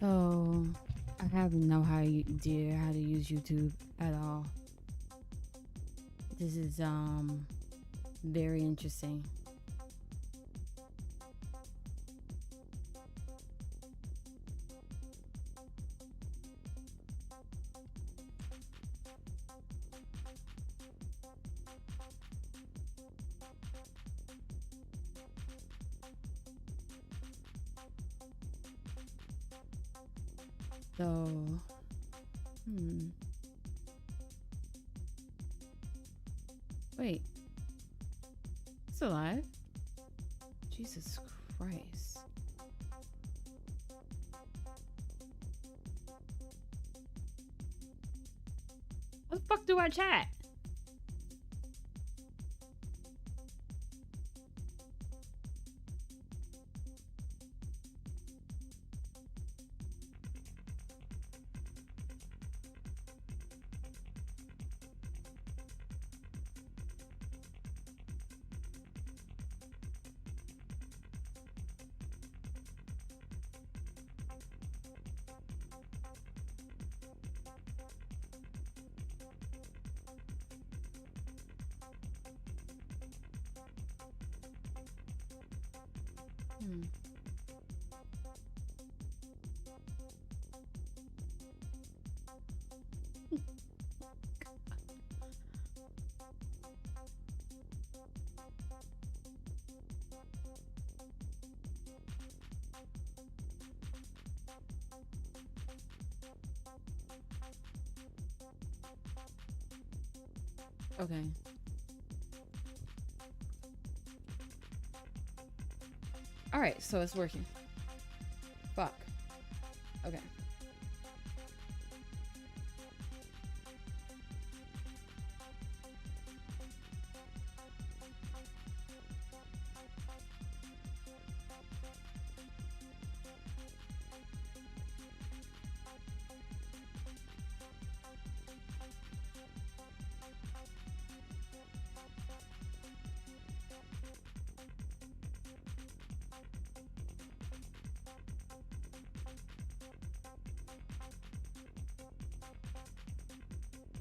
So, I have no idea how to use YouTube at all. This is very interesting. So, wait, it's alive? Jesus Christ. What the fuck do I chat? Okay. All right, so it's working. Fuck. Okay.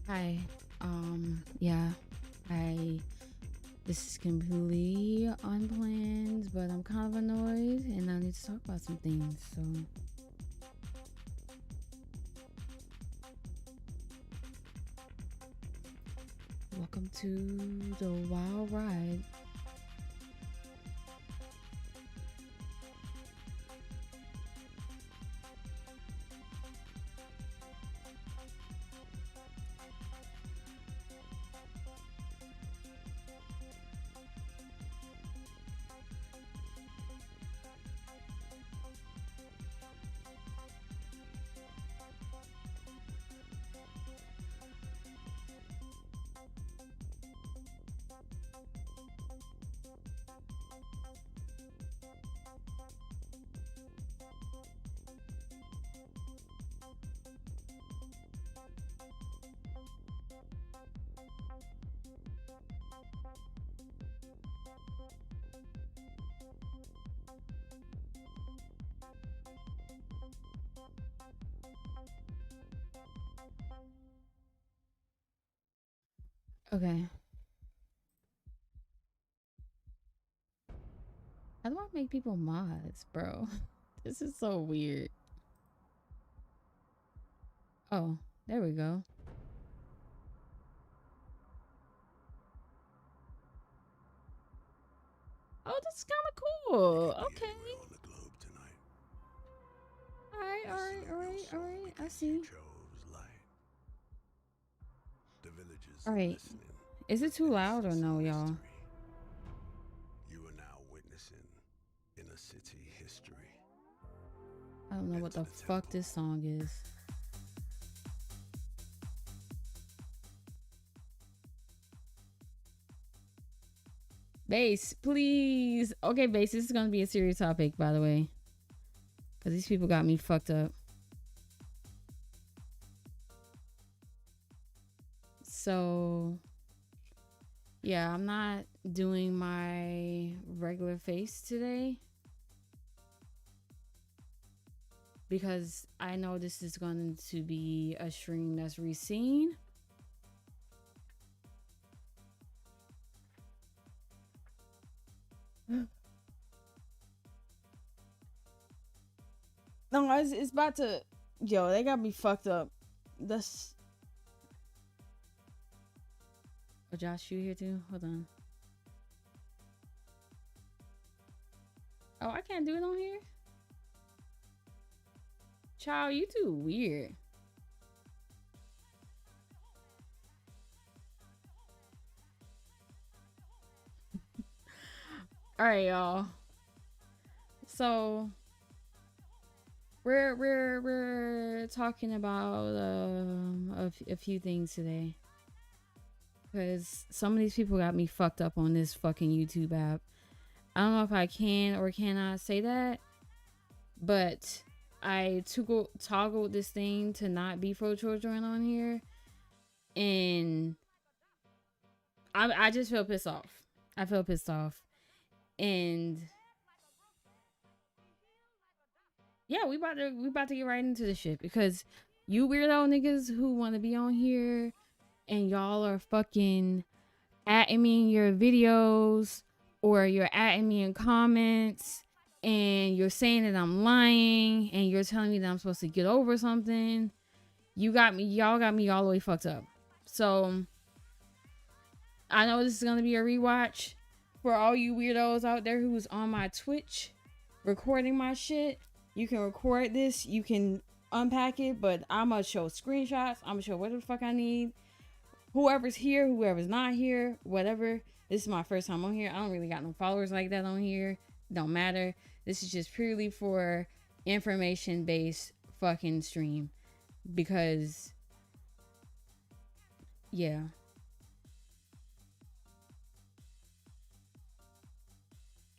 Hi. Yeah. This is completely unplanned, but I'm kind of annoyed and I need to talk about some things, so. Welcome to the wild ride. Okay. How do I make people mods, bro? This is so weird. Oh, there we go. Oh, this is kind of cool. Okay. All right. I see. All right. Is it too loud or no, y'all? You are now witnessing inner city history. I don't know what the fuck this song is. Bass, please. Okay, Bass, this is gonna be a serious topic, by the way. Because these people got me fucked up. So, yeah, I'm not doing my regular face today. Because I know this is going to be a stream that's re-seen. No, it's about to. Yo, they got me fucked up. That's. Oh, Josh, you here too? Hold on. Oh, I can't do it on here? Child, you too weird. All right, y'all. So we're talking about a few things today, because some of these people got me fucked up on this fucking YouTube app. I don't know if I can or cannot say that, but I toggled this thing to not be for children on here, and I just feel pissed off. I feel pissed off, and yeah, we about to get right into this shit, because you weirdo niggas who want to be on here and y'all are fucking atting me in your videos, or you're atting me in comments, and you're saying that I'm lying, and you're telling me that I'm supposed to get over something. Y'all got me all the way fucked up. So I know this is gonna be a rewatch for all you weirdos out there who's on my Twitch recording my shit. You can record this, you can unpack it, but I'm gonna show screenshots. I'm gonna show whatever the fuck I need. Whoever's here, whoever's not here, whatever. This is my first time on here. I don't really got no followers like that on here. Don't matter. This is just purely for information based fucking stream. Because, yeah.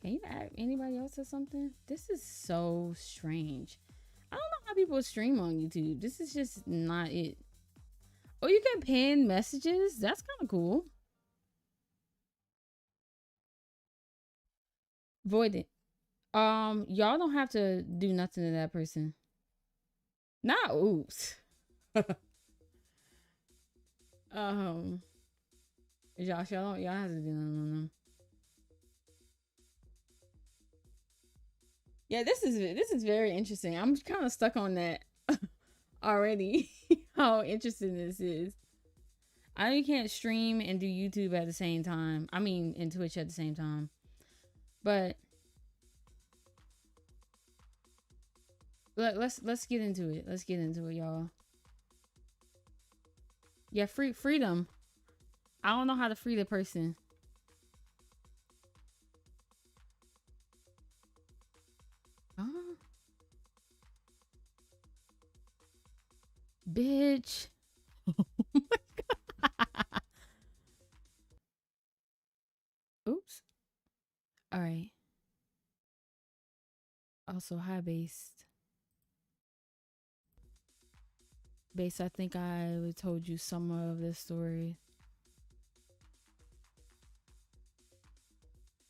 Can you add anybody else or something? This is so strange. I don't know how people stream on YouTube. This is just not it. Oh, you can pin messages? That's kind of cool. Void it. Y'all don't have to do nothing to that person. Not oops. Josh, y'all have to do no. Yeah, this is very interesting. I'm kind of stuck on that already. How interesting this is. I know you can't stream and do YouTube at the same time. I mean, and Twitch at the same time. But let's get into it. Let's get into it, y'all. Yeah, freedom. I don't know how to free the person. Oh. Bitch. Oh my God. Oops. All right. Also, hi, Based. Based, I think I told you some of this story.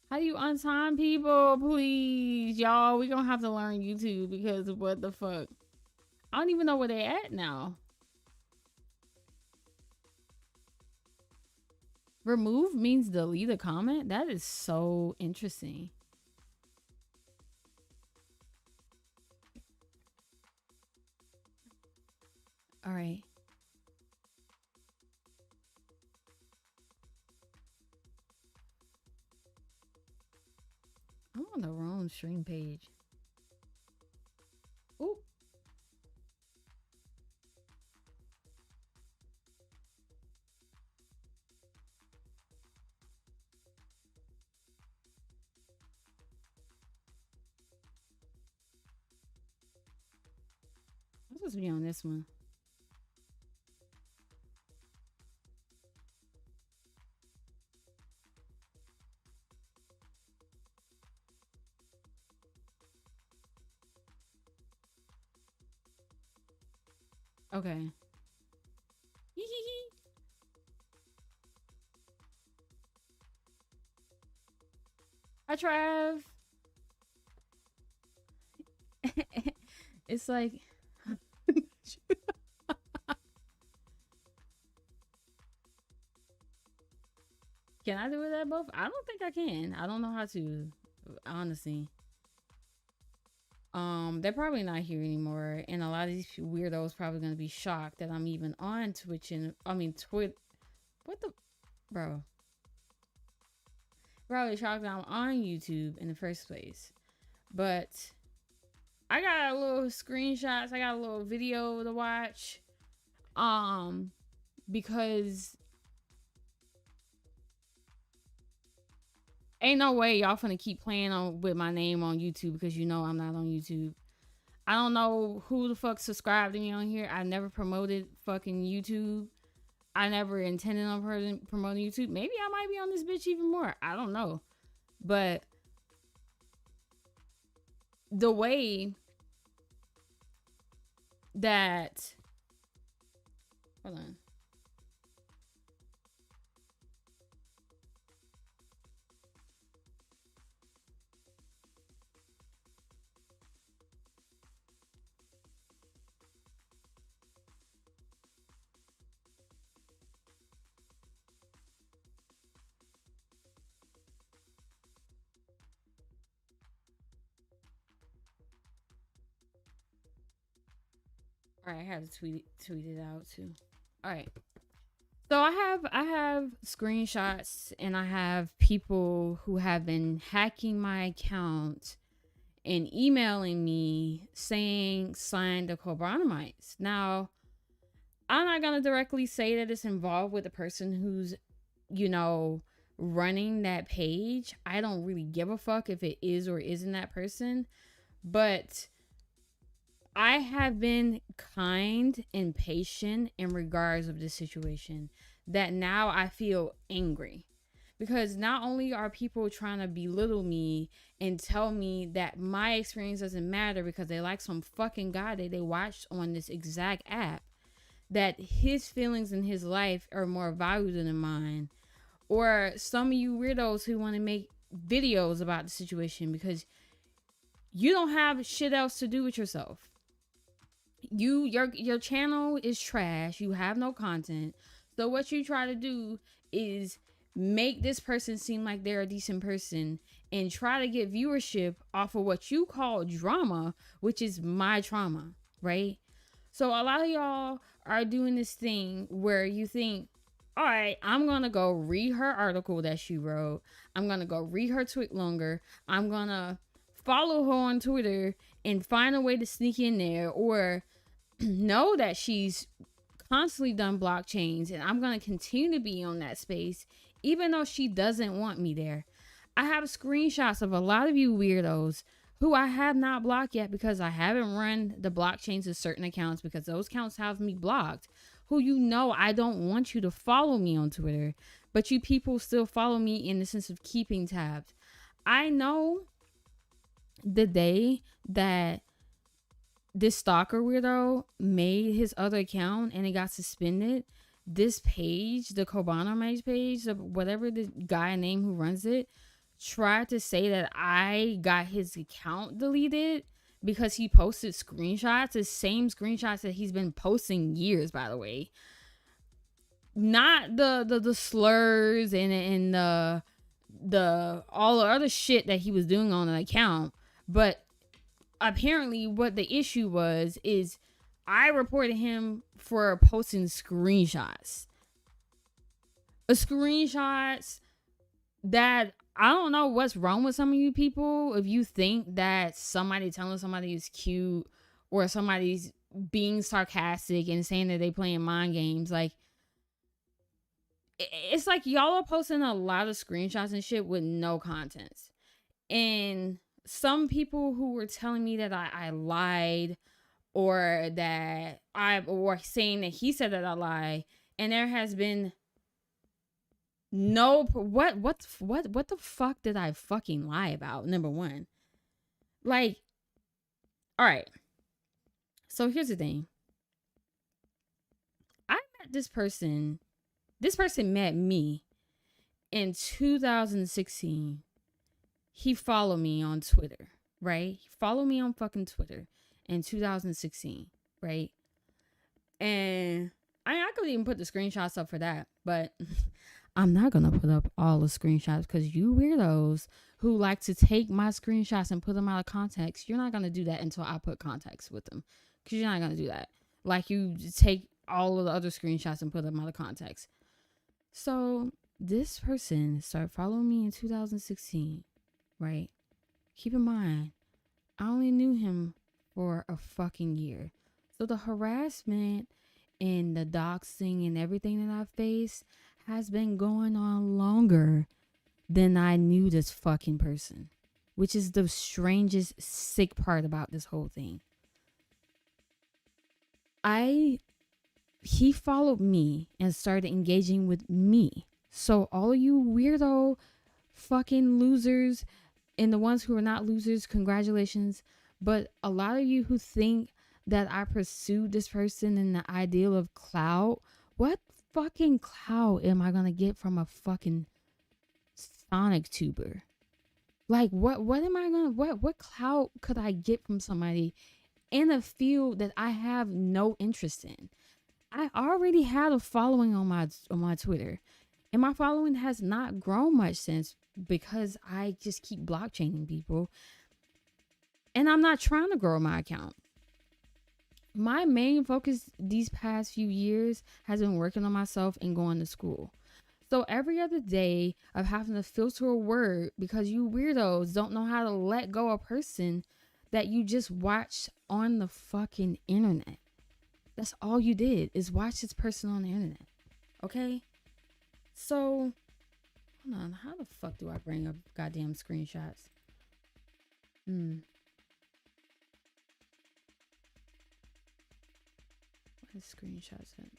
How do you untime people? Please, y'all. We gonna have to learn YouTube, because what the fuck? I don't even know where they at now. Remove means delete a comment? That is so interesting. All right. I'm on the wrong stream page. Ooh. I'm supposed to be on this one. Okay. Hi, Trav. It's like. Can I do it at both? I don't think I can. I don't know how to, honestly. They're probably not here anymore, and a lot of these weirdos probably gonna be shocked that I'm even on Twitch and Twit. What the, bro? Probably shocked that I'm on YouTube in the first place, but I got a little screenshots. I got a little video to watch, because ain't no way y'all finna keep playing on with my name on YouTube because you know I'm not on YouTube. I don't know who the fuck subscribed to me on here. I never promoted fucking YouTube. I never intended on promoting YouTube. Maybe I might be on this bitch even more. I don't know. But the way that... Hold on. All right, I have to tweet it out too. All right. So I have screenshots and I have people who have been hacking my account and emailing me saying sign the Cobranomites. Now, I'm not gonna directly say that it's involved with the person who's, running that page. I don't really give a fuck if it is or isn't that person. But I have been kind and patient in regards of this situation that now I feel angry. Because not only are people trying to belittle me and tell me that my experience doesn't matter because they like some fucking guy that they watched on this exact app, that his feelings in his life are more valuable than mine. Or some of you weirdos who want to make videos about the situation because you don't have shit else to do with yourself. Your channel is trash. You have no content. So what you try to do is make this person seem like they're a decent person and try to get viewership off of what you call drama, which is my trauma, right? So a lot of y'all are doing this thing where you think, all right, I'm going to go read her article that she wrote. I'm going to go read her tweet longer. I'm going to follow her on Twitter and find a way to sneak in there, or know that she's constantly done blockchains and I'm going to continue to be on that space even though she doesn't want me there. I have screenshots of a lot of you weirdos who I have not blocked yet because I haven't run the blockchains of certain accounts because those accounts have me blocked, who I don't want you to follow me on Twitter, but you people still follow me in the sense of keeping tabs. I know the day that this stalker weirdo made his other account and it got suspended, this page, the Cobranomites page, whatever the guy name who runs it, tried to say that I got his account deleted because he posted screenshots, the same screenshots that he's been posting years, by the way. Not the slurs and the all the other shit that he was doing on the account, but apparently what the issue was is I reported him for posting screenshots that I don't know what's wrong with some of you people. If you think that somebody telling somebody is cute or somebody's being sarcastic and saying that they playing mind games, like it's like y'all are posting a lot of screenshots and shit with no contents. And some people who were telling me that I lied or that or saying that he said that I lied, and there has been no what the fuck did I fucking lie about? Number one, like, all right. So here's the thing. I met this person. This person met me in 2016. He followed me on Twitter, right? He followed me on fucking Twitter in 2016, right? And I could even put the screenshots up for that, but I'm not gonna put up all the screenshots because you weirdos who like to take my screenshots and put them out of context, you're not gonna do that until I put context with them, because you're not gonna do that. Like you take all of the other screenshots and put them out of context. So this person started following me in 2016, right? Keep in mind, I only knew him for a fucking year. So the harassment and the doxing and everything that I faced has been going on longer than I knew this fucking person, which is the strangest, sick part about this whole thing. He followed me and started engaging with me. So all of you weirdo fucking losers and the ones who are not losers, congratulations. But a lot of you who think that I pursued this person in the ideal of clout, what fucking clout am I gonna get from a fucking Sonic tuber? Like what am I gonna what clout could I get from somebody in a field that I have no interest in? I already had a following on my Twitter, and my following has not grown much since because I just keep blockchaining people, and I'm not trying to grow my account. My main focus these past few years has been working on myself and going to school. So every other day of having to filter a word because you weirdos don't know how to let go a person that you just watched on the fucking internet. That's all you did is watch this person on the internet. Okay? So, hold on. How the fuck do I bring up goddamn screenshots? What is screenshots at?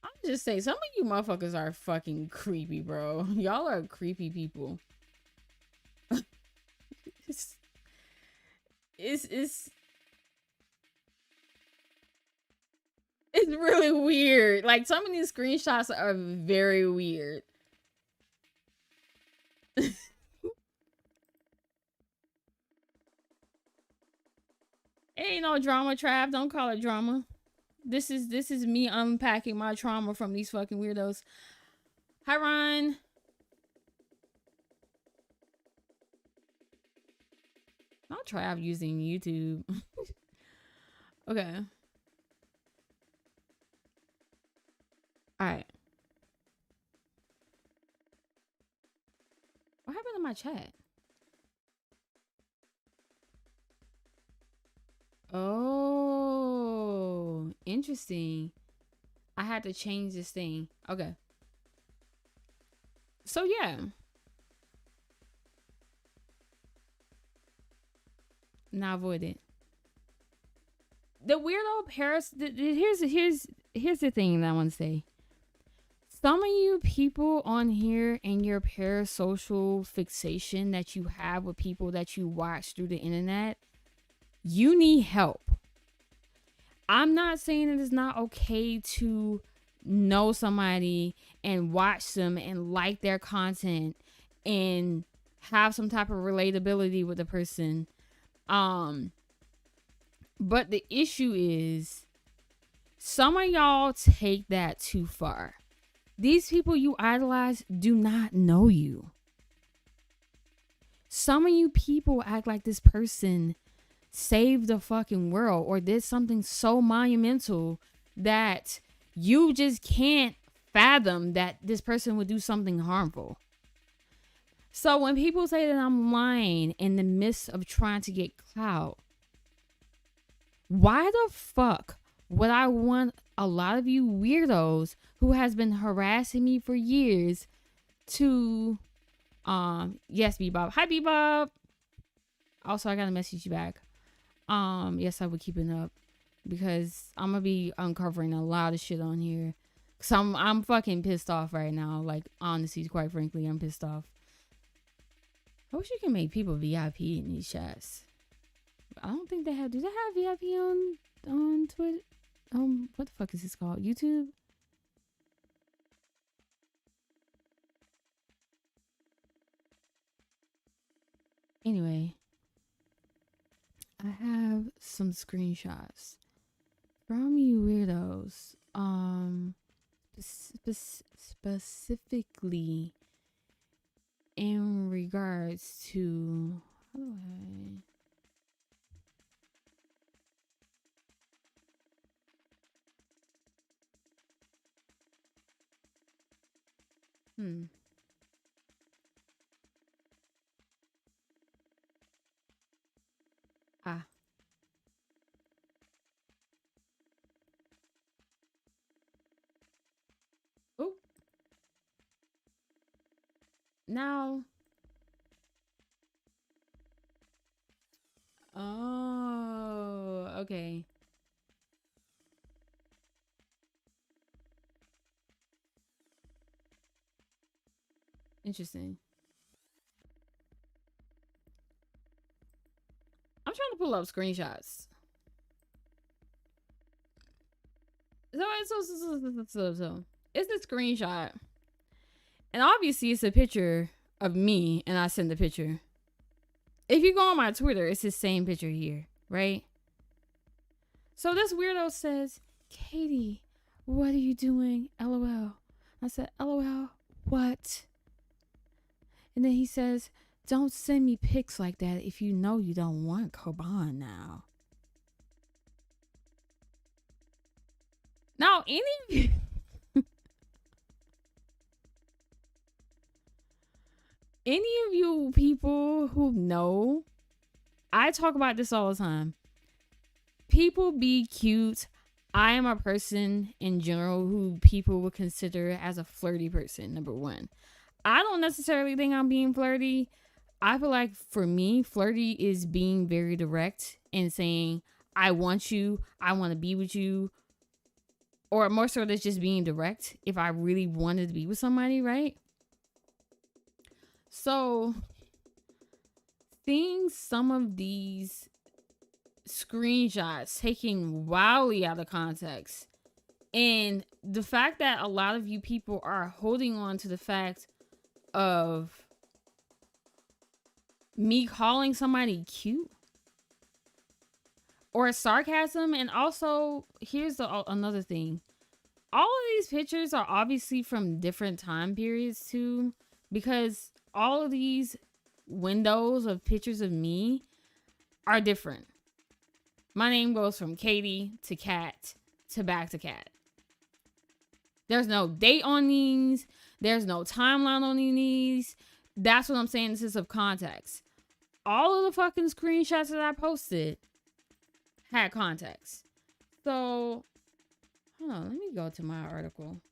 I'll just say some of you motherfuckers are fucking creepy, bro. Y'all are creepy people. It's really weird. Like some of these screenshots are very weird. Ain't no drama, Trav. Don't call it drama. This is me unpacking my trauma from these fucking weirdos. Hi, Ron. I'll try out using YouTube. Okay. All right. What happened to my chat? Oh, interesting. I had to change this thing. Okay. So yeah. Now avoid it. The weirdo Paris. Here's the thing that I want to say. Some of you people on here and your parasocial fixation that you have with people that you watch through the internet, you need help. I'm not saying it is not okay to know somebody and watch them and like their content and have some type of relatability with the person. But the issue is Some of y'all take that too far. These people you idolize do not know you. Some of you people act like this person saved the fucking world or did something so monumental that you just can't fathom that this person would do something harmful. So when people say that I'm lying in the midst of trying to get clout, why the fuck would I want a lot of you weirdos who has been harassing me for years to yes, Bebop. Hi, Bebop. Also, I gotta message you back. Yes, I would keep it up because I'm gonna be uncovering a lot of shit on here. Cause I'm fucking pissed off right now. Like, honestly, quite frankly, I'm pissed off. I wish you can make people VIP in these chats. I don't think they have. Do they have VIP on Twitter? What the fuck is this called? YouTube? Anyway, I have some screenshots from you weirdos. Specifically in regards to how do I ah oh now oh okay. Interesting. I'm trying to pull up screenshots. So it's a screenshot, and obviously it's a picture of me, and I sent the picture. If you go on my Twitter, it's the same picture here, right? So this weirdo says, "Katie, what are you doing? LOL." I said, "LOL, what?" And then he says, "Don't send me pics like that if you know you don't want Koban now." Now, any of you people who know, I talk about this all the time. People be cute. I am a person in general who people would consider as a flirty person, number one. I don't necessarily think I'm being flirty. I feel like for me, flirty is being very direct and saying, I want you, I want to be with you. Or more so, that's just being direct if I really wanted to be with somebody, right? So, seeing some of these screenshots taken wildly out of context, and the fact that a lot of you people are holding on to the fact of me calling somebody cute or sarcasm. And also, here's another thing. All of these pictures are obviously from different time periods too, because all of these windows of pictures of me are different. My name goes from Katie to Cat to back to Cat. There's no date on these. There's no timeline on these. That's what I'm saying. This is of context. All of the fucking screenshots that I posted had context. So, hold on. Let me go to my article.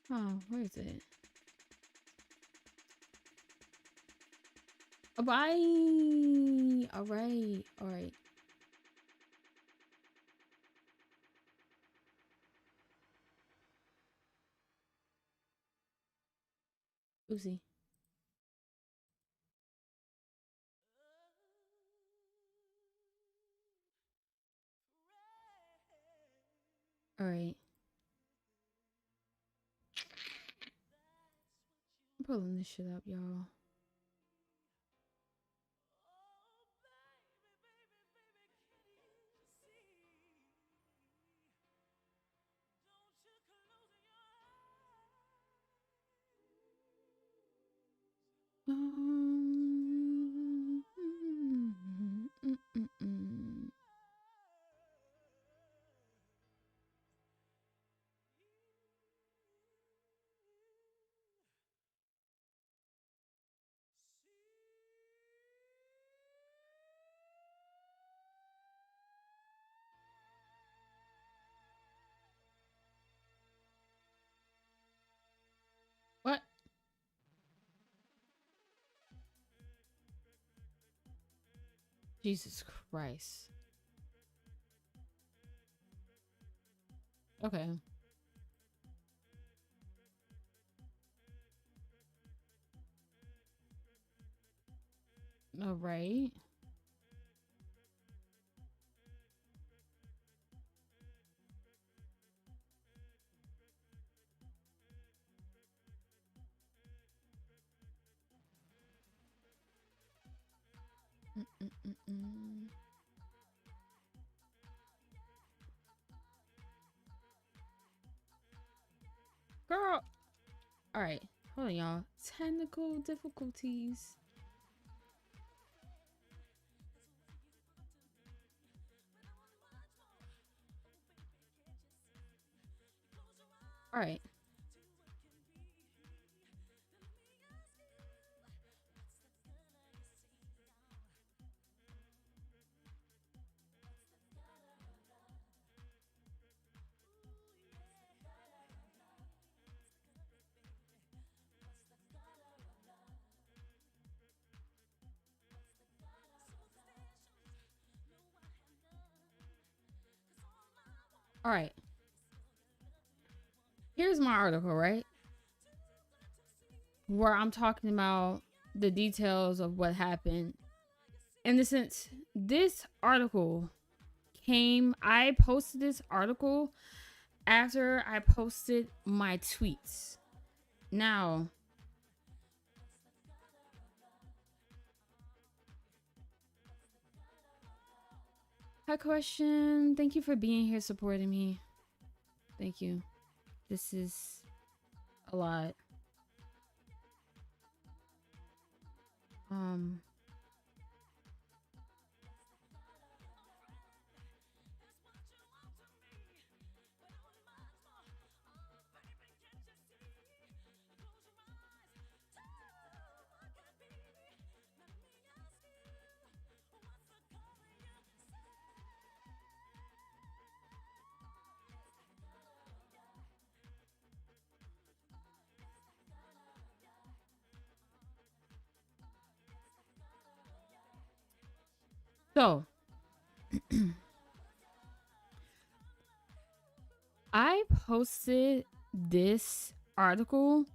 Oh, where is it? Bye. All right. All right. Oopsie. All right. pulling this shit up, y'all. What? Jesus Christ. Okay. All right. Mm-mm-mm-mm. Girl. All right. Hold on, y'all. Technical difficulties. All right. All right. Here's my article, right? Where I'm talking about the details of what happened. In the sense, this article I posted this article after I posted my tweets. Now, hi, question. Thank you for being here supporting me. Thank you. This is a lot. So, I posted this article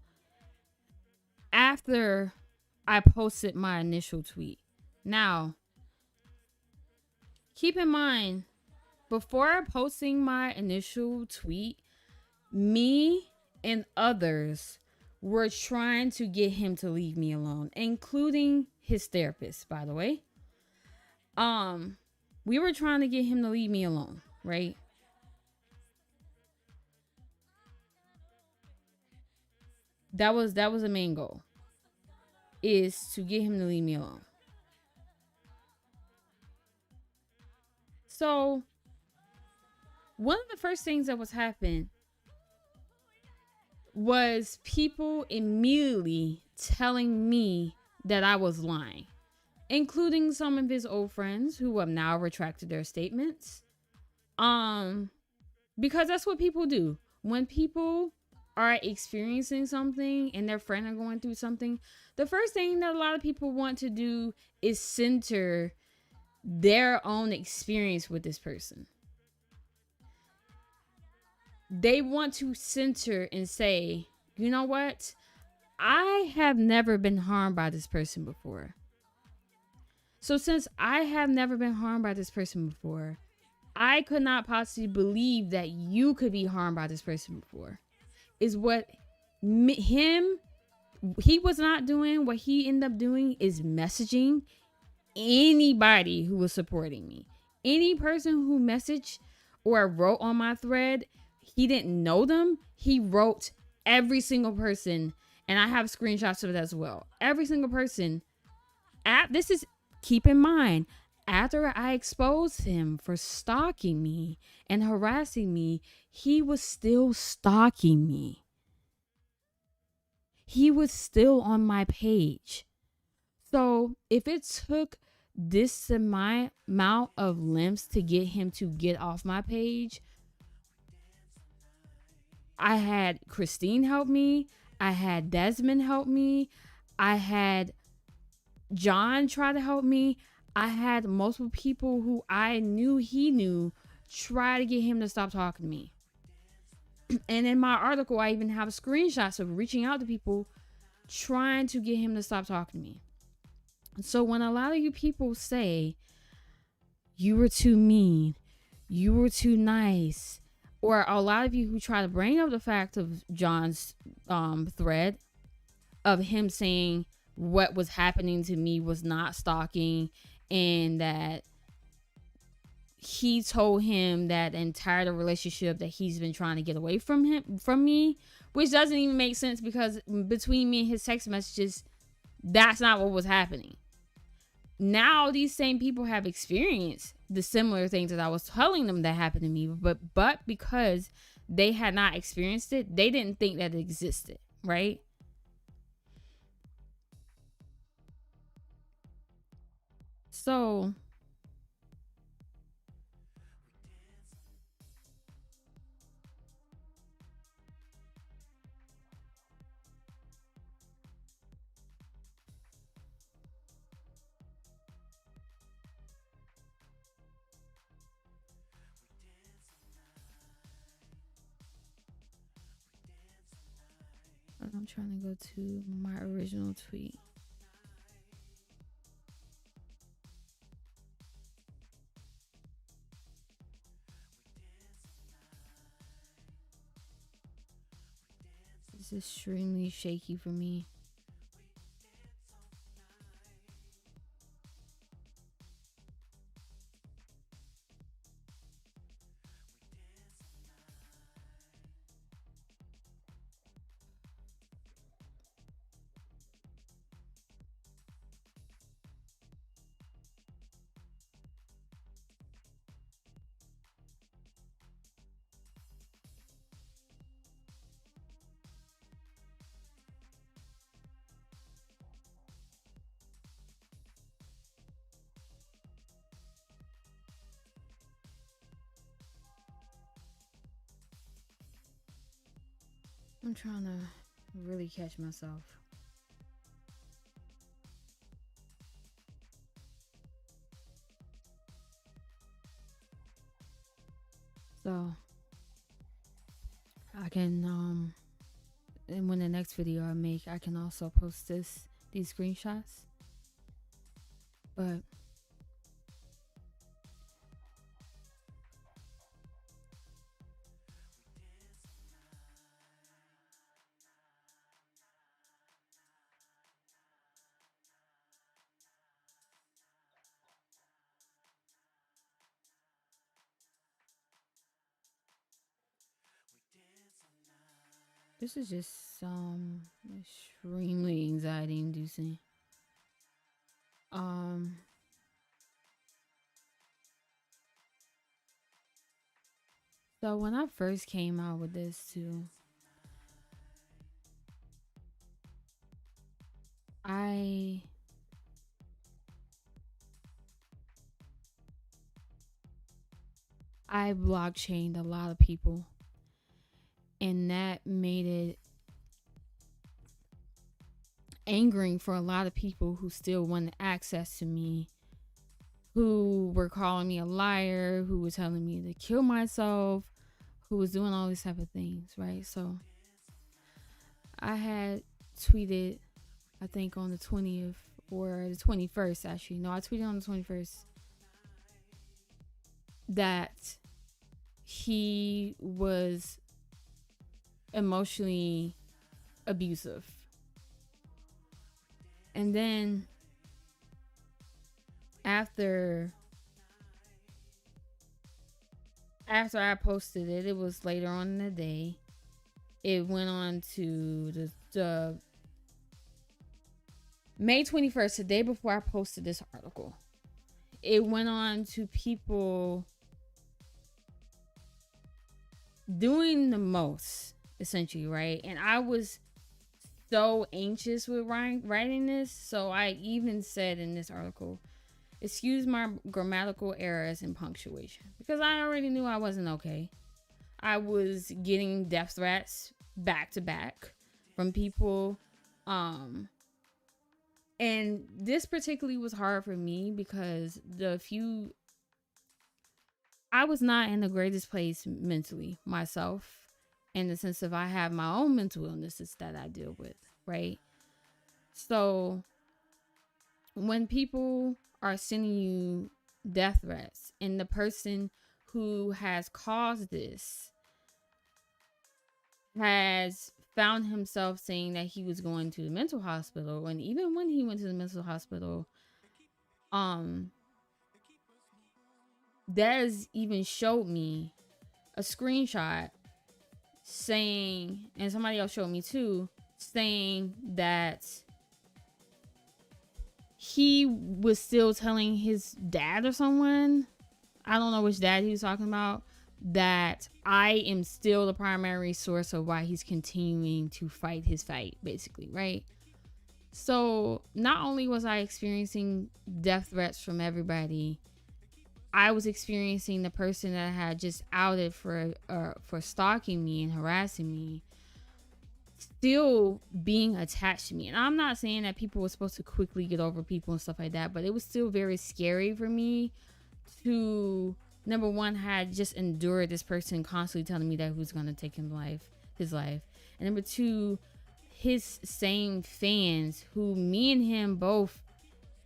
after I posted my initial tweet. Now, keep in mind, before posting my initial tweet, me and others were trying to get him to leave me alone, including his therapist, by the way. We were trying to get him to leave me alone, right? That was the main goal, is to get him to leave me alone. So, one of the first things that was happening was people immediately telling me that I was lying, including some of his old friends who have now retracted their statements. Because that's what people do. When people are experiencing something and their friend are going through something, the first thing that a lot of people want to do is center their own experience with this person. They want to center and say, you know what? I have never been harmed by this person before. So since I have never been harmed by this person before, I could not possibly believe that you could be harmed by this person before. Is what him he was not doing. What he ended up doing is messaging anybody who was supporting me. Any person who messaged or wrote on my thread, he didn't know them. He wrote every single person, and I have screenshots of it as well. Every single person. This is, keep in mind, after I exposed him for stalking me and harassing me, he was still stalking me. He was still on my page. So if it took this amount of lengths to get him to get off my page, I had Christine help me. I had Desmond help me. I had John try to help me. I had multiple people who I knew he knew try to get him to stop talking to me. And in my article, I even have screenshots of reaching out to people trying to get him to stop talking to me. So when a lot of you people say you were too mean, you were too nice, or a lot of you who try to bring up the fact of John's thread of him saying what was happening to me was not stalking, and that he told him that entire the relationship that he's been trying to get away from me, which doesn't even make sense, because between me and his text messages, that's not what was happening. Now these same people have experienced the similar things that I was telling them that happened to me, but because they had not experienced it, they didn't think that it existed, right? So I'm trying to go to my original tweet. This is extremely shaky for me. I'm trying to really catch myself. So I can and when the next video I make, I can also post these screenshots. But this is just extremely anxiety inducing. So when I first came out with this too, I blockchained a lot of people, and that made it angering for a lot of people who still wanted access to me, who were calling me a liar, who were telling me to kill myself, who was doing all these type of things, right? So I had tweeted, I think on the 20th or the 21st, actually. No, I tweeted on the 21st that he was emotionally abusive And then after I posted it, it was later on in the day. It went on to the May 21st, the day before I posted this article. It went on to people doing the most, essentially, right? And I was so anxious with writing this, so I even said in this article, excuse my grammatical errors and punctuation, because I already knew I wasn't okay. I was getting death threats back to back from people. And this particularly was hard for me because I was not in the greatest place mentally myself, in the sense of I have my own mental illnesses that I deal with, right? So when people are sending you death threats and the person who has caused this has found himself saying that he was going to the mental hospital, and even when he went to the mental hospital, Des even showed me a screenshot saying, and somebody else showed me too, saying that he was still telling his dad or someone, I don't know which dad he was talking about, that I am still the primary source of why he's continuing to fight his fight, basically, right? So not only was I experiencing death threats from everybody, I was experiencing the person that had just outed for stalking me and harassing me still being attached to me. And I'm not saying that people were supposed to quickly get over people and stuff like that, but it was still very scary for me to, number one, had just endured this person constantly telling me that who's going to take his life. And number two, his same fans who me and him both,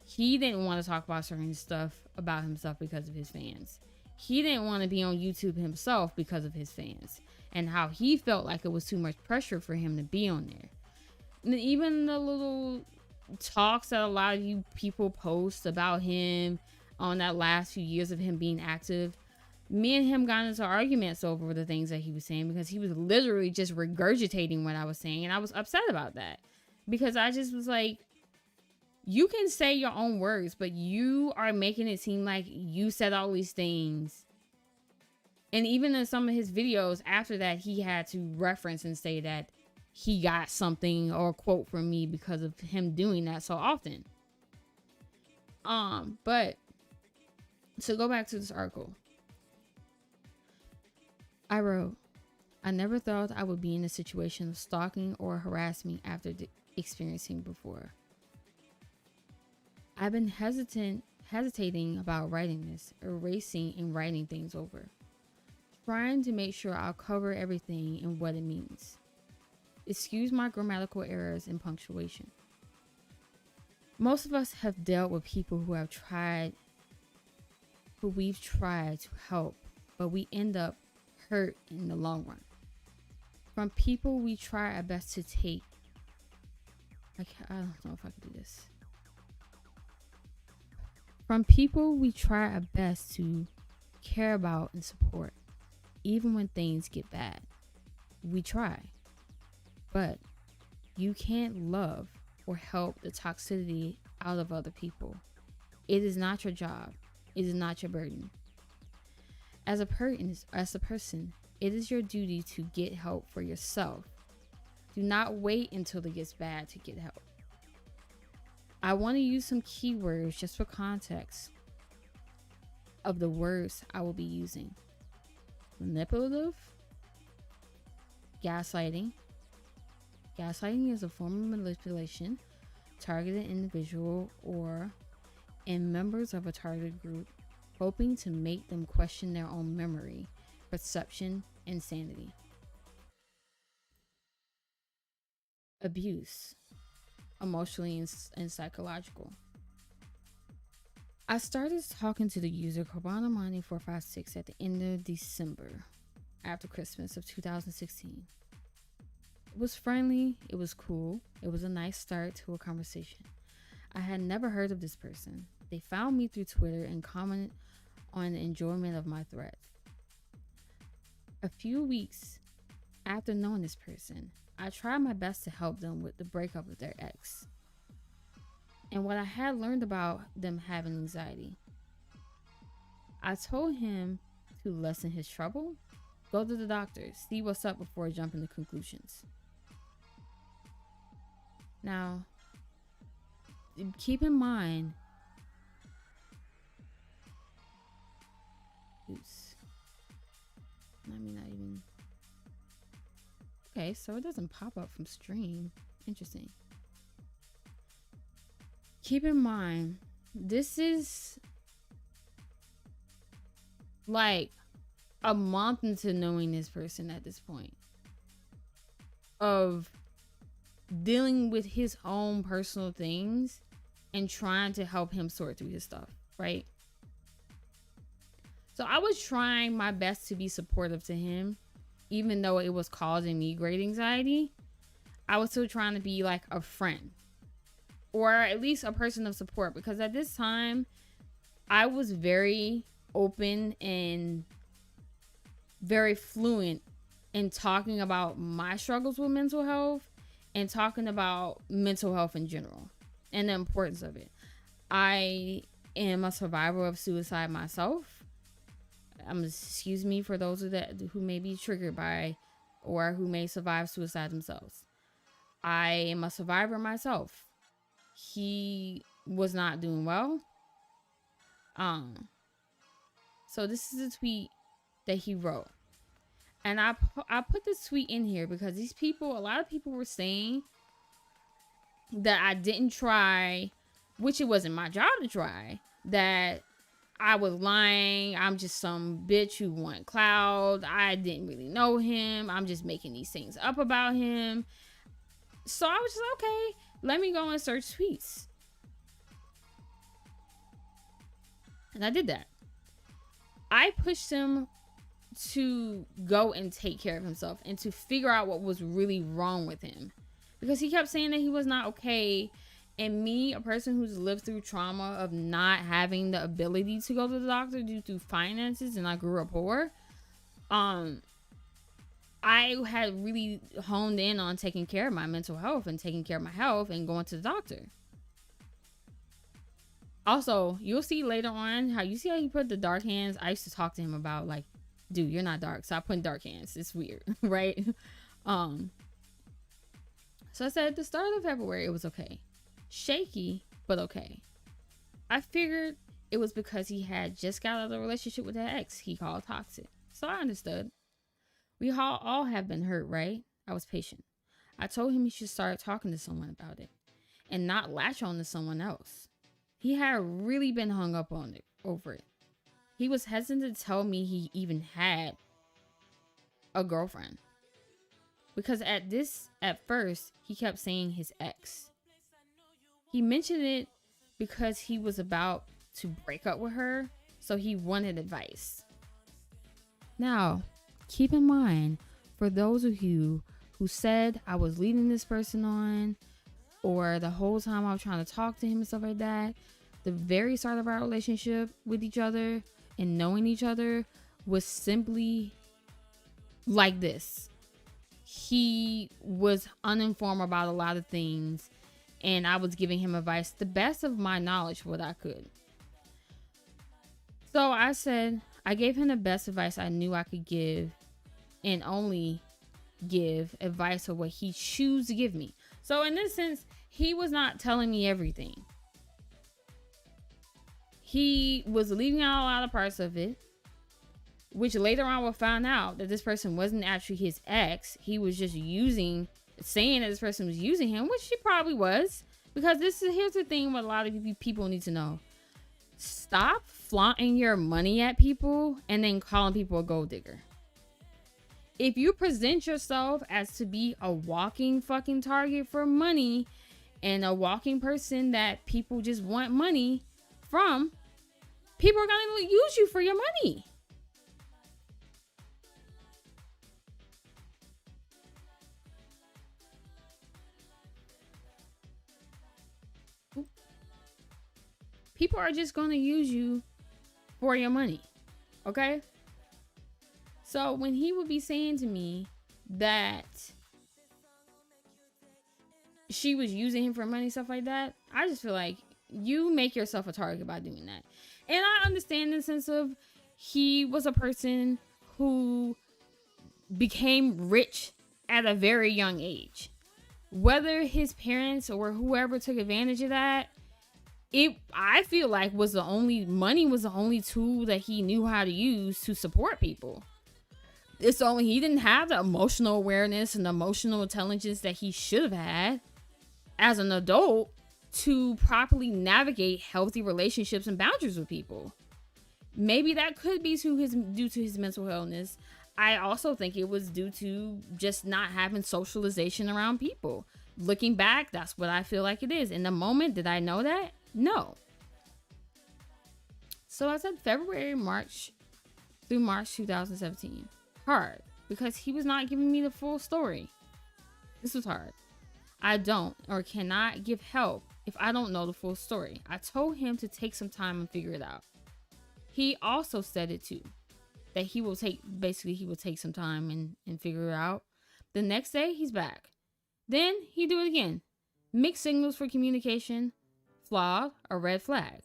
he didn't want to talk about certain stuff about himself because of his fans. He didn't want to be on YouTube himself because of his fans and how he felt like it was too much pressure for him to be on there. And even the little talks that a lot of you people post about him on that last few years of him being active, me and him got into arguments over the things that he was saying because he was literally just regurgitating what I was saying, and I was upset about that because I just was like, you can say your own words, but you are making it seem like you said all these things. And even in some of his videos after that, he had to reference and say that he got something or a quote from me because of him doing that so often. But to go back to this article, I wrote, I never thought I would be in a situation of stalking or harassment after experiencing before. I've been hesitating about writing this, erasing and writing things over, trying to make sure I'll cover everything and what it means. Excuse my grammatical errors and punctuation. Most of us have dealt with people who we've tried to help, but we end up hurt in the long run. From people we try our best to take. I don't know if I can do this. From people we try our best to care about and support, even when things get bad. We try. But you can't love or help the toxicity out of other people. It is not your job. It is not your burden. As a person, it is your duty to get help for yourself. Do not wait until it gets bad to get help. I want to use some keywords just for context of the words I will be using. Manipulative, gaslighting. Gaslighting is a form of manipulation, targeted individual or in members of a targeted group, hoping to make them question their own memory, perception, and sanity. Abuse, emotionally and psychological. I started talking to the user Carbonamani456 at the end of December, after Christmas of 2016. It was friendly, it was cool, it was a nice start to a conversation. I had never heard of this person. They found me through Twitter and commented on the enjoyment of my threat. A few weeks after knowing this person, I tried my best to help them with the breakup of their ex and what I had learned about them having anxiety. I told him to lessen his trouble, go to the doctor, see what's up before jumping to conclusions. Now, keep in mind, oops, let me not even. Okay, so it doesn't pop up from stream. Interesting. Keep in mind, this is like a month into knowing this person at this point, of dealing with his own personal things and trying to help him sort through his stuff, right? So I was trying my best to be supportive to him, even though it was causing me great anxiety. I was still trying to be like a friend, or at least a person of support, because at this time I was very open and very fluent in talking about my struggles with mental health and talking about mental health in general and the importance of it. I am a survivor of suicide myself. Excuse me for those who may be triggered by or who may survive suicide themselves. I am a survivor myself. He was not doing well. So this is a tweet that he wrote. And I put this tweet in here because a lot of people were saying that I didn't try, which it wasn't my job to try, that I was lying. I'm just some bitch who want clout. I didn't really know him. I'm just making these things up about him. So I was just like, okay, let me go and search tweets. And I did that. I pushed him to go and take care of himself and to figure out what was really wrong with him, because he kept saying that he was not okay. And me, a person who's lived through trauma of not having the ability to go to the doctor due to finances, and I grew up poor, I had really honed in on taking care of my mental health and taking care of my health and going to the doctor. Also, you'll see later on how he put the dark hands. I used to talk to him about, like, dude, you're not dark, stop putting dark hands. It's weird, right? So I said at the start of February it was okay. Shaky, but okay. I figured it was because he had just got out of a relationship with that ex he called toxic. So I understood. We all have been hurt, right? I was patient. I told him he should start talking to someone about it and not latch on to someone else. He had really been hung up on it over it. He was hesitant to tell me he even had a girlfriend, because at first he kept saying his ex. He mentioned it because he was about to break up with her, so he wanted advice. Now, keep in mind, for those of you who said I was leading this person on, or the whole time I was trying to talk to him and stuff like that, the very start of our relationship with each other and knowing each other was simply like this. He was uninformed about a lot of things, and I was giving him advice, the best of my knowledge, what I could. So I said, I gave him the best advice I knew I could give, and only give advice of what he chose to give me. So in this sense, he was not telling me everything. He was leaving out a lot of parts of it, which later on we'll find out that this person wasn't actually his ex. He was just saying that this person was using him, which she probably was. Because here's the thing what a lot of people need to know. Stop flaunting your money at people and then calling people a gold digger. If you present yourself as to be a walking fucking target for money and a walking person that people just want money from, people are going to use you for your money. People are just going to use you for your money. Okay? So when he would be saying to me that she was using him for money, stuff like that, I just feel like you make yourself a target by doing that. And I understand in the sense of he was a person who became rich at a very young age. Whether his parents or whoever took advantage of that, I feel like money was the only tool that he knew how to use to support people. He didn't have the emotional awareness and the emotional intelligence that he should have had as an adult to properly navigate healthy relationships and boundaries with people. Maybe that could be due to his mental illness. I also think it was due to just not having socialization around people. Looking back, that's what I feel like it is. In the moment, did I know that? No. So I said February, March through March 2017. Hard. Because he was not giving me the full story. This was hard. I don't or cannot give help if I don't know the full story. I told him to take some time and figure it out. He also said it too. That he will take some time and figure it out. The next day, he's back. Then he do it again. Mixed signals for communication, flawed, or red flag.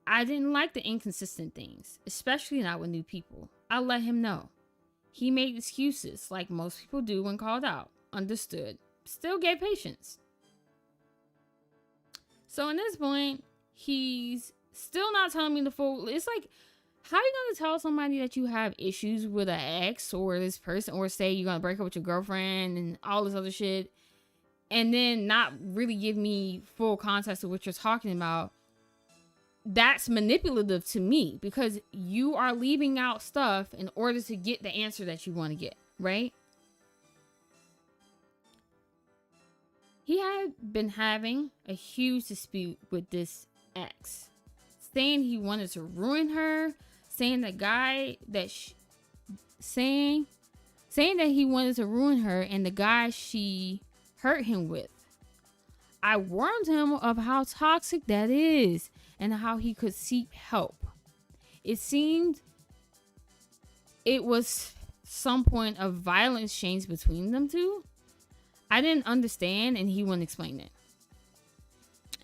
I didn't like the inconsistent things, especially not with new people. I let him know. He made excuses like most people do when called out. Understood. Still gave patience. So at this point, he's still not telling me the full. It's like, how are you going to tell somebody that you have issues with an ex or this person, or say you're going to break up with your girlfriend and all this other shit, and then not really give me full context of what you're talking about? That's manipulative to me, because you are leaving out stuff in order to get the answer that you want to get, right? He had been having a huge dispute with this ex, saying he wanted to ruin her, saying that he wanted to ruin her and the guy she hurt him with. I warned him of how toxic that is and how he could seek help. It seemed it was some point of violent exchange between them two. I didn't understand, and he wouldn't explain it.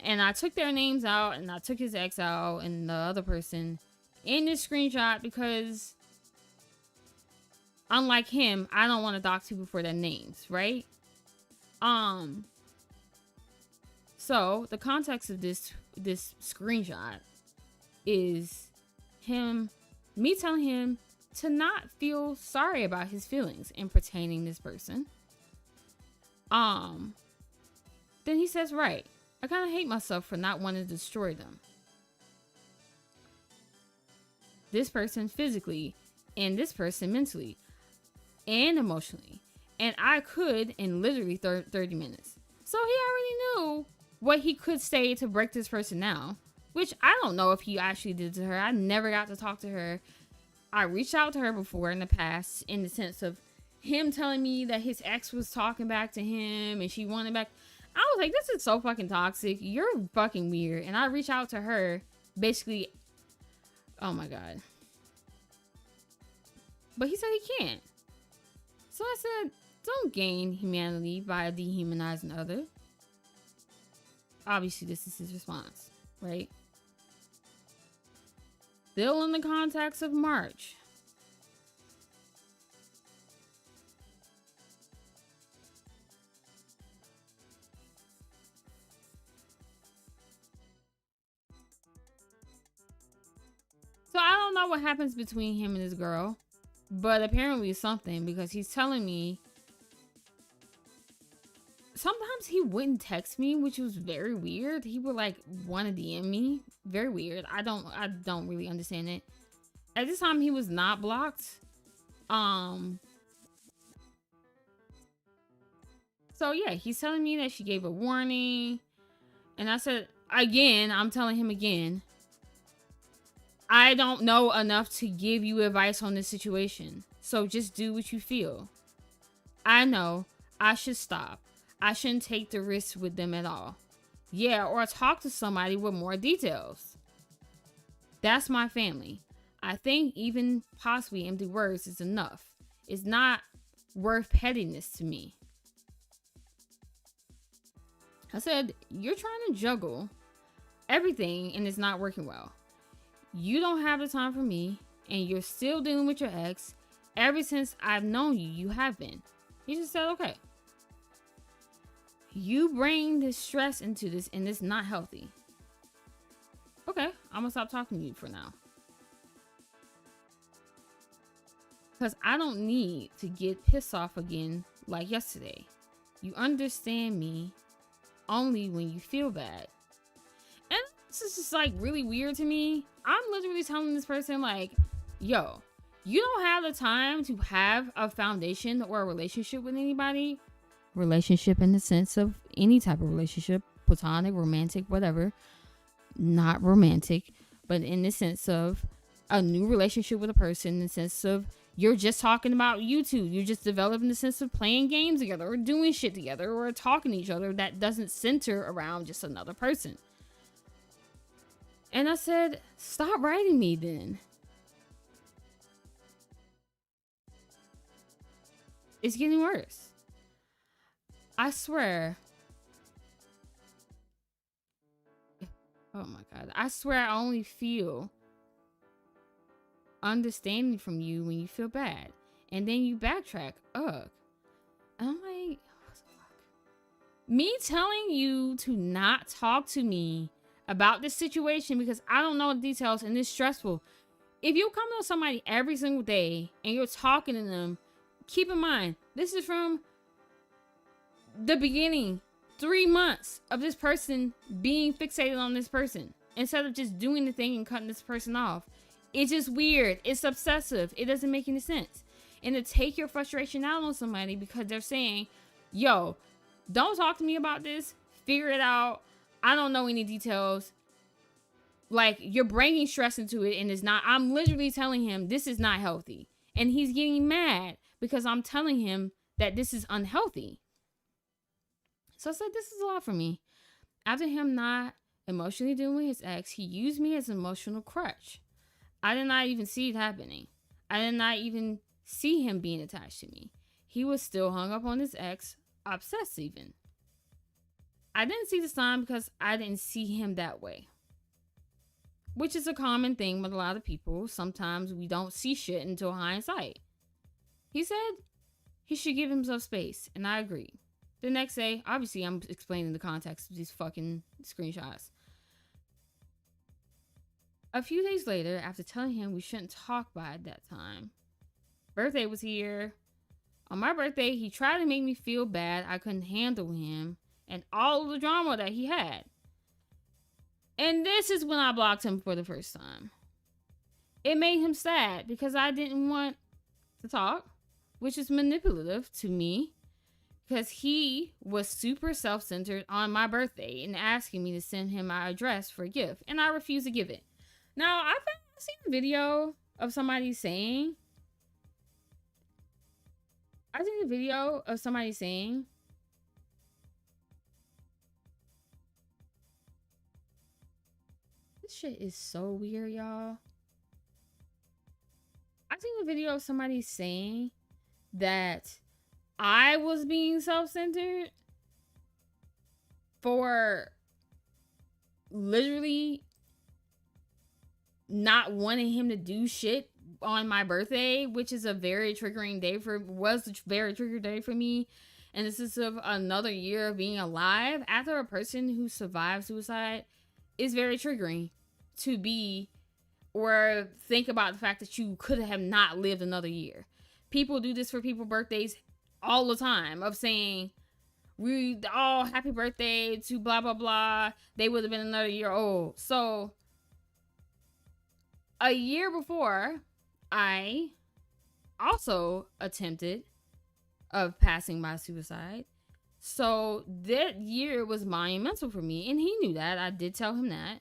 And I took their names out, and I took his ex out and the other person in this screenshot because, unlike him, I don't want to dox people for their names, right? So the context of this screenshot is me telling him to not feel sorry about his feelings in pertaining this person. Then he says, right, I kind of hate myself for not wanting to destroy them. This person physically, and this person mentally, and emotionally. And I could in literally 30 minutes. So he already knew what he could say to break this person down, which I don't know if he actually did to her. I never got to talk to her. I reached out to her before in the past, in the sense of him telling me that his ex was talking back to him and she wanted back. I was like, this is so fucking toxic. You're fucking weird. And I reached out to her, basically, oh my God. But he said he can't. So I said, don't gain humanity by dehumanizing others. Obviously, this is his response, right? Still in the context of March. So I don't know what happens between him and this girl, but apparently it's something, because he's telling me sometimes he wouldn't text me, which was very weird. He would like want to DM me. Very weird. I don't really understand it. At this time he was not blocked. So yeah, he's telling me that she gave a warning. And I said, again, I'm telling him again, I don't know enough to give you advice on this situation. So just do what you feel. I know I should stop. I shouldn't take the risk with them at all. Yeah, or talk to somebody with more details. That's my family. I think even possibly empty words is enough. It's not worth pettiness to me. I said, you're trying to juggle everything and it's not working well. You don't have the time for me and you're still dealing with your ex. Ever since I've known you, you have been. He just said, okay. You bring this stress into this and it's not healthy. Okay, I'm gonna stop talking to you for now. Because I don't need to get pissed off again like yesterday. You understand me only when you feel bad. And this is just like really weird to me. I'm literally telling this person like, yo, you don't have the time to have a foundation or a relationship with anybody. Relationship in the sense of any type of relationship, platonic, romantic, whatever. Not romantic, but in the sense of a new relationship with a person, in the sense of you're just talking about you two. You're just developing the sense of playing games together or doing shit together or talking to each other that doesn't center around just another person. And I said, stop writing me then. It's getting worse. I swear. Oh my God. I swear I only feel understanding from you when you feel bad. And then you backtrack. Ugh. And I'm like, what the fuck? Me telling you to not talk to me about this situation because I don't know the details and it's stressful. If you come to somebody every single day and you're talking to them, keep in mind, this is from the beginning, 3 months of this person being fixated on this person instead of just doing the thing and cutting this person off. It's just weird. It's obsessive. It doesn't make any sense. And to take your frustration out on somebody because they're saying, yo, don't talk to me about this. Figure it out. I don't know any details. Like, you're bringing stress into it and it's not. I'm literally telling him this is not healthy. And he's getting mad because I'm telling him that this is unhealthy. So I said, this is a lot for me. After him not emotionally dealing with his ex, he used me as an emotional crutch. I did not even see it happening. I did not even see him being attached to me. He was still hung up on his ex, obsessed even. I didn't see the sign because I didn't see him that way. Which is a common thing with a lot of people. Sometimes we don't see shit until hindsight. He said he should give himself space, and I agree. The next day, obviously I'm explaining the context of these fucking screenshots. A few days later, after telling him we shouldn't talk by at that time, birthday was here. On my birthday, he tried to make me feel bad I couldn't handle him and all of the drama that he had. And this is when I blocked him for the first time. It made him sad because I didn't want to talk, which is manipulative to me because he was super self-centered on my birthday and asking me to send him my address for a gift, and I refused to give it. Now, I've seen a video of somebody saying, this shit is so weird, y'all. I seen a video of somebody saying that I was being self-centered for literally not wanting him to do shit on my birthday, which is a very triggering day was a very triggered day for me. And this is of another year of being alive after a person who survived suicide is very triggering to be or think about the fact that you could have not lived another year. People do this for people's birthdays all the time of saying, we all happy birthday to blah, blah, blah. They would have been another year old. So a year before, I also attempted of passing by suicide. So that year was monumental for me. And he knew that. I did tell him that.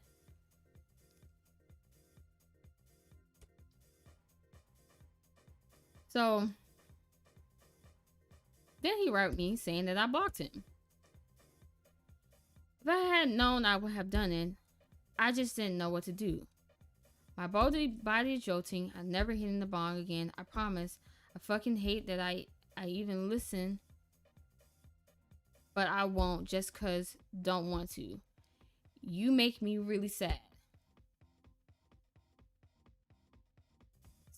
So then he wrote me saying that I blocked him. If I had known, I would have done it. I just didn't know what to do. My body is jolting. I never hit in the bong again. I promise. I fucking hate that I even listen, but I won't just cause don't want to. You make me really sad.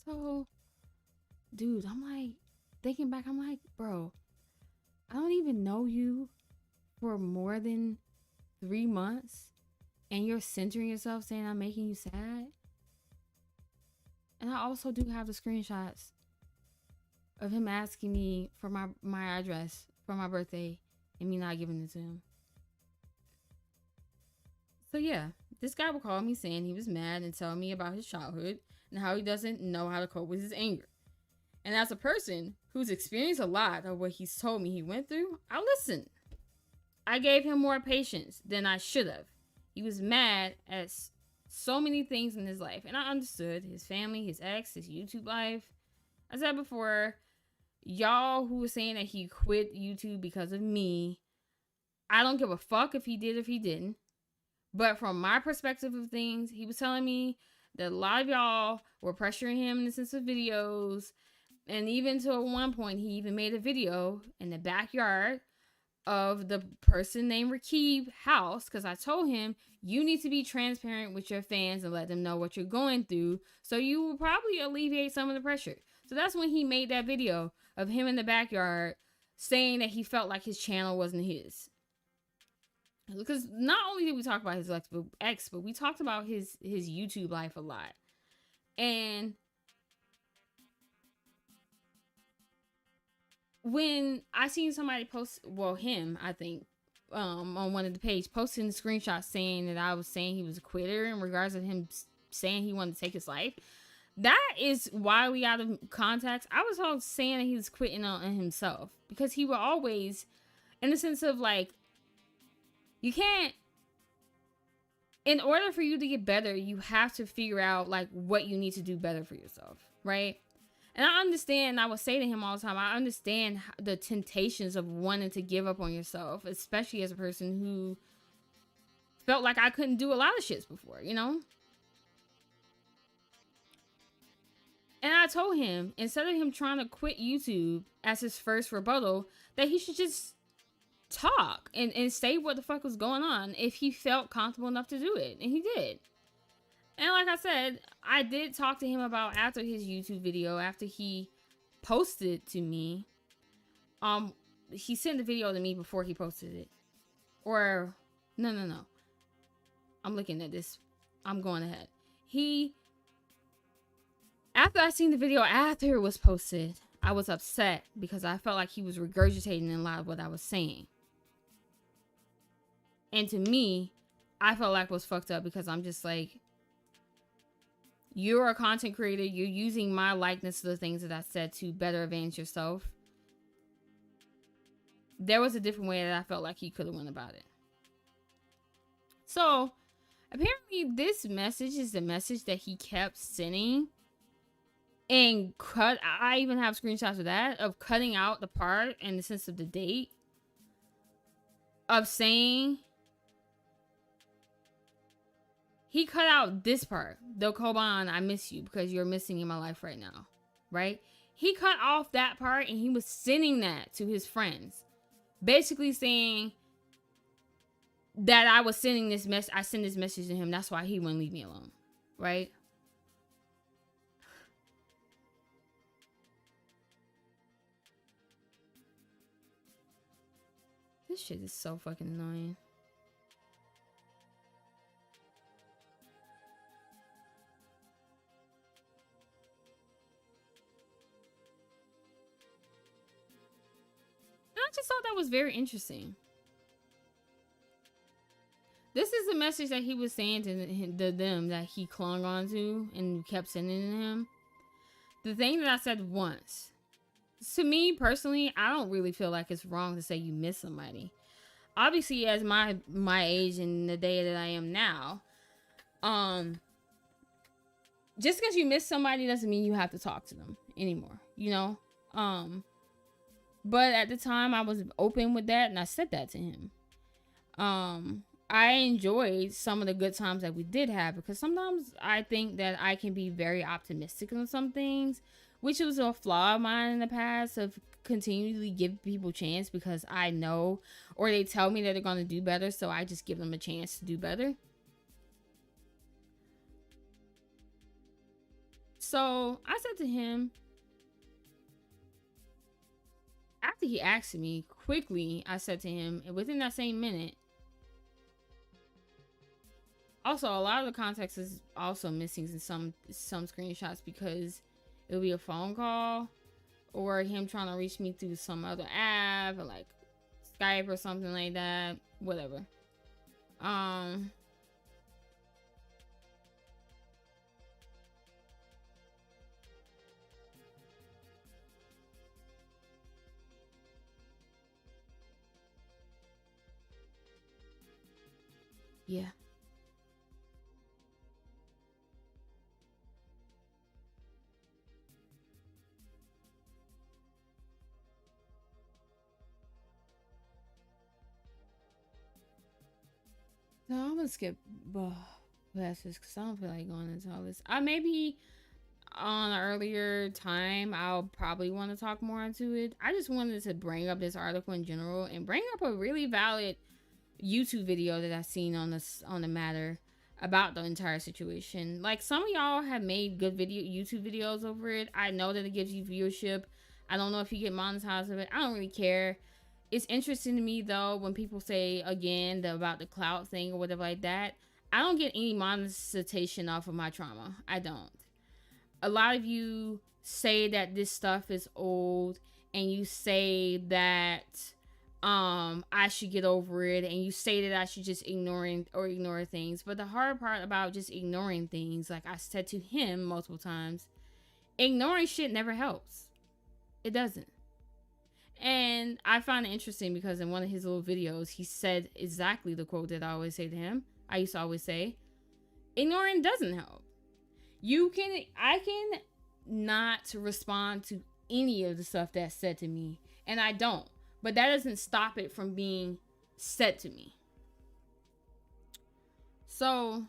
So, dude, I'm like, thinking back, I'm like, bro, I don't even know you for more than 3 months, and you're centering yourself saying I'm making you sad. And I also do have the screenshots of him asking me for my address for my birthday and me not giving it to him. So yeah, this guy would call me saying he was mad and tell me about his childhood and how he doesn't know how to cope with his anger. And as a person who's experienced a lot of what he's told me he went through, I listened. I gave him more patience than I should have. He was mad at so many things in his life, and I understood his family, his ex, his YouTube life. I said before, y'all who were saying that he quit YouTube because of me, I don't give a fuck if he did or if he didn't. But from my perspective of things, he was telling me that a lot of y'all were pressuring him in the sense of videos. And even to one point, he even made a video in the backyard of the person named Rakib house, because I told him you need to be transparent with your fans and let them know what you're going through, so you will probably alleviate some of the pressure. So that's when he made that video of him in the backyard saying that he felt like his channel wasn't his. Because not only did we talk about his ex, but we talked about his YouTube life a lot. And when I seen somebody post, well, him, I think, on one of the pages, posting the screenshot saying that I was saying he was a quitter in regards to him saying he wanted to take his life, that is wildly out of context. I was all saying that he was quitting on himself, because he would always, in the sense of like, you can't, in order for you to get better, you have to figure out like what you need to do better for yourself, right? And I understand, I would say to him all the time, I understand the temptations of wanting to give up on yourself, especially as a person who felt like I couldn't do a lot of shits before, you know? And I told him, instead of him trying to quit YouTube as his first rebuttal, that he should just talk and say what the fuck was going on if he felt comfortable enough to do it. And he did. And like I said, I did talk to him about after his YouTube video, after he posted to me. He sent the video to me before he posted it. Or, no. I'm looking at this. I'm going ahead. After I seen the video after it was posted, I was upset because I felt like he was regurgitating a lot of what I was saying. And to me, I felt like it was fucked up, because I'm just like, you're a content creator. You're using my likeness to the things that I said to better advance yourself. There was a different way that I felt like he could have went about it. So, apparently this message is the message that he kept sending. And I even have screenshots of that, of cutting out the part in the sense of the date. Of saying, he cut out this part. Though Koban, I miss you because you're missing in my life right now. Right? He cut off that part and he was sending that to his friends. Basically saying that I was sending this I sent this message to him. That's why he wouldn't leave me alone. Right? This shit is so fucking annoying. I just thought that was very interesting. This is the message that he was saying to them that he clung on to and kept sending to him. The thing that I said once, to me personally, I don't really feel like it's wrong to say you miss somebody. Obviously, as my age and the day that I am now, just because you miss somebody doesn't mean you have to talk to them anymore, you know? But at the time I was open with that and I said that to him. I enjoyed some of the good times that we did have, because sometimes I think that I can be very optimistic on some things, which was a flaw of mine in the past, of continually give people chance because I know, or they tell me that they're going to do better, so I just give them a chance to do better. So I said to him, after he asked me quickly, I said to him, and within that same minute, also a lot of the context is also missing in some screenshots, because it'll be a phone call or him trying to reach me through some other app, or like Skype or something like that, whatever. Yeah. So I'm gonna skip past this because I don't feel like going into all this. I maybe on an earlier time I'll probably want to talk more into it. I just wanted to bring up this article in general and bring up a really valid YouTube video that I've seen on the matter about the entire situation. Like, some of y'all have made good YouTube videos over it. I know that it gives you viewership. I don't know if you get monetized of it. I don't really care. It's interesting to me though when people say again about the clout thing or whatever like that. I don't get any monetization off of my trauma. I don't. A lot of you say that this stuff is old, and you say that I should get over it, and you say that I should just ignore things. But the hard part about just ignoring things, like I said to him multiple times, ignoring shit never helps. It doesn't. And I find it interesting because in one of his little videos, he said exactly the quote that I always say to him. I used to always say, ignoring doesn't help. I can not respond to any of the stuff that's said to me, and I don't. But that doesn't stop it from being said to me. So,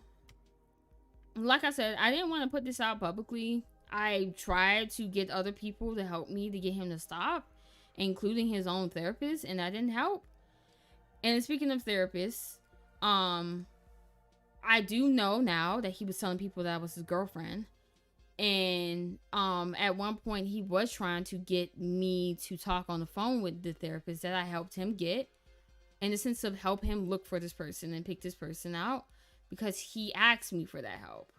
like I said, I didn't want to put this out publicly. I tried to get other people to help me to get him to stop, including his own therapist, and that didn't help. And speaking of therapists, I do know now that he was telling people that I was his girlfriend. And at one point he was trying to get me to talk on the phone with the therapist that I helped him get, in the sense of help him look for this person and pick this person out, because he asked me for that help.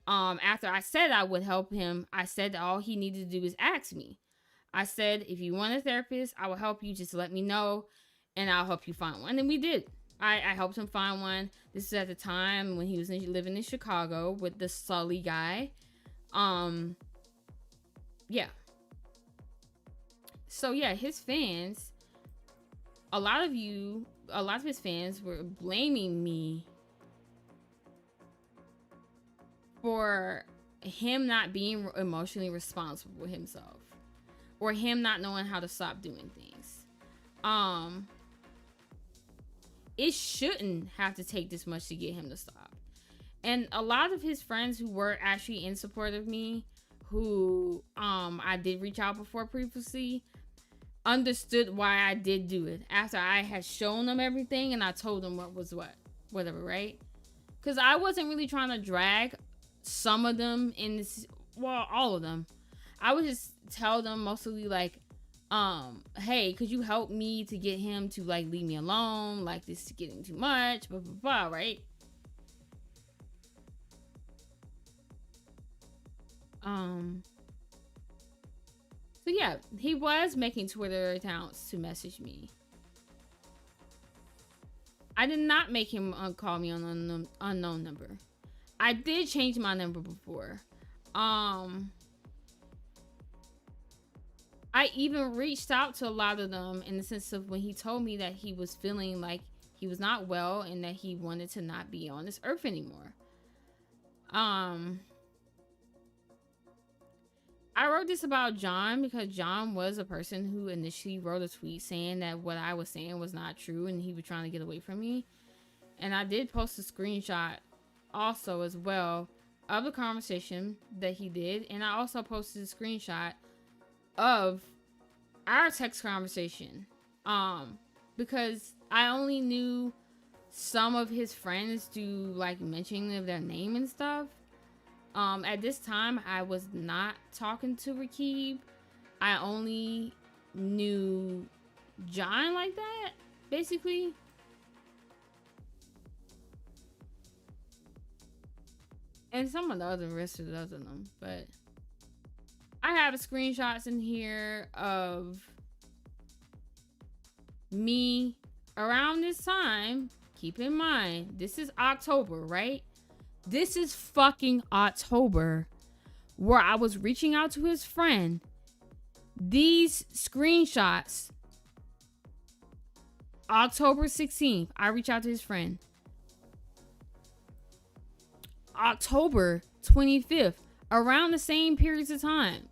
After I said I would help him, I said that all he needed to do is ask me. I said, if you want a therapist, I will help you. Just let me know and I'll help you find one. And we did. I helped him find one. This is at the time when he was living in Chicago with the Sully guy. Yeah. So yeah, his fans, a lot of his fans were blaming me for him not being emotionally responsible with himself, or him not knowing how to stop doing things. It shouldn't have to take this much to get him to stop. And a lot of his friends who were actually in support of me, who I did reach out before previously, understood why I did do it after I had shown them everything and I told them what was whatever, right? Because I wasn't really trying to drag some of them in this, well, all of them. I would just tell them mostly like, hey, could you help me to get him to like leave me alone? Like, this is getting too much, blah, blah, blah, right? So yeah, he was making Twitter accounts to message me. I did not make him call me on an unknown number. I did change my number before. I even reached out to a lot of them in the sense of when he told me that he was feeling like he was not well and that he wanted to not be on this earth anymore. I wrote this about John because John was a person who initially wrote a tweet saying that what I was saying was not true and he was trying to get away from me. And I did post a screenshot also as well of the conversation that he did. And I also posted a screenshot of our text conversation. Because I only knew some of his friends to like mentioning of their name and stuff. At this time, I was not talking to Rakib. I only knew John like that, basically. And some of the other rest of the other them. But I have screenshots in here of me around this time. Keep in mind, this is October, right? This is fucking October, where I was reaching out to his friend. These screenshots, October 16th, I reach out to his friend. October 25th, around the same periods of time,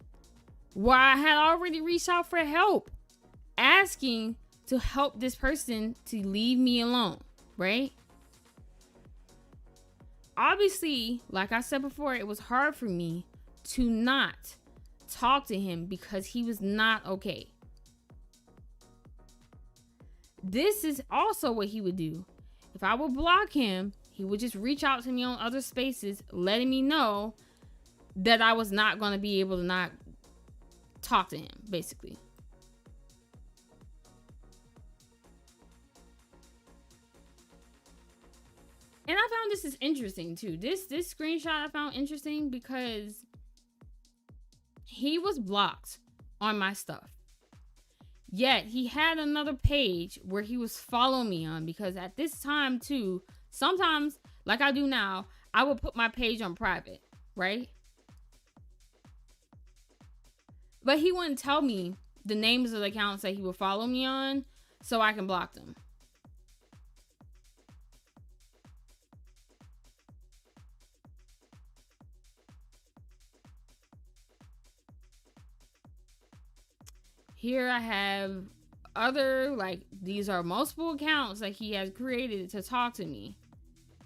where I had already reached out for help, asking to help this person to leave me alone, right? Obviously, like I said before, it was hard for me to not talk to him because he was not okay. This is also what he would do. If I would block him, he would just reach out to me on other spaces, letting me know that I was not going to be able to not talk to him, basically. And I found this is interesting too. This screenshot I found interesting because he was blocked on my stuff. Yet he had another page where he was following me on, because at this time too, sometimes, like I do now, I would put my page on private, right? But he wouldn't tell me the names of the accounts that he would follow me on so I can block them. Here I have other, like, these are multiple accounts that he has created to talk to me.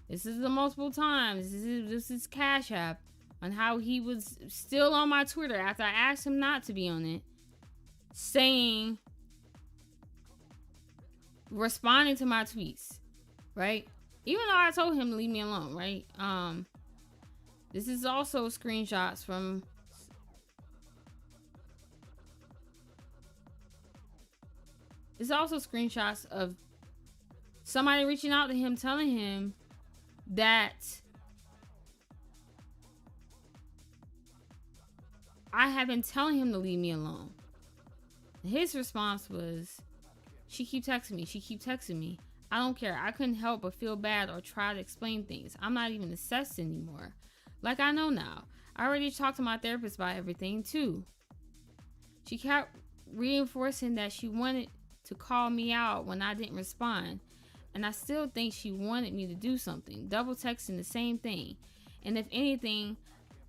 This is the multiple times. This is Cash App on how he was still on my Twitter after I asked him not to be on it, saying, responding to my tweets, right? Even though I told him to leave me alone, right? This is also screenshots from It's also screenshots of somebody reaching out to him, telling him that I have been telling him to leave me alone. His response was, she keep texting me. She keep texting me. I don't care. I couldn't help but feel bad or try to explain things. I'm not even assessed anymore. Like I know now. I already talked to my therapist about everything too. She kept reinforcing that she wanted to call me out when I didn't respond, and I still think she wanted me to do something, double texting the same thing. And if anything,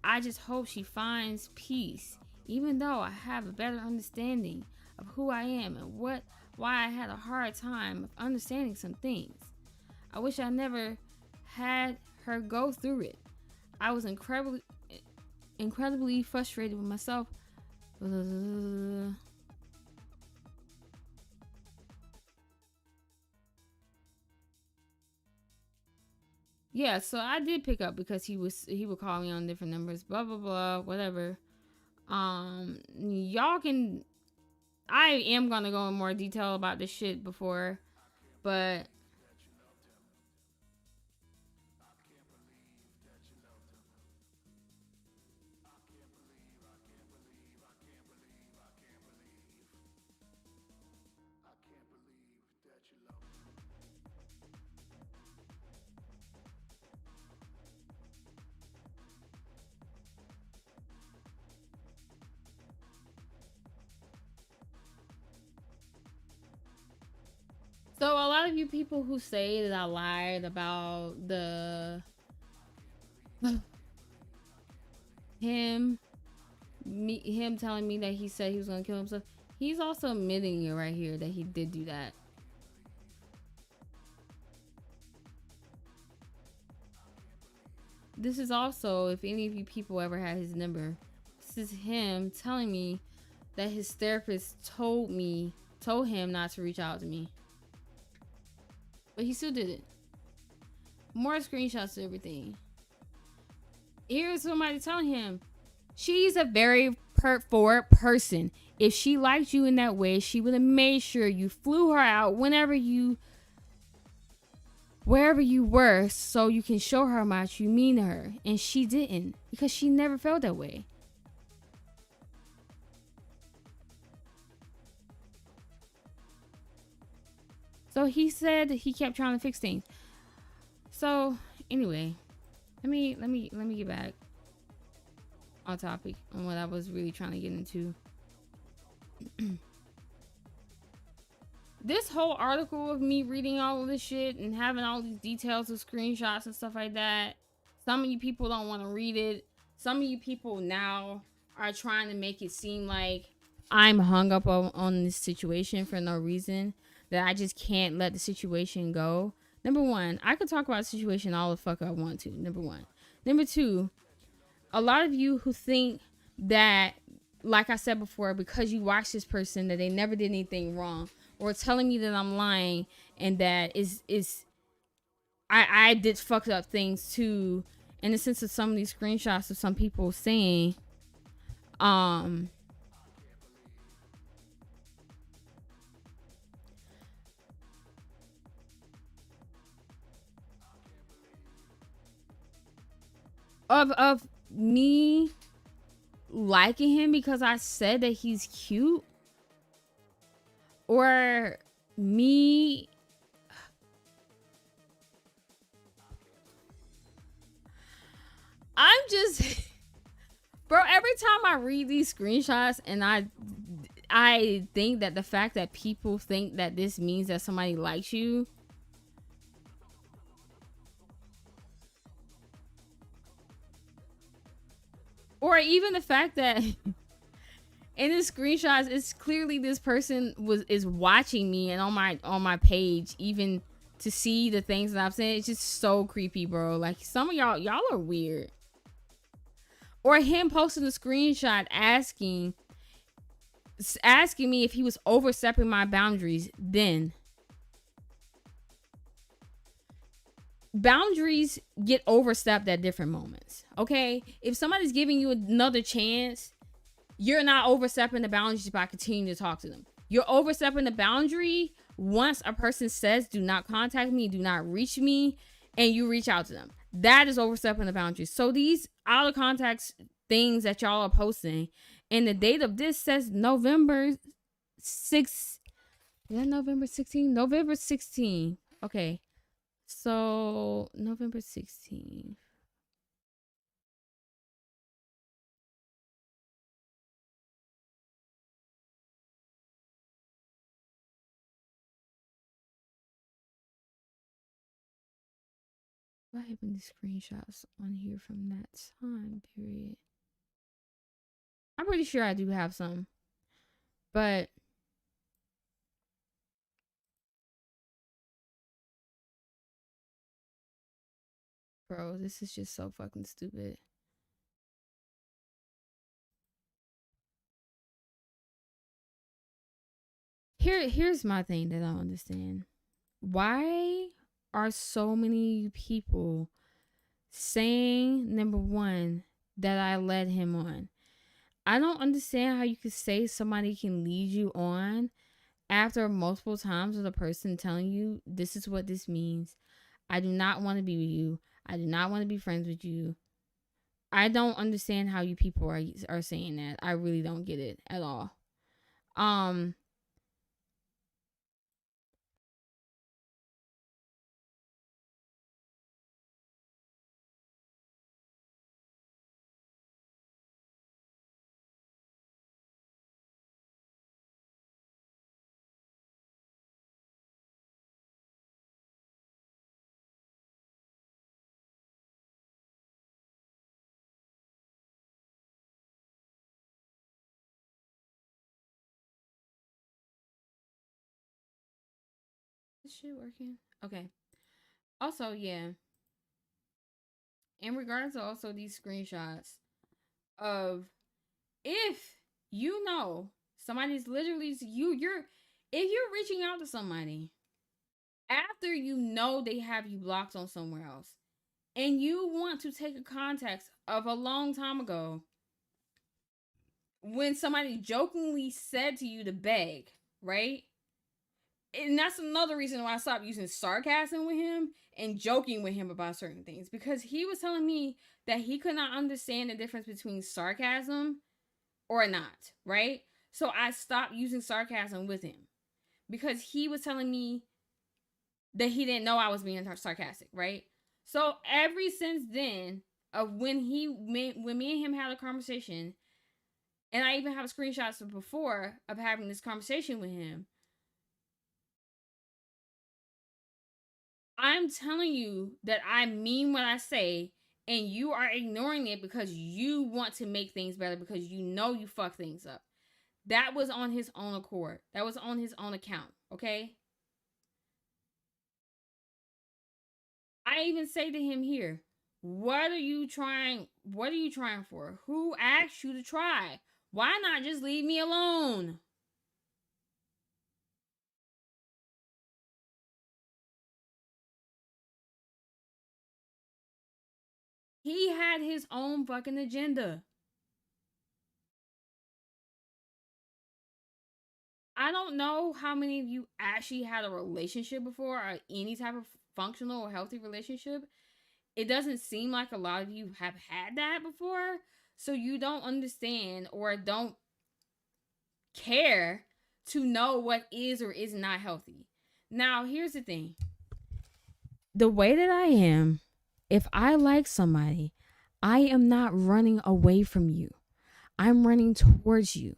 I just hope she finds peace, even though I have a better understanding of who I am and why I had a hard time of understanding some things. I wish I never had her go through it. I was incredibly frustrated with myself. Yeah, so I did pick up because he would call me on different numbers, blah blah blah, whatever. Y'all can, I am gonna go in more detail about this shit before, but so a lot of you people who say that I lied about him telling me that he said he was gonna kill himself, he's also admitting it right here that he did do that. this is also, if any of you people ever had his number, this is him telling me that his therapist told him not to reach out to me, but he still did it. More screenshots of everything. Here's somebody telling him she's a very forward person. If she liked you in that way, she would have made sure you flew her out wherever you were, so you can show her how much you mean to her. And she didn't, because she never felt that way. So he said he kept trying to fix things. So anyway, let me get back on topic on what I was really trying to get into. This whole article of me reading all of this shit and having all these details of screenshots and stuff like that, some of you people don't want to read it. Some of you people now are trying to make it seem like I'm hung up on this situation for no reason, that I just can't let the situation go. Number one, I could talk about the situation all the fuck I want to. Number one. Number two, a lot of you who think that, like I said before, because you watch this person that they never did anything wrong, or telling me that I'm lying and that I did fucked up things too, in the sense of some of these screenshots of some people saying of me liking him because I said that he's cute, or me I'm just bro, every time I read these screenshots and I think that the fact that people think that this means that somebody likes you, or even the fact that in the screenshots it's clearly this person is watching me and on my page, even to see the things that I'm saying. It's just so creepy, bro. Like, some of y'all are weird. Or him posting a screenshot asking me if he was overstepping my boundaries. Then boundaries get overstepped at different moments. Okay, if somebody's giving you another chance, you're not overstepping the boundaries by continuing to talk to them. You're overstepping the boundary once a person says, do not contact me, do not reach me, and you reach out to them. That is overstepping the boundaries. So these out of context things that y'all are posting, and the date of this says November 6th. Is that November 16th? November 16th. Okay. So November 16th. What happened to screenshots on here from that time period? I'm pretty sure I do have some. But bro, this is just so fucking stupid. Here's my thing that I don't understand. Why are so many people saying, number one, that I led him on? I don't understand how you could say somebody can lead you on after multiple times of the person telling you, this is what this means. I do not want to be with you. I do not want to be friends with you. I don't understand how you people are saying that. I really don't get it at all. Is shit working? Okay. Also, yeah. in regards to also these screenshots of, if you know somebody's literally you're if you're reaching out to somebody after you know they have you blocked on somewhere else, and you want to take a context of a long time ago when somebody jokingly said to you to beg, right? And that's another reason why I stopped using sarcasm with him and joking with him about certain things, because he was telling me that he could not understand the difference between sarcasm or not, right? So I stopped using sarcasm with him because he was telling me that he didn't know I was being sarcastic, right? So ever since then, of when me and him had a conversation, and I even have screenshots of before of having this conversation with him, I'm telling you that I mean what I say, and you are ignoring it because you want to make things better because you know you fuck things up. That was on his own accord. That was on his own account, okay? I even say to him here, what are you trying for? Who asked you to try? Why not just leave me alone? He had his own fucking agenda. I don't know how many of you actually had a relationship before, or any type of functional or healthy relationship. It doesn't seem like a lot of you have had that before. So you don't understand or don't care to know what is or is not healthy. Now, here's the thing. The way that I am, if I like somebody, I am not running away from you. I'm running towards you.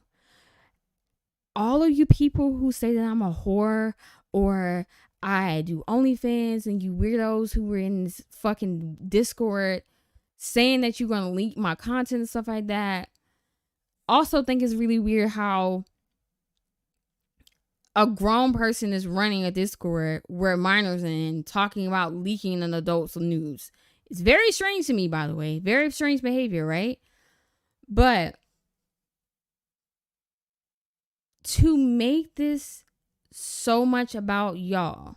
All of you people who say that I'm a whore or I do OnlyFans, and you weirdos who were in this fucking Discord saying that you're going to leak my content and stuff like that, also think it's really weird how a grown person is running a Discord where minors in talking about leaking an adult's news. It's very strange to me, by the way. Very strange behavior, right? But to make this so much about y'all,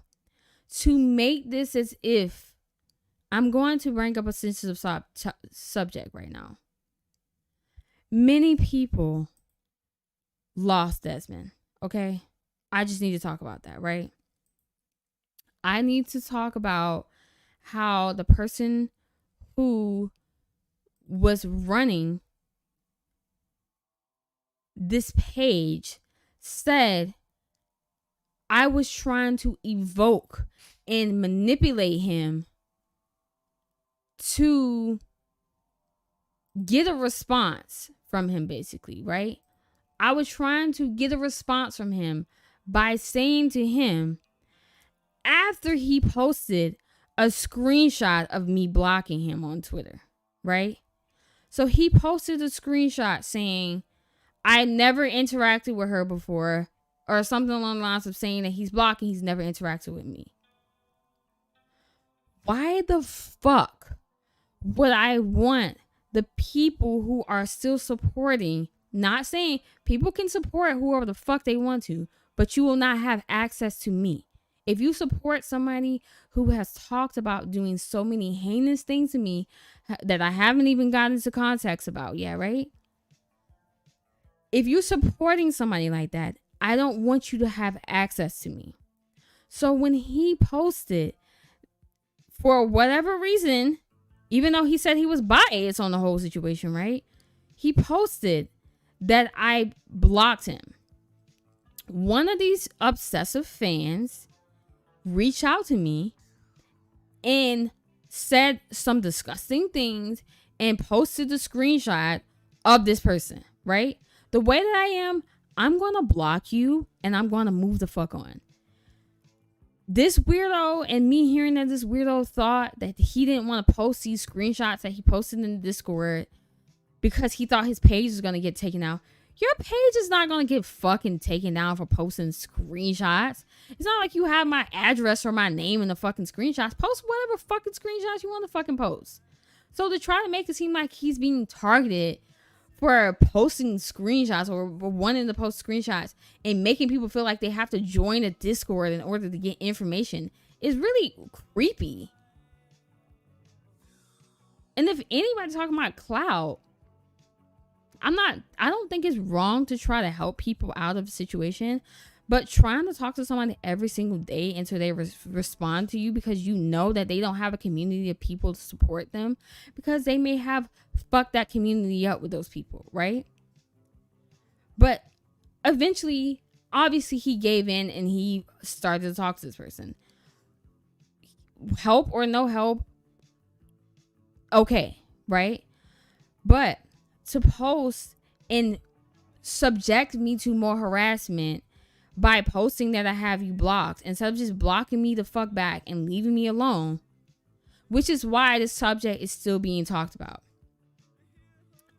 to make this as if I'm going to bring up a sensitive subject right now. Many people lost Desmond, okay? I just need to talk about that, right? I need to talk about how the person who was running this page said I was trying to evoke and manipulate him to get a response from him, basically, right? I was trying to get a response from him by saying to him, after he posted a screenshot of me blocking him on Twitter, right? So he posted a screenshot saying, I never interacted with her before, or something along the lines of saying that he's blocking, he's never interacted with me. Why the fuck would I want the people who are still supporting, not saying people can support whoever the fuck they want to, but you will not have access to me. If you support somebody who has talked about doing so many heinous things to me that I haven't even gotten into context about yet, right? If you're supporting somebody like that, I don't want you to have access to me. So when he posted, for whatever reason, even though he said he was biased on the whole situation, right? He posted that I blocked him. One of these obsessive fans reached out to me and said some disgusting things and posted the screenshot of this person, right? The way that I am, I'm going to block you and I'm going to move the fuck on. This weirdo, and me hearing that this weirdo thought that he didn't want to post these screenshots that he posted in the Discord because he thought his page was going to get taken out. Your page is not going to get fucking taken down for posting screenshots. It's not like you have my address or my name in the fucking screenshots. Post whatever fucking screenshots you want to fucking post. So to try to make it seem like he's being targeted for posting screenshots or wanting to post screenshots and making people feel like they have to join a Discord in order to get information is really creepy. And if anybody's talking about clout, I don't think it's wrong to try to help people out of a situation, but trying to talk to someone every single day until they respond to you because you know that they don't have a community of people to support them because they may have fucked that community up with those people, right? But eventually, obviously, he gave in and he started to talk to this person. Help or no help, okay, right? But to post and subject me to more harassment by posting that I have you blocked instead of just blocking me the fuck back and leaving me alone, which is why this subject is still being talked about.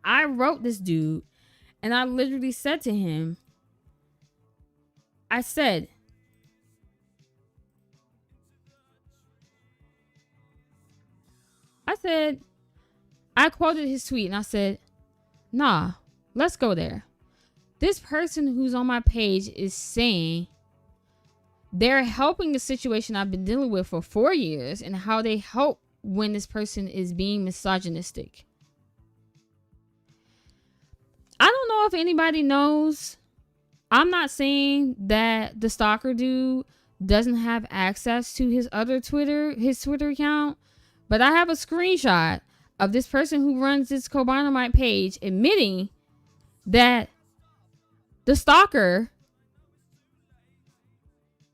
I wrote this dude and I literally said to him, I said, I quoted his tweet and I said, nah, let's go there. This person who's on my page is saying they're helping the situation I've been dealing with for 4 years and how they help when this person is being misogynistic. I don't know if anybody knows. I'm not saying that the stalker dude doesn't have access to his Twitter account, but I have a screenshot of this person who runs this Cobanomite page admitting that the stalker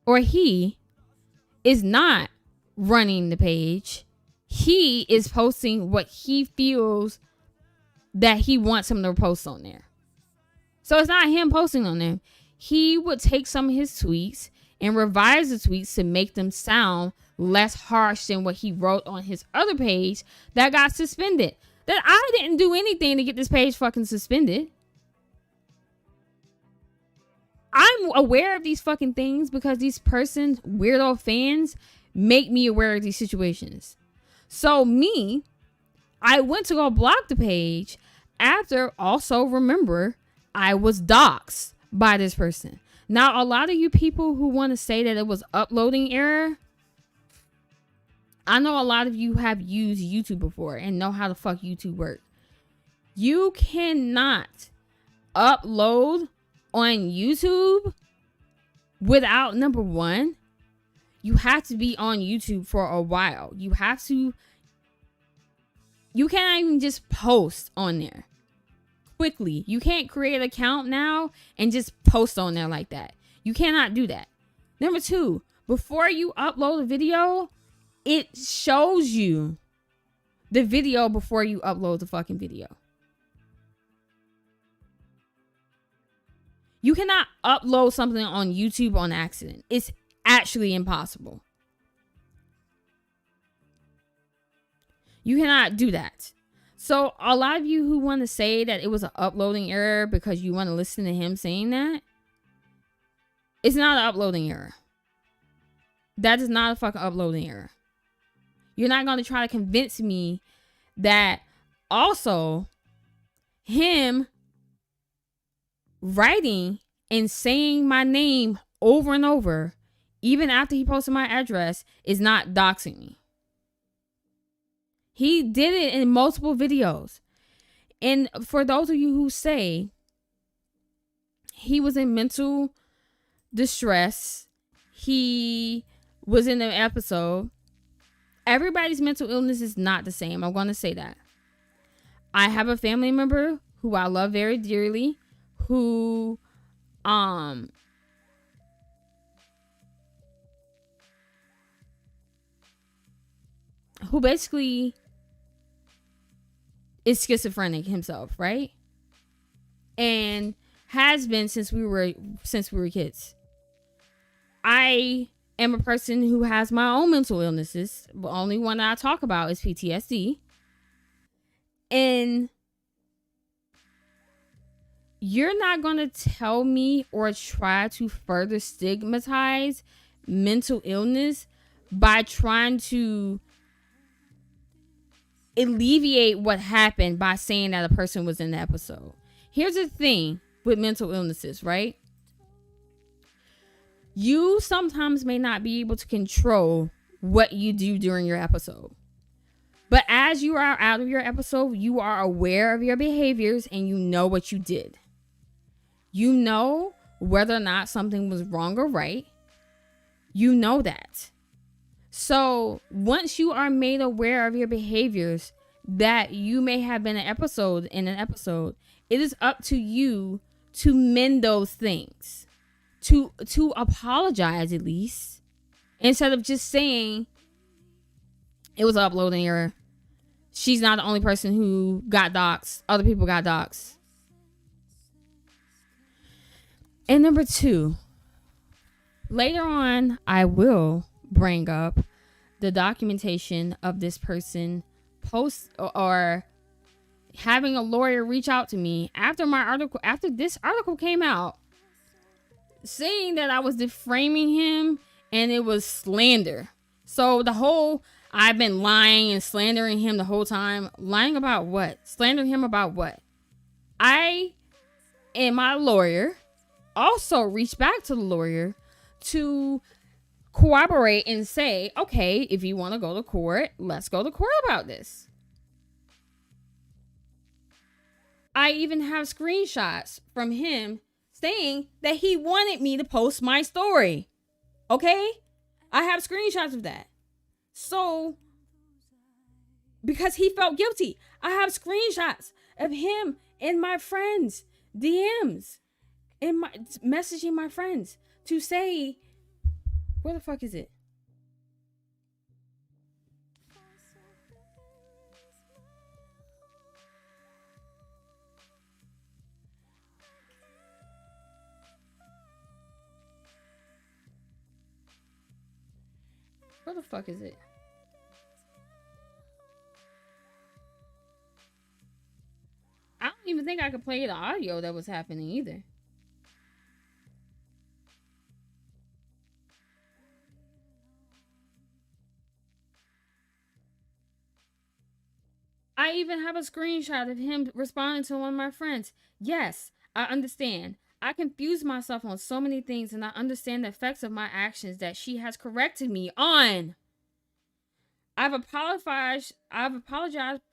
or he is not running the page. He is posting what he feels that he wants him to post on there. So it's not him posting on them. He would take some of his tweets and revise the tweets to make them sound less harsh than what he wrote on his other page that got suspended. That I didn't do anything to get this page fucking suspended. I'm aware of these fucking things because these person's weirdo fans make me aware of these situations. So I went to go block the page after also remember I was doxxed by this person. Now, a lot of you people who want to say that it was uploading error, I know a lot of you have used YouTube before and know how the fuck YouTube works. You cannot upload on YouTube without, number one, you have to be on YouTube for a while. You cannot even just post on there quickly. You can't create an account now and just post on there like that. You cannot do that. Number two, before you upload a video, it shows you the video before you upload the fucking video. You cannot upload something on YouTube on accident. It's actually impossible. You cannot do that. So a lot of you who want to say that it was an uploading error because you want to listen to him saying that, it's not an uploading error. That is not a fucking uploading error. You're not going to try to convince me that also him writing and saying my name over and over, even after he posted my address, is not doxing me. He did it in multiple videos. And for those of you who say he was in mental distress, he was in an episode, everybody's mental illness is not the same. I'm going to say that. I have a family member who I love very dearly, who basically is schizophrenic himself, right? And has been since we were kids. I am a person who has my own mental illnesses. The only one I talk about is PTSD. And you're not going to tell me or try to further stigmatize mental illness by trying to alleviate what happened by saying that a person was in the episode. Here's the thing with mental illnesses, right? You sometimes may not be able to control what you do during your episode. But as you are out of your episode, you are aware of your behaviors and you know what you did. You know whether or not something was wrong or right. You know that. So once you are made aware of your behaviors that you may have been in an episode, it is up to you to mend those things, to apologize at least, instead of just saying it was an uploading error. She's not the only person who got doxxed. Other people got doxxed. And number 2, later on, I will bring up the documentation of this person post or having a lawyer reach out to me after this article came out, saying that I was defaming him and it was slander. So the whole I've been lying and slandering him the whole time. Lying about what? Slandering him about what? I and my lawyer also reached back to the lawyer to cooperate and say, okay, if you want to go to court, let's go to court about this. I even have screenshots from him saying that he wanted me to post my story. Okay? I have screenshots of that. So, because he felt guilty, I have screenshots of him in my friends' DMs, in my messaging my friends to say, where the fuck is it? Where the fuck is it? I don't even think I could play the audio that was happening either. I even have a screenshot of him responding to one of my friends. Yes, I understand. I confuse myself on so many things and I understand the effects of my actions that she has corrected me on. I've apologized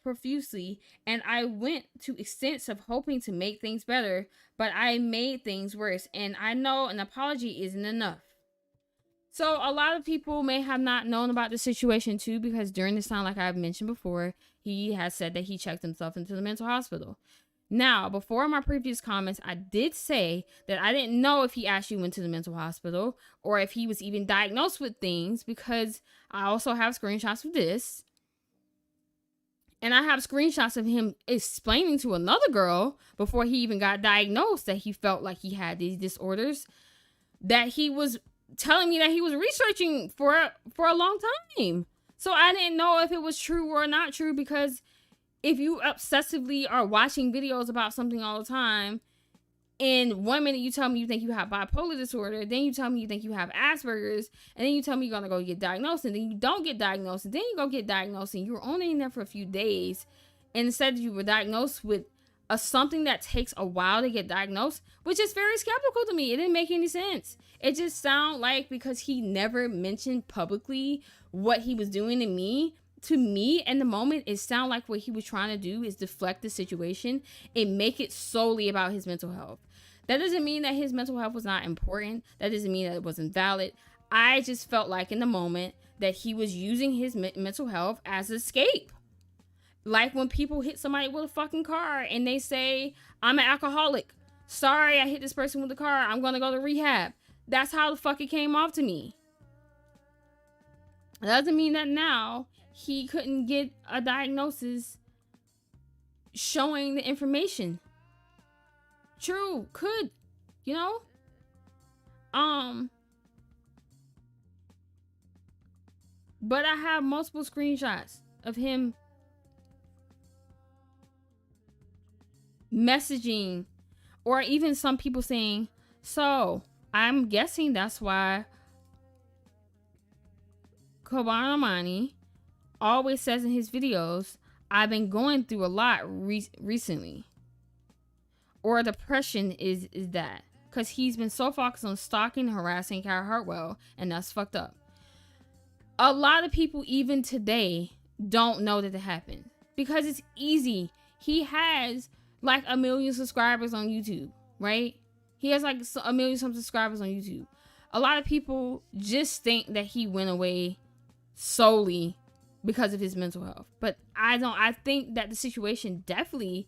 profusely and I went to extents of hoping to make things better, but I made things worse and I know an apology isn't enough. So a lot of people may have not known about the situation too, because during this time, like I've mentioned before, he has said that he checked himself into the mental hospital. Now, before my previous comments, I did say that I didn't know if he actually went to the mental hospital or if he was even diagnosed with things, because I also have screenshots of this. And I have screenshots of him explaining to another girl before he even got diagnosed that he felt like he had these disorders, that he was telling me that he was researching for a long time. So I didn't know if it was true or not true, because if you obsessively are watching videos about something all the time, and 1 minute you tell me you think you have bipolar disorder, then you tell me you think you have Asperger's, and then you tell me you're gonna go get diagnosed, and then you don't get diagnosed, and then you go get diagnosed, and you're only in there for a few days, and instead you were diagnosed with something that takes a while to get diagnosed, which is very skeptical to me. It didn't make any sense. It just sounded like, because he never mentioned publicly what he was doing to me in the moment, it sounded like what he was trying to do is deflect the situation and make it solely about his mental health. That doesn't mean that his mental health was not important. That doesn't mean that it wasn't valid. I just felt like in the moment that he was using his mental health as an escape. Like when people hit somebody with a fucking car and they say, I'm an alcoholic. Sorry, I hit this person with the car. I'm going to go to rehab. That's how the fuck it came off to me. That doesn't mean that now he couldn't get a diagnosis showing the information. True, could, you know? But I have multiple screenshots of him messaging, or even some people saying, so I'm guessing that's why Kobanamani always says in his videos, I've been going through a lot recently. Or depression is that. Because he's been so focused on stalking and harassing Kara Hartwell, and that's fucked up. A lot of people, even today, don't know that it happened. Because it's easy. He has like 1 million subscribers on YouTube, right? He has like 1 million some subscribers on YouTube. A lot of people just think that he went away solely because of his mental health. But I don't. I think that the situation definitely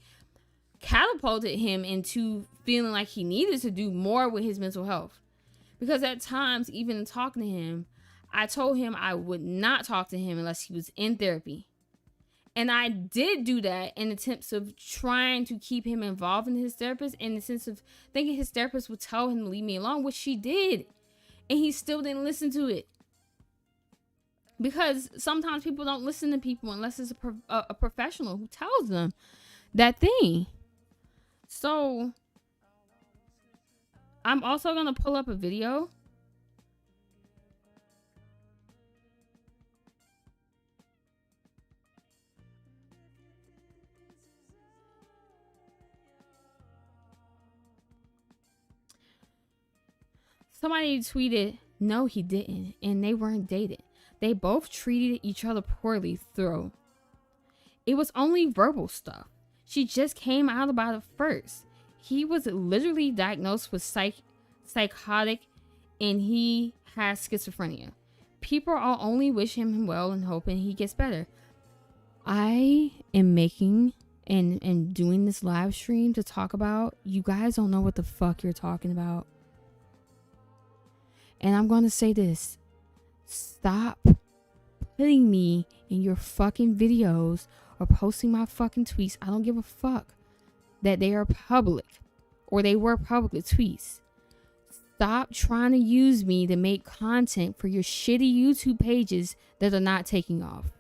catapulted him into feeling like he needed to do more with his mental health. Because at times, even in talking to him, I told him I would not talk to him unless he was in therapy. And I did do that in attempts of trying to keep him involved in his therapist, in the sense of thinking his therapist would tell him to leave me alone, which she did. And he still didn't listen to it. Because sometimes people don't listen to people unless it's a professional who tells them that thing. So, I'm also going to pull up a video. Somebody tweeted, no, he didn't. And they weren't dated. They both treated each other poorly through. It was only verbal stuff. She just came out about it first. He was literally diagnosed with psychotic, and he has schizophrenia. People are only wishing him well and hoping he gets better. I am making and doing this live stream to talk about, you guys don't know what the fuck you're talking about. And I'm going to say this. Stop putting me in your fucking videos or posting my fucking tweets. I don't give a fuck that they are public or they were public tweets. Stop trying to use me to make content for your shitty YouTube pages that are not taking off.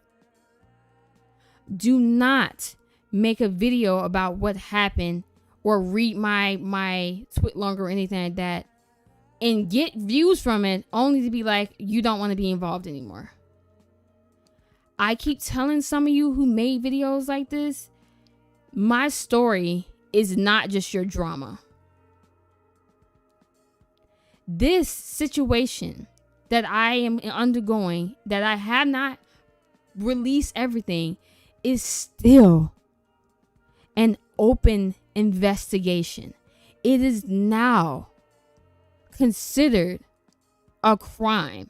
Do not make a video about what happened or read my tweet longer or anything like that and get views from it only to be like, you don't want to be involved anymore. I keep telling some of you who made videos like this, my story is not just your drama. This situation that I am undergoing, that I have not released everything, is still an open investigation. It is now considered a crime.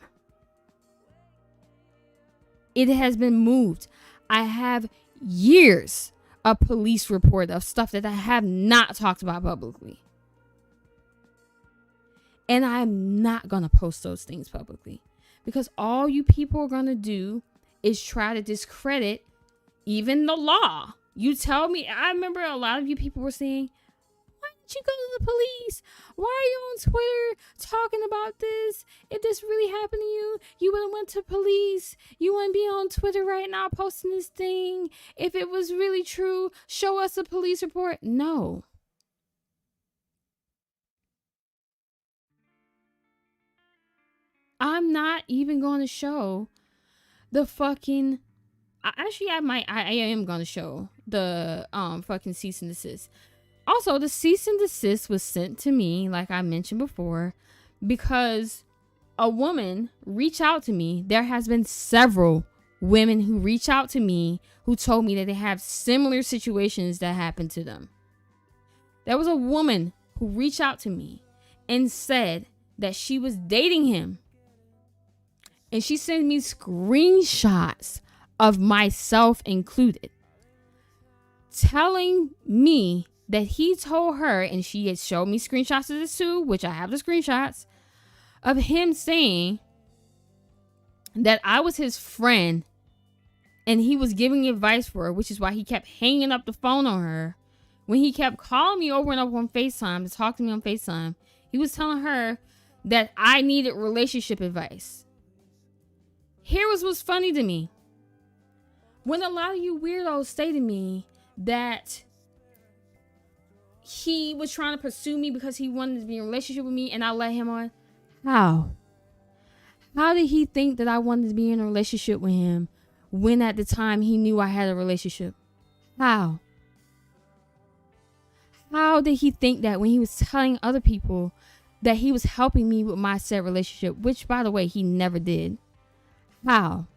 It has been moved. I have years of police report of stuff that I have not talked about publicly. And I'm not going to post those things publicly. Because all you people are going to do is try to discredit even the law. You tell me, I remember a lot of you people were saying, why didn't you go to the police? Why are you on Twitter talking about this? If this really happened to you, you would have went to police. You wouldn't be on Twitter right now posting this thing. If it was really true, show us a police report. No. I'm not even going to show the fucking... Actually, I am going to show the fucking cease and desist. Also, the cease and desist was sent to me, like I mentioned before, because a woman reached out to me. There has been several women who reach out to me who told me that they have similar situations that happened to them. There was a woman who reached out to me and said that she was dating him. And she sent me screenshots of myself included, telling me that he told her, and she had showed me screenshots of this too, which I have the screenshots, of him saying that I was his friend and he was giving advice for her, which is why he kept hanging up the phone on her. When he kept calling me over and over on FaceTime to talk to me on FaceTime, he was telling her that I needed relationship advice. Here was what's funny to me. When a lot of you weirdos say to me that he was trying to pursue me because he wanted to be in a relationship with me and I let him on. How? How did he think that I wanted to be in a relationship with him when at the time he knew I had a relationship? How? How did he think that when he was telling other people that he was helping me with my said relationship, which by the way, he never did? How?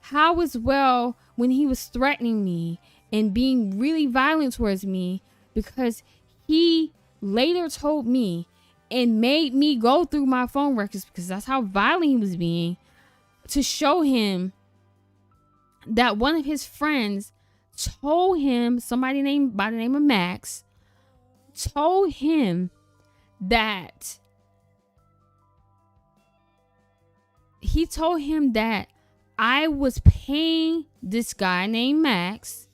How as well when he was threatening me and being really violent towards me, because he later told me and made me go through my phone records, because that's how violent he was being, to show him that one of his friends told him, somebody named by the name of Max, told him that I was paying this guy named Max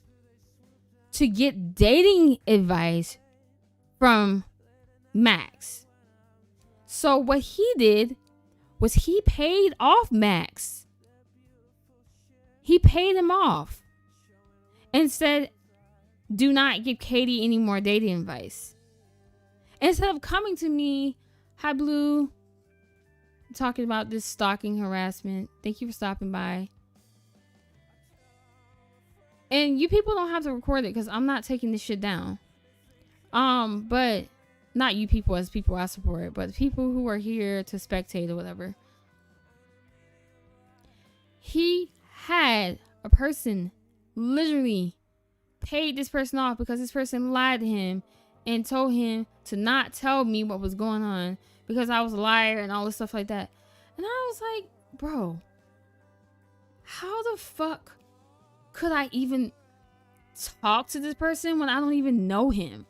to get dating advice from Max. So what he did was he paid off Max. He paid him off and said, do not give Katie any more dating advice. Instead of coming to me, hi Blue, talking about this stalking harassment. Thank you for stopping by. And you people don't have to record it because I'm not taking this shit down. But not you people as people I support, but the people who are here to spectate or whatever. He had a person literally paid this person off because this person lied to him and told him to not tell me what was going on because I was a liar and all this stuff like that. And I was like, bro, how the fuck could I even talk to this person when I don't even know him?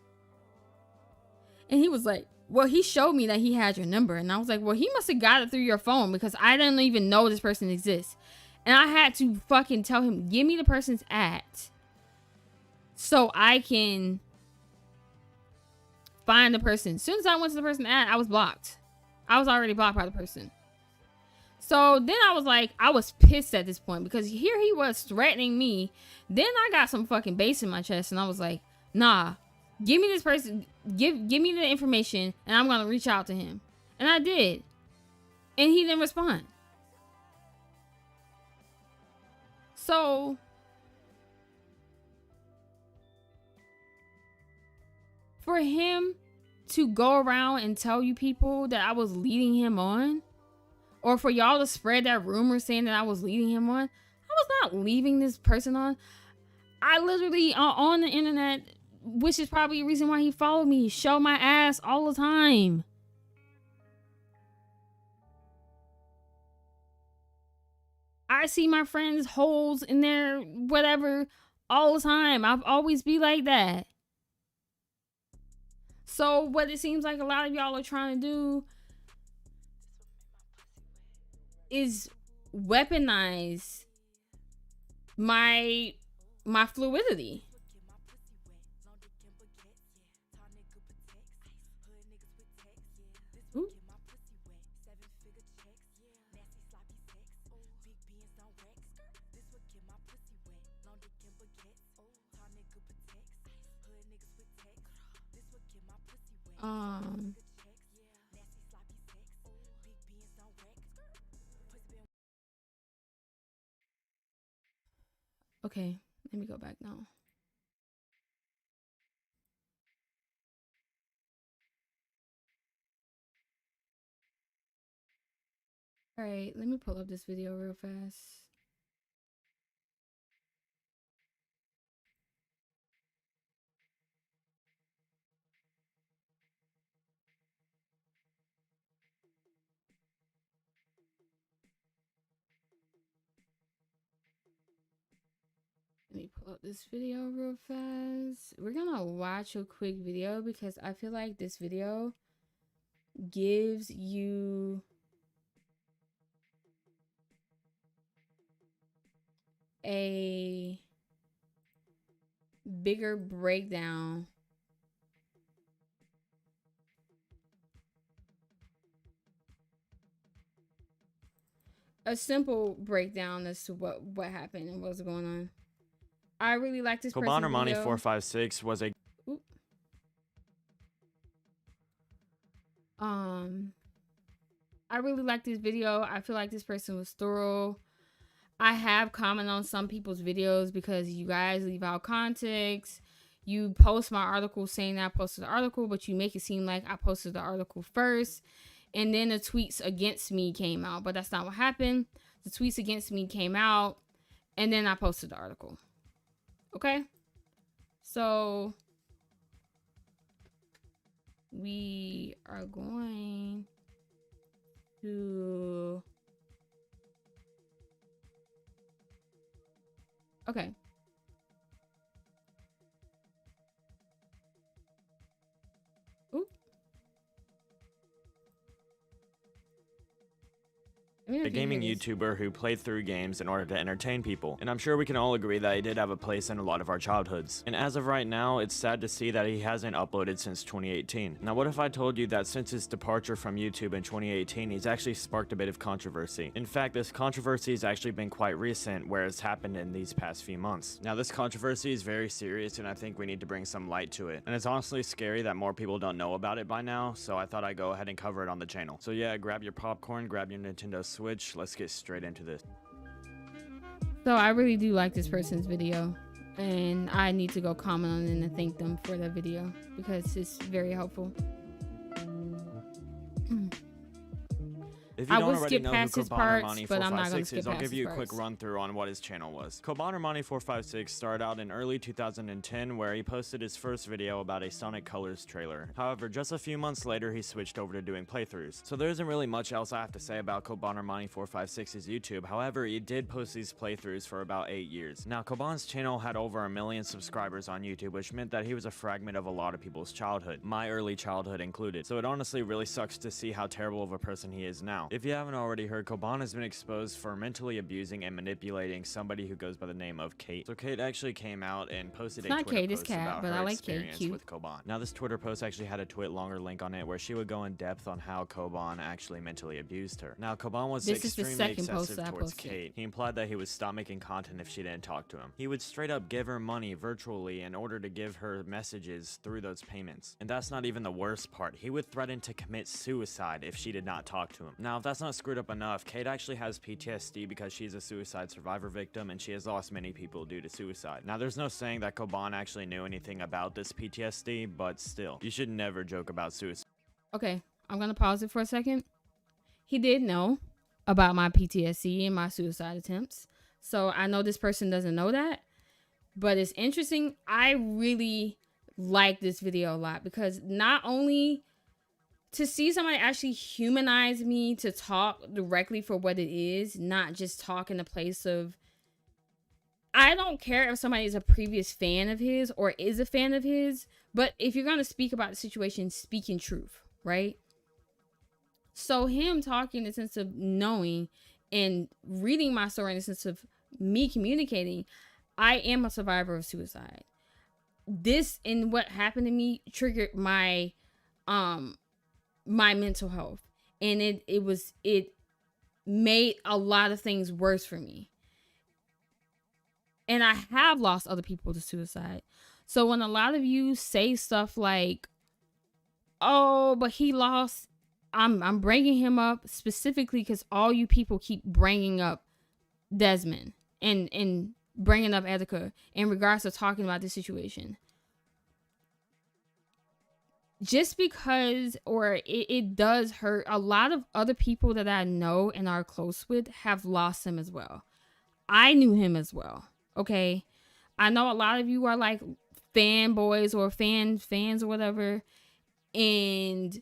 And he was like, well, he showed me that he had your number. And I was like, well, he must have got it through your phone because I didn't even know this person exists. And I had to fucking tell him, give me the person's at so I can find the person. As soon as I went to the person's at, I was blocked. I was already blocked by the person. So then I was like, I was pissed at this point because here he was threatening me. Then I got some fucking bass in my chest and I was like, nah, give me this person, give me the information and I'm gonna reach out to him. And I did. And he didn't respond. So for him to go around and tell you people that I was leading him on, or for y'all to spread that rumor saying that I was leading him on, I was not leaving this person on. I literally on the internet, which is probably a reason why he followed me, show my ass all the time. I see my friends' holes in their whatever all the time. I'll always be like that. So what it seems like a lot of y'all are trying to do is weaponize my fluidity. Ooh. Okay, let me go back now. All right, let me pull up this video real fast. Let me pull up this video real fast. We're gonna watch a quick video because I feel like this video gives you a bigger breakdown a simple breakdown as to what happened and what's going on. I really like this Koban person's Armani video. 456 was a I really like this video. I feel like this person was thorough. I have commented on some people's videos because you guys leave out context. You post my article saying that I posted the article, but you make it seem like I posted the article first. And then the tweets against me came out. But that's not what happened. The tweets against me came out. And then I posted the article. Okay? So we are going to... Okay. Oop. A gaming YouTuber who played through games in order to entertain people, and I'm sure we can all agree that he did have a place in a lot of our childhoods. And as of right now, it's sad to see that he hasn't uploaded since 2018. Now what if I told you that since his departure from YouTube in 2018, he's actually sparked a bit of controversy. In fact, this controversy has actually been quite recent, where it's happened in these past few months. Now this controversy is very serious, and I think we need to bring some light to it. And it's honestly scary that more people don't know about it by now, so I thought I'd go ahead and cover it on the channel. So yeah, grab your popcorn, grab your Nintendo Switch, let's get straight into this. So I really do like this person's video, and I need to go comment on it and thank them for the video because it's very helpful. If you I don't will already skip know past who his Koban parts, but I'm not going to Armani456 skip is, I'll past give his you a quick parts. run through on what his channel was. Koban Armani456 started out in early 2010, where he posted his first video about a Sonic Colors trailer. However, just a few months later, he switched over to doing playthroughs. So there isn't really much else I have to say about Koban Armani456's YouTube. However, he did post these playthroughs for about 8 years. Now, Koban's channel had over 1 million subscribers on YouTube, which meant that he was a fragment of a lot of people's childhood, my early childhood included. So it honestly really sucks to see how terrible of a person he is now. If you haven't already heard, Koban has been exposed for mentally abusing and manipulating somebody who goes by the name of Kate. So Kate actually came out and posted a Twitter post about her experience with Koban. Now this Twitter post actually had a twit longer link on it where she would go in depth on how Koban actually mentally abused her. Now Koban was extremely excessive towards Kate. He implied that he would stop making content if she didn't talk to him. He would straight up give her money virtually in order to give her messages through those payments. And that's not even the worst part. He would threaten to commit suicide if she did not talk to him. Now if that's not screwed up enough, Kate actually has PTSD because she's a suicide survivor victim and she has lost many people due to suicide. Now there's no saying that Koban actually knew anything about this PTSD, but still, you should never joke about suicide. Okay, I'm gonna pause it for a second. He did know about my PTSD and my suicide attempts, so I know this person doesn't know that, but it's interesting. I really like this video a lot because not only to see somebody actually humanize me, to talk directly for what it is, not just talk in a place of, I don't care if somebody is a previous fan of his or is a fan of his, but if you're going to speak about the situation, speak in truth, right? So him talking in the sense of knowing and reading my story in the sense of me communicating, I am a survivor of suicide. This and what happened to me triggered my mental health, and it made a lot of things worse for me, and I have lost other people to suicide. So when a lot of you say stuff like, oh, but he lost, I'm bringing him up specifically because all you people keep bringing up Desmond and bringing up Etika in regards to talking about this situation. Just because, or it does hurt, a lot of other people that I know and are close with have lost him as well. I knew him as well. Okay. I know a lot of you are like fanboys or fans or whatever, and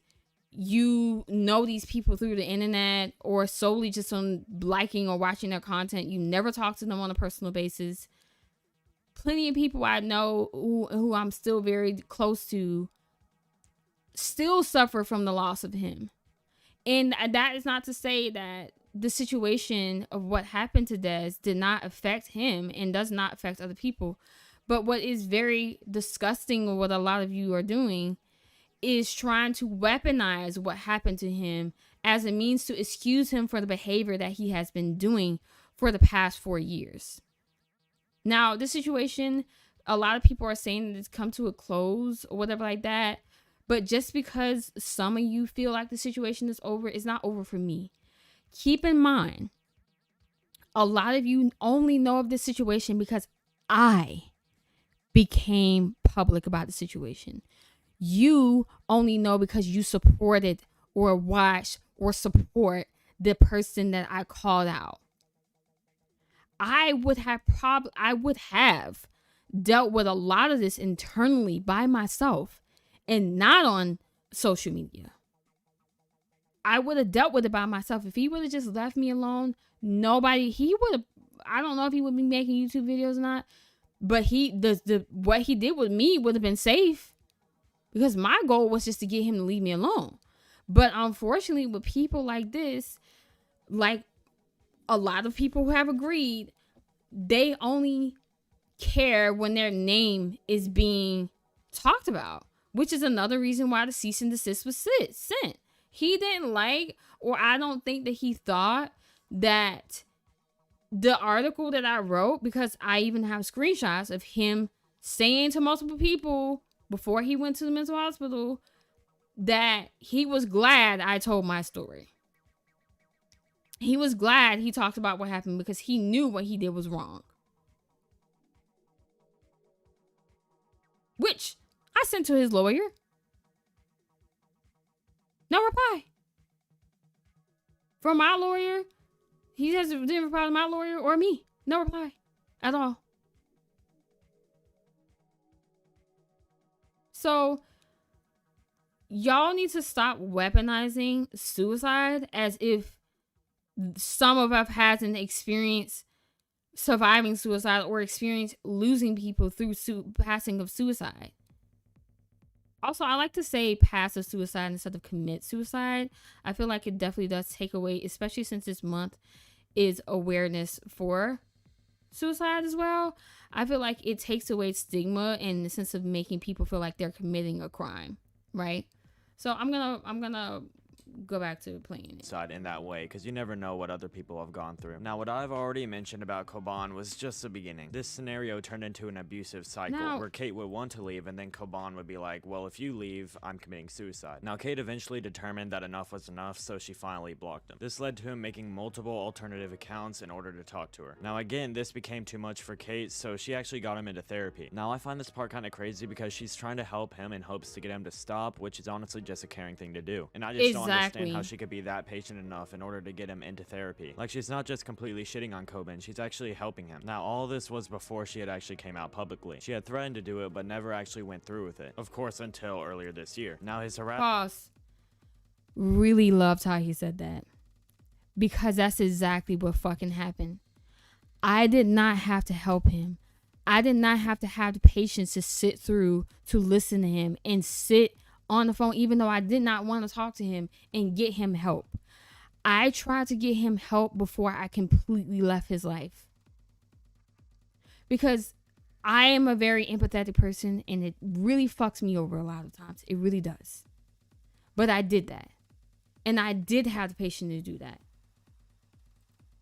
you know these people through the internet or solely just on liking or watching their content. You never talk to them on a personal basis. Plenty of people I know who I'm still very close to still suffer from the loss of him. And that is not to say that the situation of what happened to Des did not affect him and does not affect other people. But what is very disgusting, or what a lot of you are doing, is trying to weaponize what happened to him as a means to excuse him for the behavior that he has been doing for the past 4 years. Now, this situation, a lot of people are saying that it's come to a close or whatever like that. But just because some of you feel like the situation is over, it's not over for me. Keep in mind, A lot of you only know of this situation because I became public about the situation. You only know because you supported or watched or support the person that I called out. I would have dealt with a lot of this internally by myself and not on social media. I would have dealt with it by myself. If he would have just left me alone, I don't know if he would be making YouTube videos or not, but what he did with me would have been safe, because my goal was just to get him to leave me alone. But unfortunately, with people like this, like a lot of people who have agreed, they only care when their name is being talked about, which is another reason why the cease and desist was sent. He didn't like, or I don't think that he thought that the article that I wrote, because I even have screenshots of him saying to multiple people before he went to the mental hospital that he was glad I told my story. He was glad he talked about what happened because he knew what he did was wrong. Which I sent to his lawyer. No reply. From my lawyer, he didn't reply to my lawyer or me. No reply at all. So y'all need to stop weaponizing suicide as if some of us hasn't experienced surviving suicide or experienced losing people through passing of suicide. Also, I like to say passive suicide instead of commit suicide. I feel like it definitely does take away, especially since this month is awareness for suicide as well. I feel like it takes away stigma in the sense of making people feel like they're committing a crime, right? So I'm gonna go back to playing it. Side in that way, because you never know what other people have gone through. Now, what I've already mentioned about Koban was just the beginning. This scenario turned into an abusive cycle where Kate would want to leave, and then Koban would be like, well, if you leave, I'm committing suicide. Now, Kate eventually determined that enough was enough, so she finally blocked him. This led to him making multiple alternative accounts in order to talk to her. Now, again, this became too much for Kate, so she actually got him into therapy. Now, I find this part kind of crazy because she's trying to help him in hopes to get him to stop, which is honestly just a caring thing to do. And I just don't understand how she could be that patient enough in order to get him into therapy. Like, she's not just completely shitting on Koban, she's actually helping him. Now, all this was before she had actually came out publicly. She had threatened to do it, but never actually went through with it. Of course, until earlier this year. Now, his harassment... Really loved how he said that, because that's exactly what fucking happened. I did not have to help him. I did not have to have the patience to sit through, to listen to him, and sit on the phone, even though I did not want to talk to him and get him help. I tried to get him help before I completely left his life, because I am a very empathetic person, and it really fucks me over a lot of times. It really does. But I did that, and I did have the patience to do that.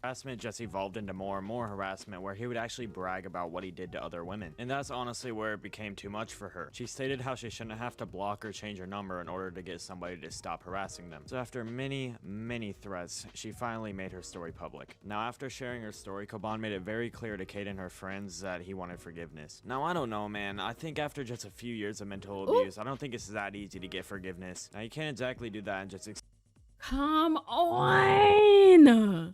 Harassment just evolved into more and more harassment, where he would actually brag about what he did to other women. And that's honestly where it became too much for her. She stated how she shouldn't have to block or change her number in order to get somebody to stop harassing them. So after many threats, she finally made her story public. Now, after sharing her story, Koban made it very clear to Kate and her friends that he wanted forgiveness. Now, I don't know, man. I think after just a few years of mental abuse, I don't think it's that easy to get forgiveness. Now, you can't exactly do that and just... Come on!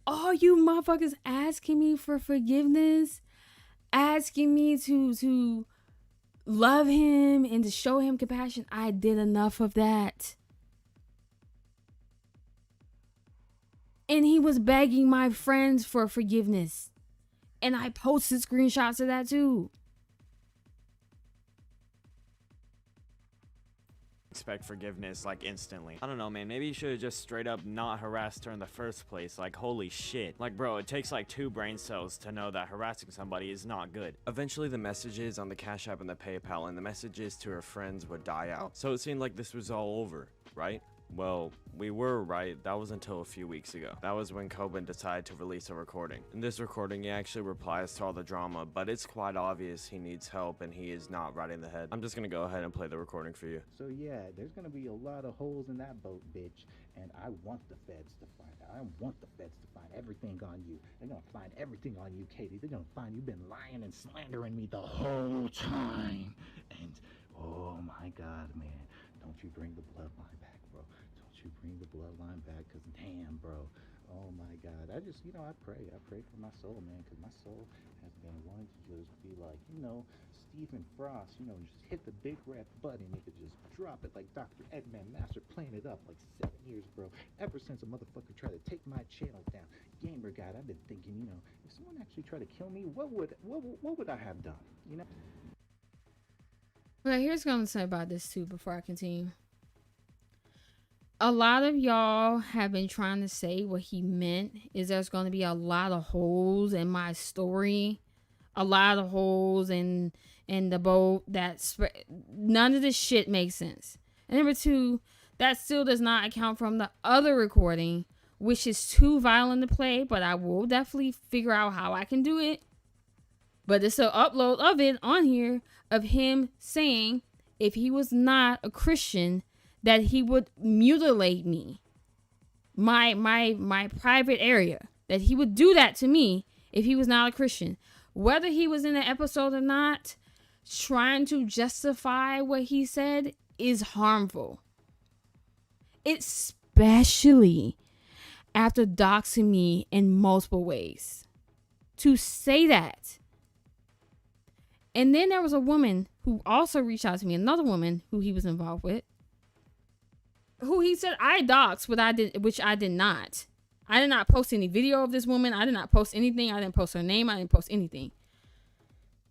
All you motherfuckers asking me for forgiveness, asking me to love him and to show him compassion. I did enough of that. And he was begging my friends for forgiveness. And I posted screenshots of that too. Expect forgiveness like instantly. I don't know, man. Maybe you should have just straight up not harassed her in the first place. Like, holy shit. Like, bro, it takes like 2 brain cells to know that harassing somebody is not good. Eventually, the messages on the Cash App and the PayPal and the messages to her friends would die out. So it seemed like this was all over, right? Well, we were right. That was until a few weeks ago. That was when Coben decided to release a recording. In this recording, he actually replies to all the drama, but it's quite obvious he needs help and he is not right in the head. I'm just gonna go ahead and play the recording for you. So yeah, there's gonna be a lot of holes in that boat, bitch. And I want the feds to find out. I want the feds to find everything on you. They're gonna find everything on you, Katie. They're gonna find you've been lying and slandering me the whole time. And oh my God, man, don't you bring the bloodline back, bro. Don't you bring the bloodline back, cause damn, bro. Oh my God. I just, I pray for my soul, man, cause my soul has been wanting to just be like, Stephen Frost, just hit the big red button, you could just drop it like Dr. Eggman Master playing it up like 7 years, bro. Ever since a motherfucker tried to take my channel down, Gamer God, I've been thinking, if someone actually tried to kill me, what would I have done, Well, here's what I'm gonna say about this too before I continue. A lot of y'all have been trying to say what he meant is there's going to be a lot of holes in my story, a lot of holes in the boat. None of this shit makes sense. And number two, that still does not account from the other recording, which is too violent to play, but I will definitely figure out how I can do it. But it's an upload of it on here of him saying if he was not a Christian, that he would mutilate me, my private area, that he would do that to me if he was not a Christian. Whether he was in the episode or not, trying to justify what he said is harmful. Especially after doxing me in multiple ways. To say that. And then there was a woman who also reached out to me, another woman who he was involved with, who he said I doxed, which I did not. I did not post any video of this woman. I did not post anything. I didn't post her name. I didn't post anything.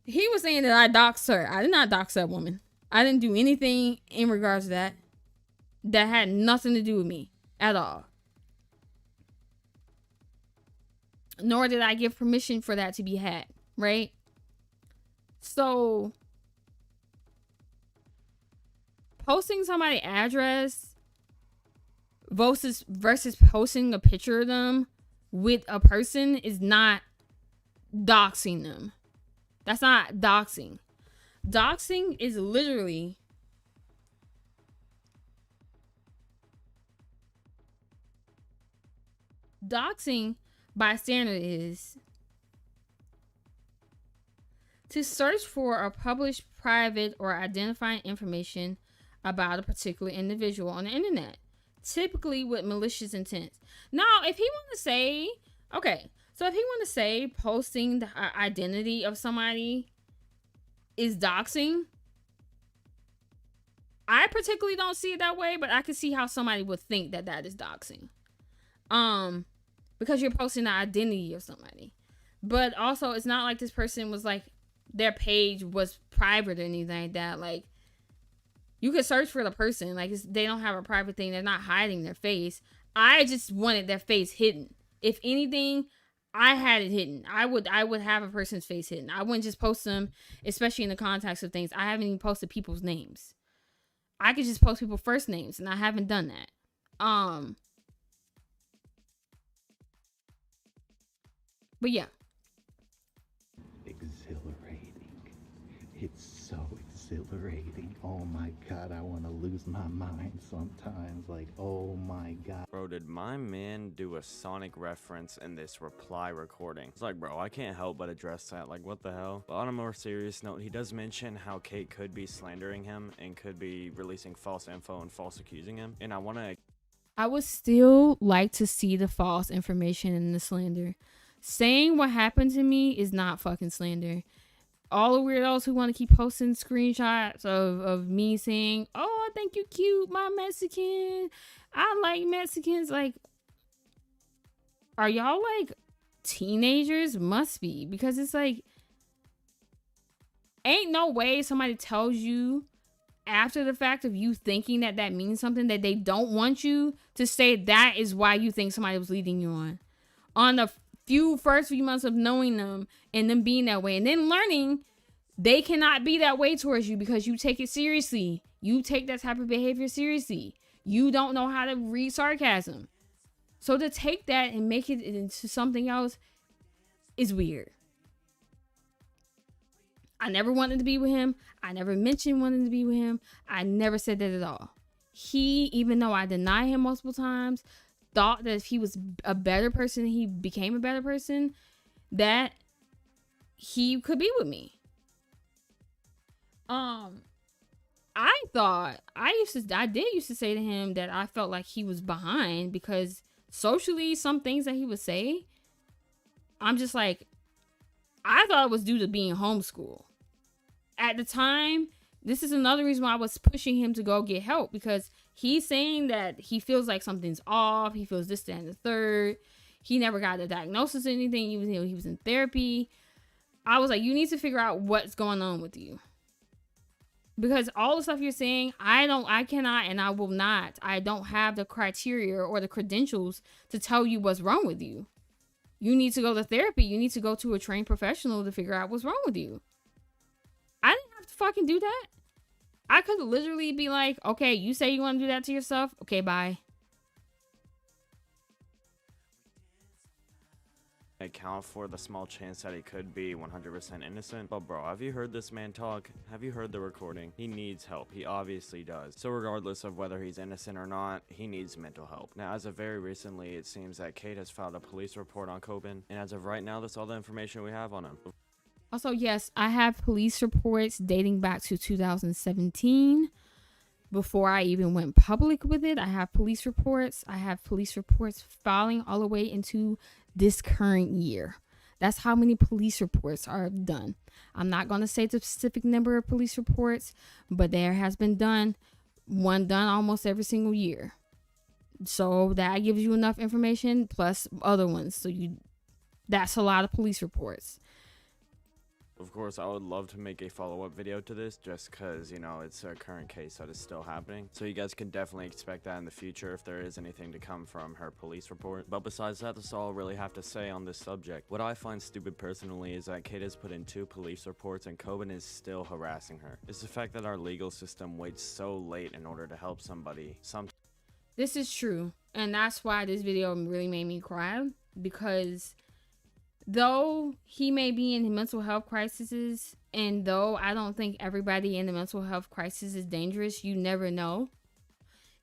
He was saying that I doxed her. I did not dox that woman. I didn't do anything in regards to that. That had nothing to do with me at all. Nor did I give permission for that to be had, right? So, posting somebody's address versus posting a picture of them with a person is not doxing them. That's not doxing. Doxing is literally doxing by standard is to search for or publish private or identifying information about a particular individual on the internet, typically with malicious intent. Now, if he want to say, posting the identity of somebody is doxing, I particularly don't see it that way, but I can see how somebody would think that that is doxing. Because you're posting the identity of somebody. But also, it's not like this person was like, their page was private or anything like that. Like, you could search for the person. Like, they don't have a private thing. They're not hiding their face. I just wanted their face hidden. If anything, I had it hidden. I would have a person's face hidden. I wouldn't just post them, especially in the context of things. I haven't even posted people's names. I could just post people's first names, and I haven't done that. But yeah. Exhilarating. It's so exhilarating. Oh my God, I want to lose my mind sometimes. Like, oh my God. Bro, did my man do a Sonic reference in this reply recording? It's like, bro, I can't help but address that. Like, what the hell? But on a more serious note, he does mention how Kate could be slandering him and could be releasing false info and false accusing him. And I would still like to see the false information in the slander. Saying what happened to me is not fucking slander. All the weirdos who want to keep posting screenshots of me saying, oh, I think you cute, my Mexican. I like Mexicans. Like, are y'all like teenagers? Must be. Because it's like, ain't no way somebody tells you after the fact of you thinking that that means something that they don't want you to say that is why you think somebody was leading you on. On the first few months of knowing them and them being that way and then learning they cannot be that way towards you because you take it seriously. You take that type of behavior seriously. You don't know how to read sarcasm. So to take that and make it into something else is weird. I never wanted to be with him. I never mentioned wanting to be with him. I never said that at all. He, even though I denied him multiple times, thought that if he was a better person, he became a better person, that he could be with me. I did used to say to him that I felt like he was behind because socially, some things that he would say, I'm just like, I thought it was due to being homeschooled. At the time, this is another reason why I was pushing him to go get help, because he's saying that he feels like something's off. He feels this, that, and the third. He never got a diagnosis or anything. He was in therapy. I was like, you need to figure out what's going on with you. Because all the stuff you're saying, I cannot, and I will not. I don't have the criteria or the credentials to tell you what's wrong with you. You need to go to therapy. You need to go to a trained professional to figure out what's wrong with you. I didn't have to fucking do that. I could literally be like, okay, you say you want to do that to yourself? Okay, bye. Account for the small chance that he could be 100% innocent. But bro, have you heard this man talk? Have you heard the recording? He needs help. He obviously does. So regardless of whether he's innocent or not, he needs mental help. Now, as of very recently, it seems that Kate has filed a police report on Coben, and as of right now, that's all the information we have on him. Also, yes, I have police reports dating back to 2017. Before I even went public with it, I have police reports. I have police reports filing all the way into this current year. That's how many police reports are done. I'm not going to say the specific number of police reports, but there has been one done almost every single year. So that gives you enough information plus other ones. So that's a lot of police reports. Of course, I would love to make a follow-up video to this just because, you know, it's a current case that is still happening. So you guys can definitely expect that in the future if there is anything to come from her police report. But besides that, that's all I really have to say on this subject. What I find stupid personally is that Kate has put in 2 police reports and Coben is still harassing her. It's the fact that our legal system waits so late in order to help somebody. This is true. And that's why this video really made me cry, because though he may be in mental health crises, and though I don't think everybody in the mental health crisis is dangerous, you never know.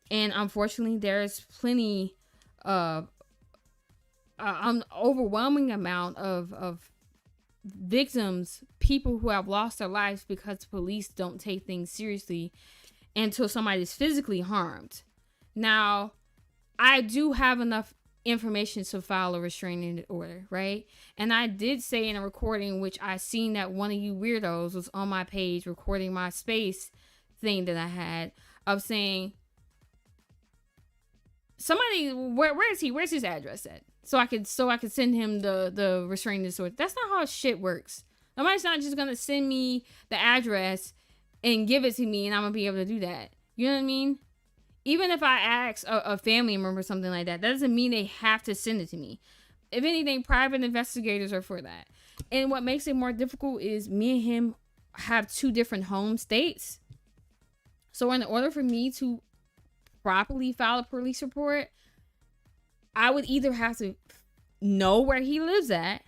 And unfortunately, there's plenty of an overwhelming amount of victims, people who have lost their lives because police don't take things seriously until somebody's physically harmed. Now, I do have enough information to file a restraining order, right? And I did say in a recording, which I seen that one of you weirdos was on my page recording my space thing that I had, of saying, somebody, where is he? Where's his address at? So I could send him the restraining order. That's not how shit works. Nobody's not just gonna send me the address and give it to me and I'm gonna be able to do that. You know what I mean? Even if I ask a family member or something like that, that doesn't mean they have to send it to me. If anything, private investigators are for that. And what makes it more difficult is me and him have 2 different home states. So in order for me to properly file a police report, I would either have to know where he lives at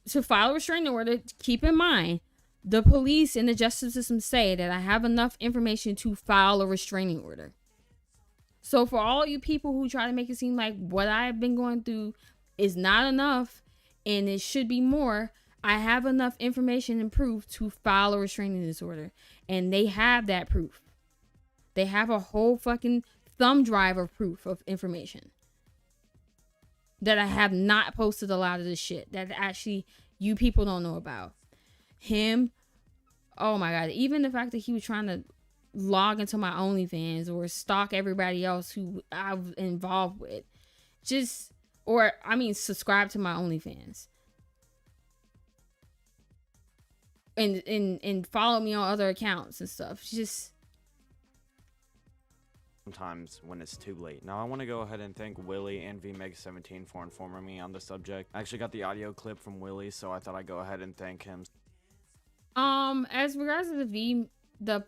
to file a restraining order. Keep in mind, the police and the justice system say that I have enough information to file a restraining order. So for all you people who try to make it seem like what I've been going through is not enough and it should be more, I have enough information and proof to file a restraining order. And they have that proof. They have a whole fucking thumb drive of proof of information that I have not posted a lot of this shit that actually you people don't know about. Him, oh my god, even the fact that he was trying to log into my OnlyFans or stalk everybody else who I was involved with, subscribe to my OnlyFans and follow me on other accounts and stuff. Just sometimes when it's too late. Now I want to go ahead and thank Willie and VMeg17 for informing me on the subject. I actually got the audio clip from Willie, so I thought I'd go ahead and thank him. As regards to the the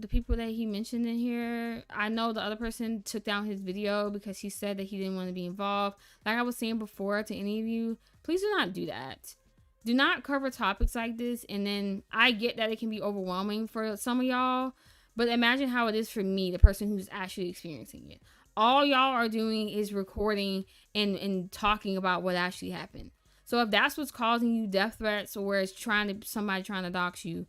people that he mentioned in here, I know the other person took down his video because he said that he didn't want to be involved. Like I was saying before to any of you, please do not do that. Do not cover topics like this. And then I get that it can be overwhelming for some of y'all, but imagine how it is for me, the person who's actually experiencing it. All y'all are doing is recording and talking about what actually happened. So if that's what's causing you death threats, or it's somebody trying to dox you,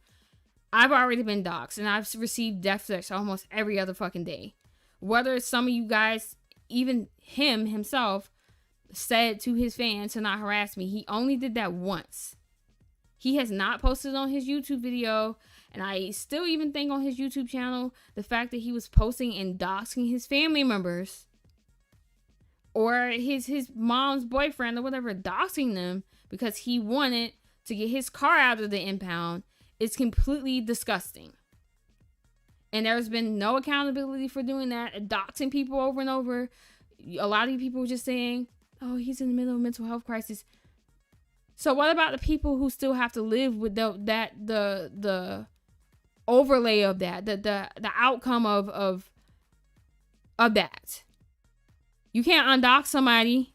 I've already been doxxed and I've received death threats almost every other fucking day. Whether some of you guys, even himself, said to his fans to not harass me, he only did that once. He has not posted on his YouTube video, and I still even think on his YouTube channel, the fact that he was posting and doxing his family members or his mom's boyfriend or whatever, doxing them because he wanted to get his car out of the impound, is completely disgusting. And there's been no accountability for doing that, doxing people over and over. A lot of you people were just saying, oh, he's in the middle of a mental health crisis. So what about the people who still have to live with the overlay of that, the outcome of that? You can't undox somebody,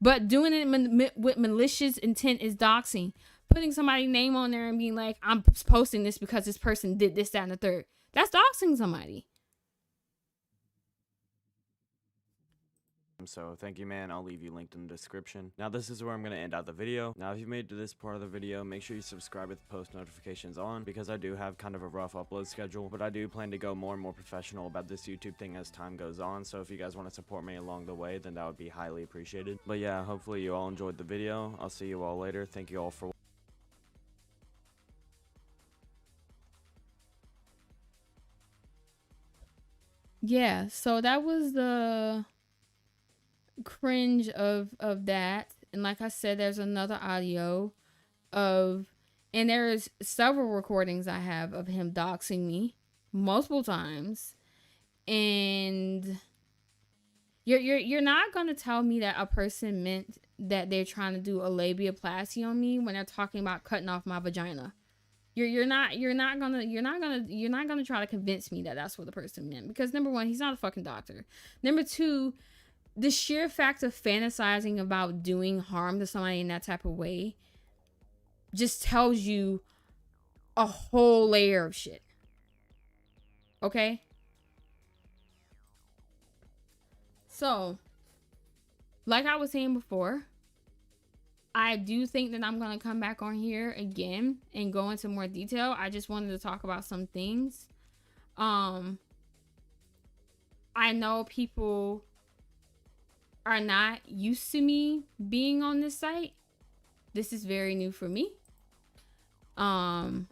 but doing it with malicious intent is doxing. Putting somebody's name on there and being like, I'm posting this because this person did this, that, and the third. That's doxing somebody. So thank you, man. I'll leave you linked in the description. Now this is where I'm going to end out the video. Now if you've made it to this part of the video, make sure you subscribe with post notifications on, because I do have kind of a rough upload schedule, but I do plan to go more and more professional about this YouTube thing as time goes on. So if you guys want to support me along the way, then that would be highly appreciated. But yeah, hopefully you all enjoyed the video. I'll see you all later. Thank you all for watching. Yeah, so that was the cringe of that. And like I said, there's another audio of, and there's several recordings I have of him doxing me multiple times. And you're not gonna tell me that a person meant that they're trying to do a labiaplasty on me when they're talking about cutting off my vagina. You're not gonna try to convince me that that's what the person meant, because number one, he's not a fucking doctor. Number two, the sheer fact of fantasizing about doing harm to somebody in that type of way just tells you a whole layer of shit. Okay? So, like I was saying before, I do think that I'm going to come back on here again and go into more detail. I just wanted to talk about some things. I know people are not used to me being on this site. This is very new for me. But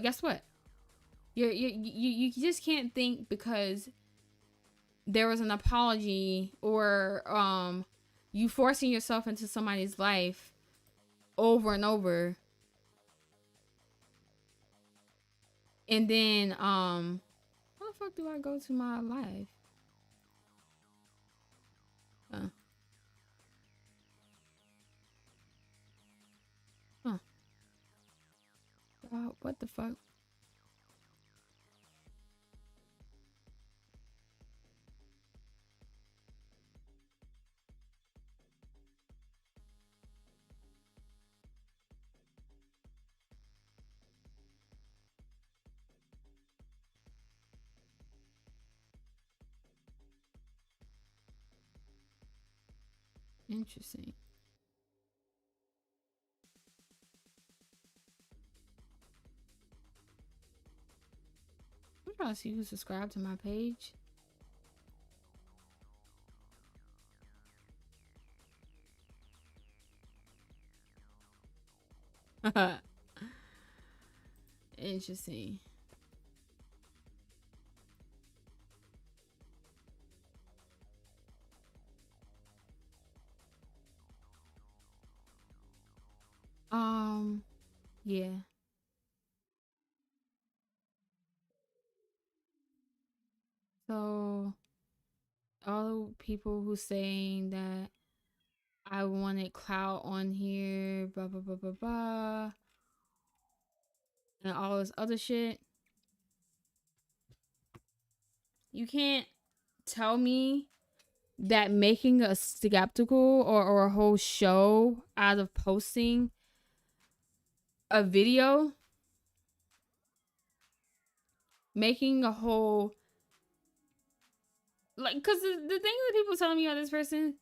guess what? You just can't think because there was an apology or you forcing yourself into somebody's life over and over, and then how the fuck do I go to my life? What the fuck? Interesting. I'm trying to see who subscribed to my page. Interesting. Yeah. So all the people who saying that I wanted clout on here, blah blah blah blah blah. and all this other shit. You can't tell me that making a skeptical or a whole show out of posting a video, making a whole, like, because the thing that people telling me about this person,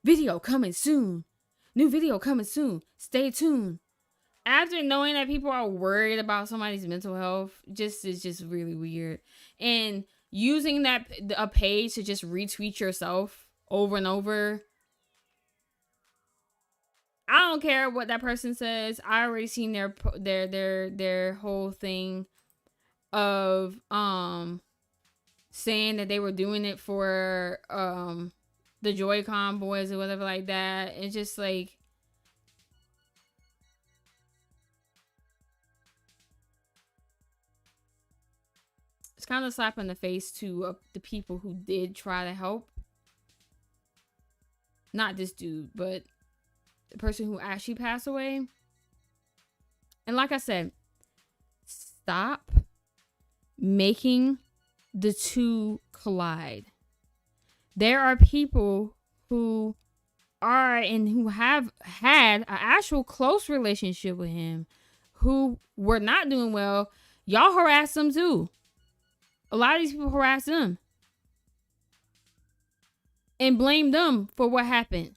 video coming soon, new video coming soon, stay tuned. After knowing that people are worried about somebody's mental health, is just really weird. And using that a page to just retweet yourself over and over. I don't care what that person says. I already seen their whole thing of saying that they were doing it for the Joy-Con boys or whatever like that. It's just like, it's kind of slap in the face to the people who did try to help. Not this dude, but the person who actually passed away. And like I said, stop making the two collide. There are people who are and who have had an actual close relationship with him who were not doing well. Y'all harass them too. A lot of these people harass them and blame them for what happened.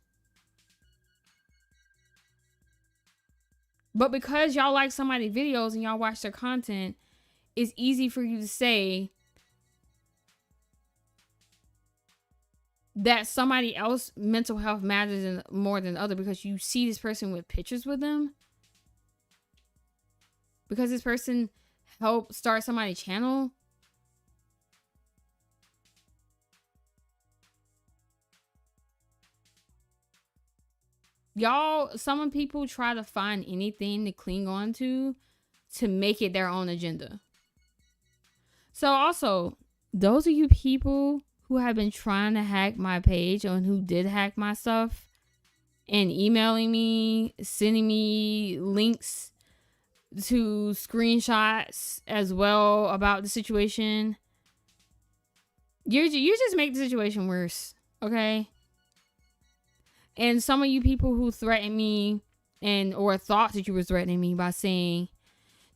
But because y'all like somebody's videos and y'all watch their content, it's easy for you to say that somebody else's mental health matters more than other because you see this person with pictures with them. Because this person helped start somebody's channel. Y'all, some people try to find anything to cling on to make it their own agenda. So also, those of you people who have been trying to hack my page and who did hack my stuff and emailing me, sending me links to screenshots as well about the situation, you just make the situation worse, okay? And some of you people who threatened me and or thought that you were threatening me by saying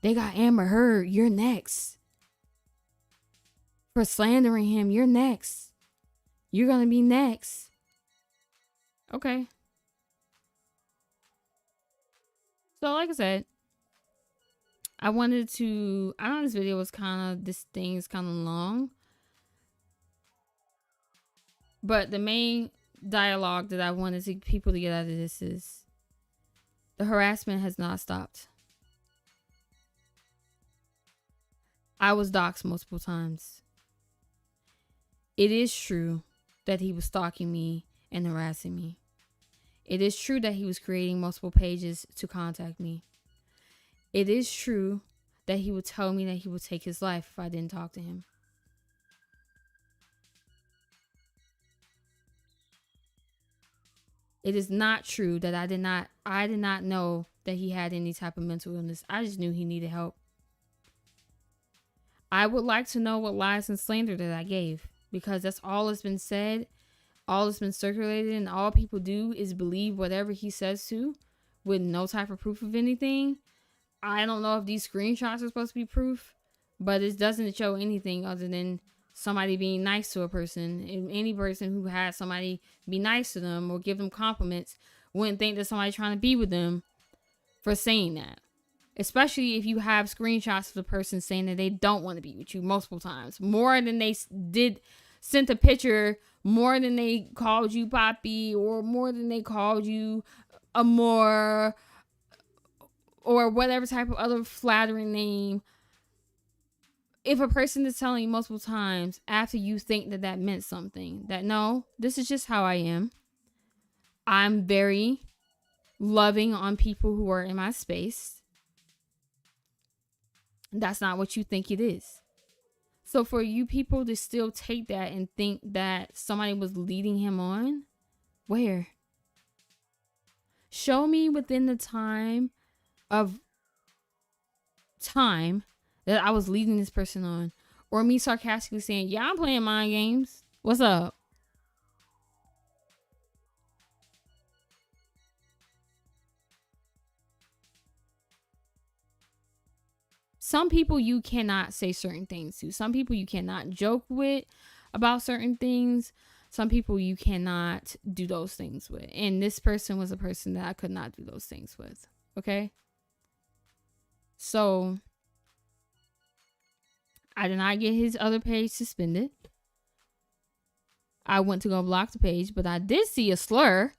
they got Amber Heard, you're next. For slandering him, you're next. You're gonna be next. Okay. So like I said, I know this video was this thing is kind of long. But the main dialogue that I wanted people to get out of this is the harassment has not stopped. I was doxxed multiple times. It is true that he was stalking me and harassing me. It is true that he was creating multiple pages to contact me. It is true that he would tell me that he would take his life if I didn't talk to him. It is not true that I did not know that he had any type of mental illness. I just knew he needed help. I would like to know what lies and slander that I gave, because that's all that's been said, all that's been circulated, and all people do is believe whatever he says to with no type of proof of anything. I don't know if these screenshots are supposed to be proof, but it doesn't show anything other than somebody being nice to a person. And any person who had somebody be nice to them or give them compliments wouldn't think that somebody's trying to be with them for saying that. Especially if you have screenshots of the person saying that they don't want to be with you multiple times. More than they sent a picture, more than they called you Poppy, or more than they called you Amor, or whatever type of other flattering name. If a person is telling you multiple times after you think that meant something, that no, this is just how I am. I'm very loving on people who are in my space. That's not what you think it is. So for you people to still take that and think that somebody was leading him on, where? Show me within the time of time that I was leading this person on, or me sarcastically saying, yeah, I'm playing mind games. What's up? Some people you cannot say certain things to. Some people you cannot joke with about certain things. Some people you cannot do those things with. And this person was a person that I could not do those things with. Okay? So I did not get his other page suspended. I went to go block the page, but I did see a slur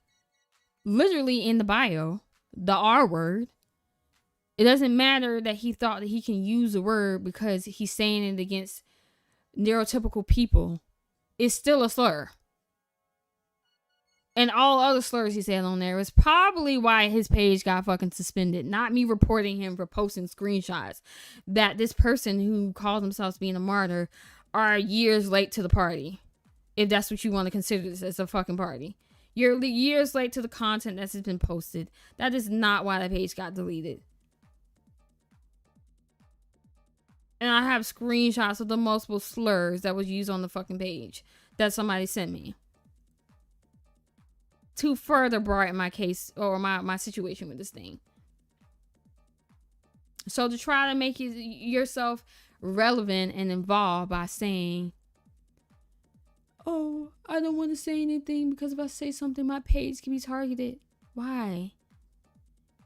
literally in the bio, the R word. It doesn't matter that he thought that he can use the word because he's saying it against neurotypical people. It's still a slur. And all other slurs he said on there was probably why his page got fucking suspended. Not me reporting him for posting screenshots that this person who calls themselves being a martyr are years late to the party. If that's what you want to consider this as a fucking party. You're years late to the content that's been posted. That is not why that page got deleted. And I have screenshots of the multiple slurs that was used on the fucking page that somebody sent me to further brighten my case or my situation with this thing. So to try to make yourself relevant and involved by saying, oh, I don't want to say anything because if I say something, my page can be targeted. Why?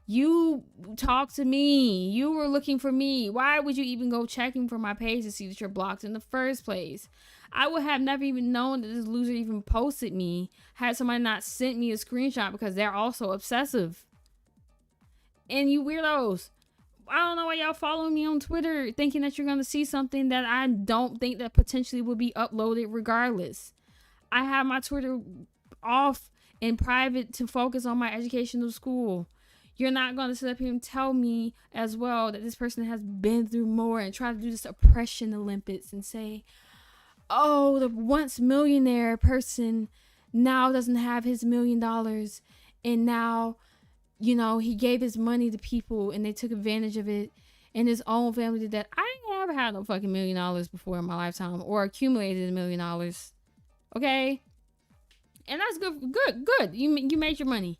You talked to me. You were looking for me. Why would you even go checking for my page to see that you're blocked in the first place? I would have never even known that this loser even posted me had somebody not sent me a screenshot because they're also obsessive. And you weirdos, I don't know why y'all following me on Twitter thinking that you're going to see something that I don't think that potentially will be uploaded regardless. I have my Twitter off in private to focus on my educational school. You're not going to sit up here and tell me as well that this person has been through more and try to do this oppression Olympics and say, oh, the once millionaire person now doesn't have his $1 million and now, you know, he gave his money to people and they took advantage of it and his own family did that. I ain't never had no fucking $1 million before in my lifetime or accumulated $1 million. Okay? And that's good. You made your money,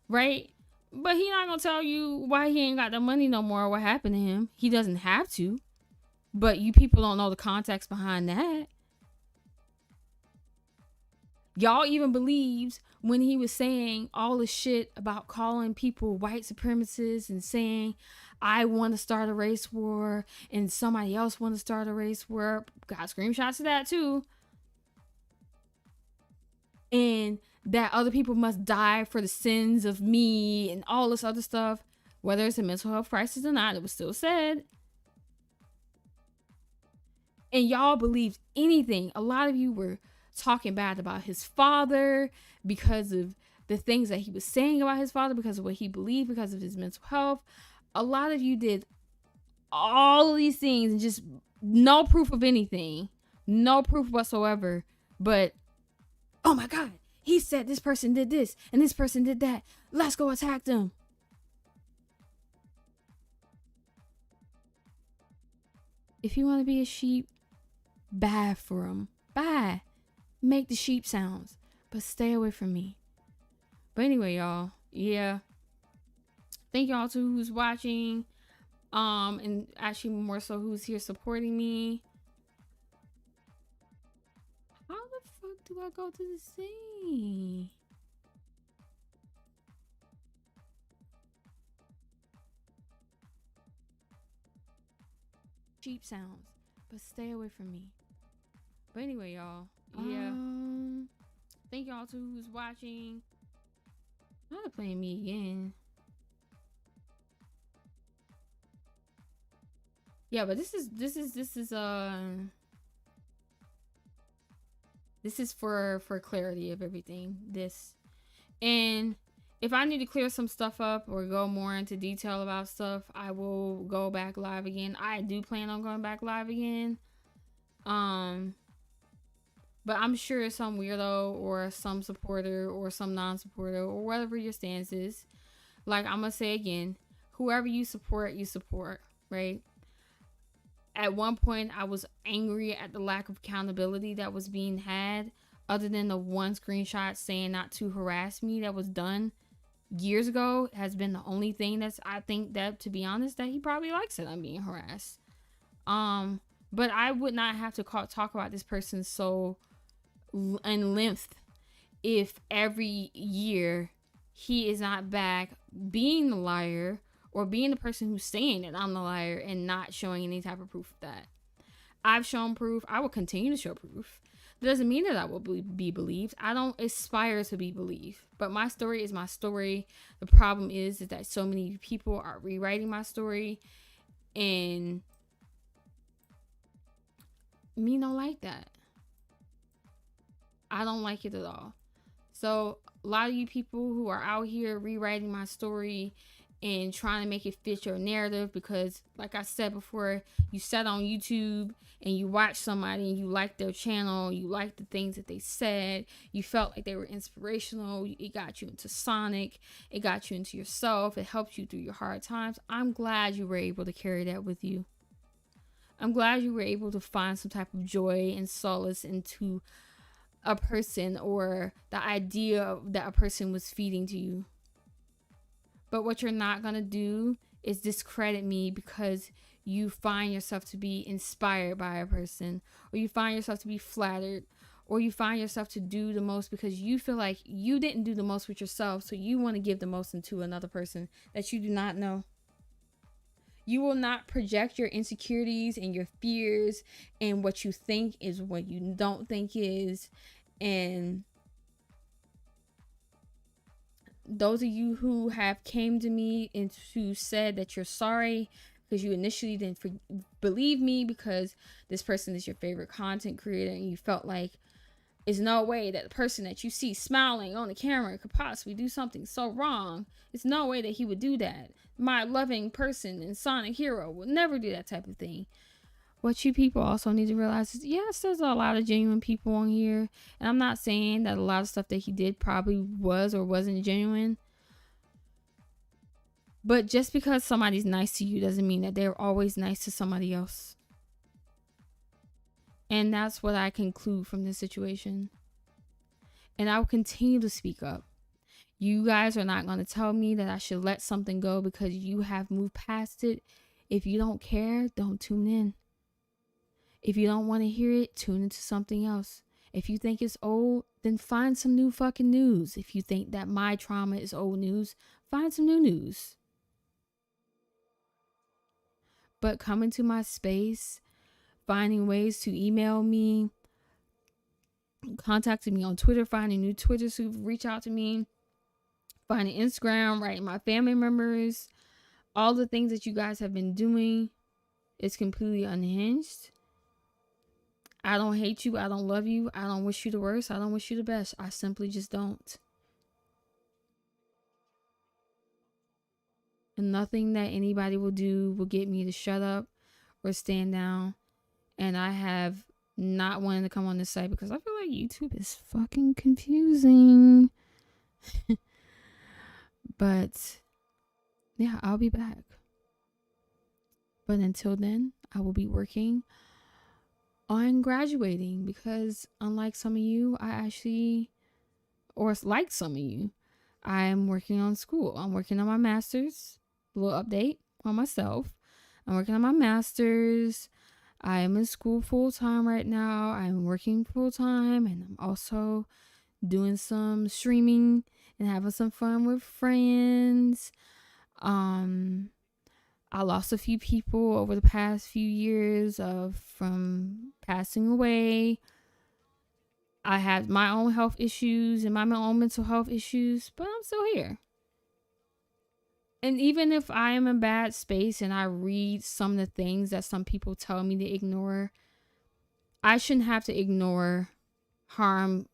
right? But he not gonna tell you why he ain't got the money no more or what happened to him. He doesn't have to. But you people don't know the context behind that. Y'all even believed when he was saying all the shit about calling people white supremacists and saying, I want to start a race war and somebody else want to start a race war. Got screenshots of that too. And that other people must die for the sins of me and all this other stuff. Whether it's a mental health crisis or not, it was still said. And y'all believed anything. A lot of you were talking bad about his father because of the things that he was saying about his father, because of what he believed, because of his mental health. A lot of you did all of these things and just no proof of anything. No proof whatsoever. But, oh my God, he said this person did this and this person did that. Let's go attack them. If you want to be a sheep, bye for them. Bye. Make the sheep sounds, but stay away from me. But anyway, y'all, yeah. Thank y'all to who's watching, and actually more so who's here supporting me. How the fuck do I go to the scene? Sheep sounds, but stay away from me. But anyway, y'all, yeah. Thank y'all to who's watching. Not playing me again. Yeah, but this is for clarity of everything. And if I need to clear some stuff up or go more into detail about stuff, I will go back live again. I do plan on going back live again. But I'm sure some weirdo or some supporter or some non-supporter or whatever your stance is, like I'm gonna say again, whoever you support, right? At one point, I was angry at the lack of accountability that was being had, other than the one screenshot saying not to harass me that was done years ago. Has been the only thing that's, I think that, to be honest, that he probably likes it. I'm being harassed. But I would not have to talk about this person so in length if every year he is not back being the liar, or being the person who's saying that I'm the liar and not showing any type of proof of that. I've shown proof. I will continue to show proof. That doesn't mean that I will be believed. I don't aspire to be believed. But my story is my story. The problem is that so many people are rewriting my story, and me don't like that. I don't like it at all. So a lot of you people who are out here rewriting my story and trying to make it fit your narrative, because like I said before, you sat on YouTube and you watched somebody and you liked their channel, you liked the things that they said, you felt like they were inspirational, it got you into Sonic, it got you into yourself, it helped you through your hard times. I'm glad you were able to carry that with you. I'm glad you were able to find some type of joy and solace into a person, or the idea that a person was feeding to you. But what you're not going to do is discredit me because you find yourself to be inspired by a person, or you find yourself to be flattered, or you find yourself to do the most because you feel like you didn't do the most with yourself, so you want to give the most into another person that you do not know. You will not project your insecurities and your fears and what you think is what you don't think is. And those of you who have came to me and who said that you're sorry because you initially didn't believe me because this person is your favorite content creator, and you felt like there's no way that the person that you see smiling on the camera could possibly do something so wrong. It's no way that he would do that. My loving person and Sonic hero would never do that type of thing. What you people also need to realize is, yes, there's a lot of genuine people on here. And I'm not saying that a lot of stuff that he did probably was or wasn't genuine. But just because somebody's nice to you doesn't mean that they're always nice to somebody else. And that's what I conclude from this situation. And I will continue to speak up. You guys are not going to tell me that I should let something go because you have moved past it. If you don't care, don't tune in. If you don't want to hear it, tune into something else. If you think it's old, then find some new fucking news. If you think that my trauma is old news, find some new news. But coming to my space, finding ways to email me, contacting me on Twitter, finding new Twitters who reach out to me, finding Instagram, writing my family members, all the things that you guys have been doing is completely unhinged. I don't hate you. I don't love you. I don't wish you the worst. I don't wish you the best. I simply just don't. And nothing that anybody will do will get me to shut up or stand down. And I have not wanted to come on this site because I feel like YouTube is fucking confusing. But yeah, I'll be back. But until then, I will be working on graduating, because unlike some of you, like some of you, I'm working on school. I'm working on my master's. A little update on myself. I'm working on my master's. I am in school full time right now. I'm working full time, and I'm also doing some streaming and having some fun with friends. I lost a few people over the past few years from passing away. I had my own health issues and my own mental health issues, but I'm still here. And even if I am in a bad space and I read some of the things that some people tell me to ignore, I shouldn't have to ignore harm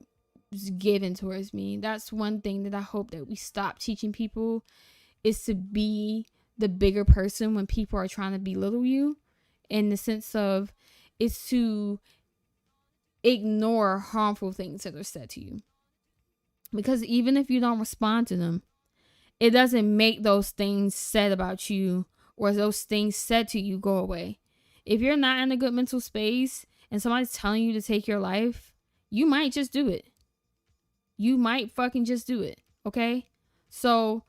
given towards me. That's one thing that I hope that we stop teaching people, is to be the bigger person when people are trying to belittle you, in the sense of it's to ignore harmful things that are said to you. Because even if you don't respond to them, it doesn't make those things said about you or those things said to you go away. If you're not in a good mental space and somebody's telling you to take your life, you might just do it. You might fucking just do it. Okay? So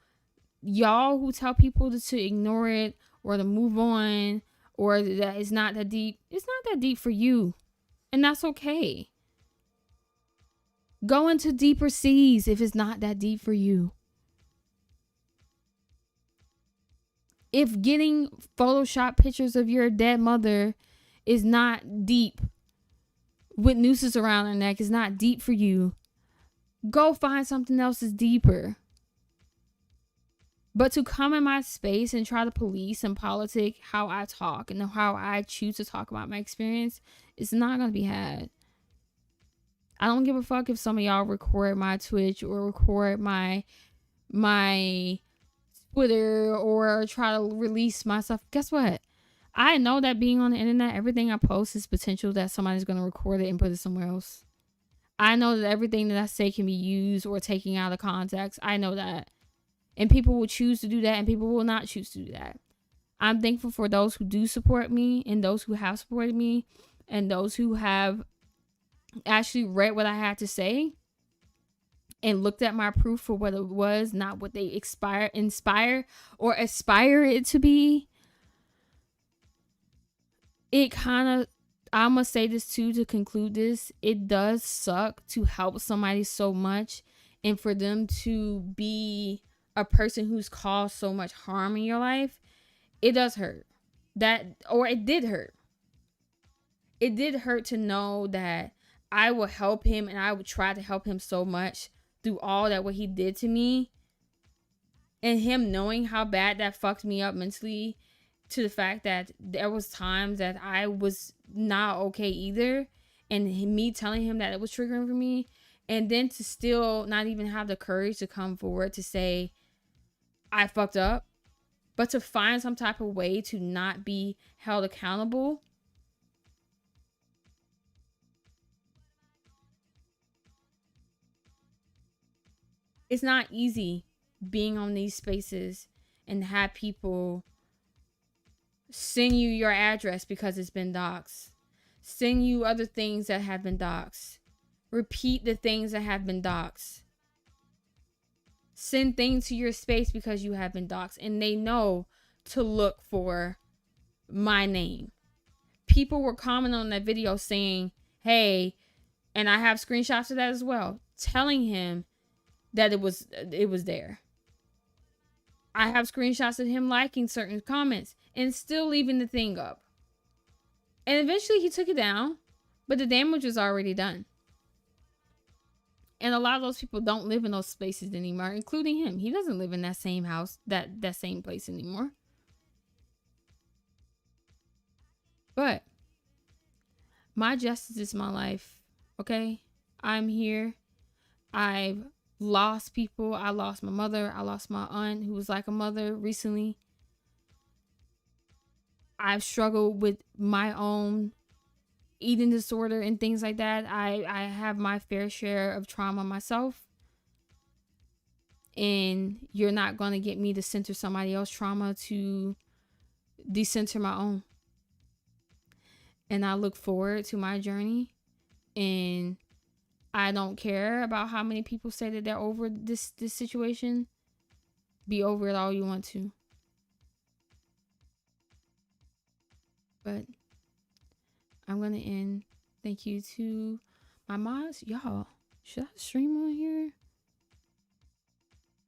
y'all who tell people to ignore it or to move on or that it's not that deep, it's not that deep for you. And that's okay. Go into deeper seas if it's not that deep for you. If getting Photoshop pictures of your dead mother is not deep, with nooses around her neck is not deep for you, go find something else that's deeper. But to come in my space and try to police and politic how I talk and how I choose to talk about my experience, it's not going to be had. I don't give a fuck if some of y'all record my Twitch or record my Twitter or try to release my stuff. Guess what? I know that being on the internet, everything I post is potential that somebody's going to record it and put it somewhere else. I know that everything that I say can be used or taken out of context. I know that. And people will choose to do that and people will not choose to do that. I'm thankful for those who do support me and those who have supported me and those who have actually read what I had to say and looked at my proof for what it was, not what they inspire or aspire it to be. It kind of, I must say this too to conclude this. It does suck to help somebody so much and for them to be a person who's caused so much harm in your life. It does hurt. It did hurt. It did hurt to know that I will help him and I would try to help him so much through all that what he did to me. And him knowing how bad that fucked me up mentally, to the fact that there was times that I was not okay either. And me telling him that it was triggering for me. And then to still not even have the courage to come forward to say, I fucked up. But to find some type of way to not be held accountable. It's not easy being on these spaces and have people send you your address because it's been doxed. Send you other things that have been doxed. Repeat the things that have been doxed. Send things to your space because you have been doxed. And they know to look for my name. People were commenting on that video saying, hey, and I have screenshots of that as well, telling him that it was there. I have screenshots of him liking certain comments and still leaving the thing up. And eventually he took it down, but the damage was already done. And a lot of those people don't live in those spaces anymore, including him. He doesn't live in that same house, that same place anymore. But my justice is my life, okay? I'm here. I've lost people. I lost my mother. I lost my aunt who was like a mother recently. I've struggled with my own eating disorder and things like that. I have my fair share of trauma myself. And you're not going to get me to center somebody else's trauma to decenter my own. And I look forward to my journey. And I don't care about how many people say that they're over this situation. Be over it all you want to. But I'm going to end. Thank you to my mods. Y'all, should I stream on here?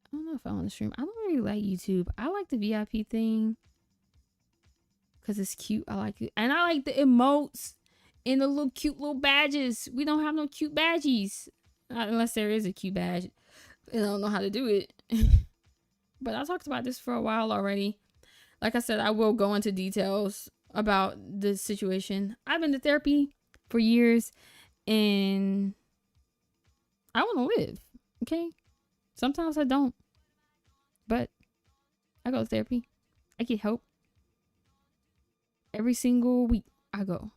I don't know if I want to stream. I don't really like YouTube. I like the VIP thing because it's cute. I like it. And I like the emotes and the little cute little badges. We don't have no cute badgies. Not unless there is a cute badge. I don't know how to do it. But I talked about this for a while already. Like I said, I will go into details about the situation. I've been to therapy for years and I want to live. Okay? Sometimes I don't. But I go to therapy. I get help. Every single week I go.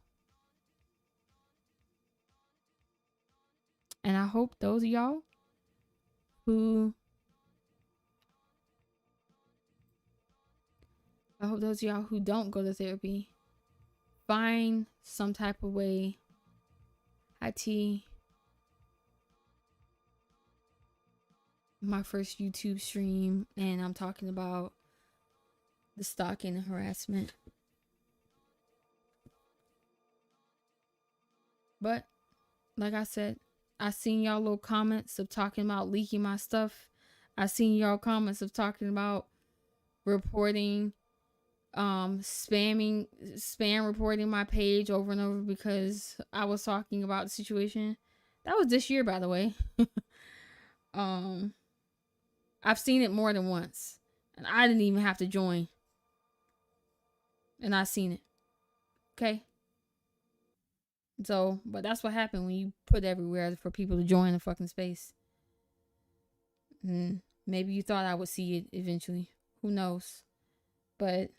And I hope those of y'all who don't go to therapy find some type of way. IT. My first YouTube stream, and I'm talking about the stalking and harassment. But like I said, I seen y'all little comments of talking about leaking my stuff. I seen y'all comments of talking about reporting, spam reporting my page over and over because I was talking about the situation. That was this year, by the way. I've seen it more than once, and I didn't even have to join, and I seen it. Okay. So, but that's what happened when you put everywhere for people to join the fucking space. Maybe you thought I would see it eventually. Who knows? But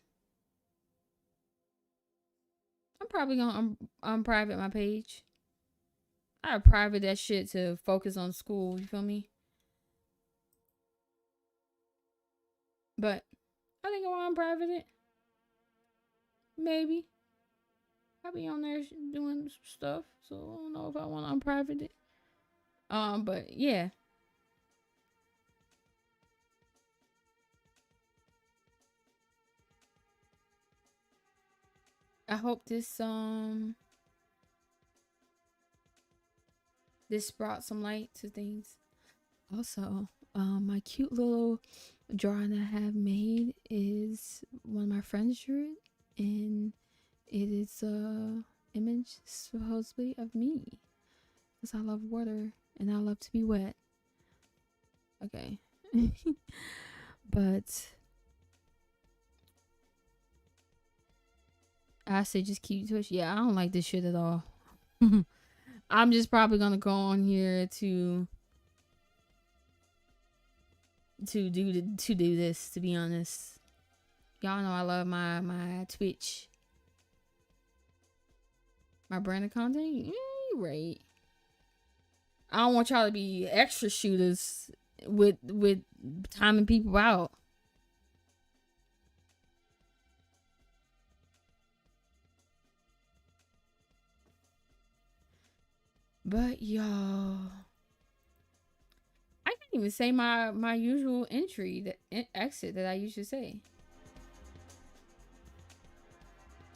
I'm probably gonna unprivate my page. I private that shit to focus on school. You feel me? But I think I want to unprivate it. Maybe. I'll be on there doing stuff, so I don't know if I want to unprivate it. But yeah. I hope this brought some light to things. Also, my cute little drawing I have made is one of my friends drew it, and it is a image supposedly of me, because I love water and I love to be wet. Okay. But I say just keep Twitch. Yeah, I don't like this shit at all. I'm just probably gonna go on here to do this, to be honest. Y'all know I love my Twitch. My branded content? Yeah, right. I don't want y'all to be extra shooters with timing people out. But y'all, I can't even say my usual entry, exit that I usually say.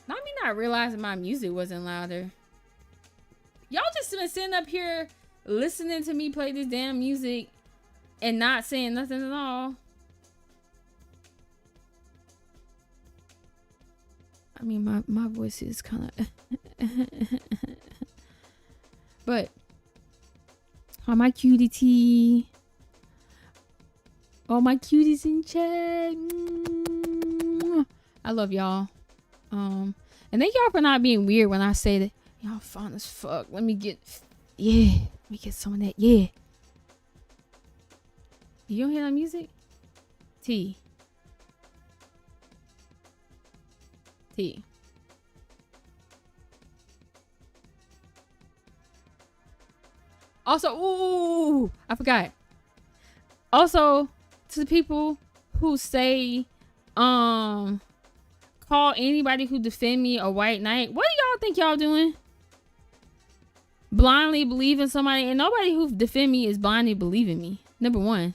Not me not realizing my music wasn't louder. Y'all just been sitting up here listening to me play this damn music and not saying nothing at all. I mean, my voice is kind of but all my cutie tea, all my cuties in chat, I love y'all. And thank y'all for not being weird when I say that y'all fine as fuck. Let me get some of that. Yeah, you don't hear that music? T. Also, ooh, I forgot. Also, to the people who say, call anybody who defend me a white knight, what do y'all think y'all doing? Blindly believing somebody, and nobody who defend me is blindly believing me. Number one.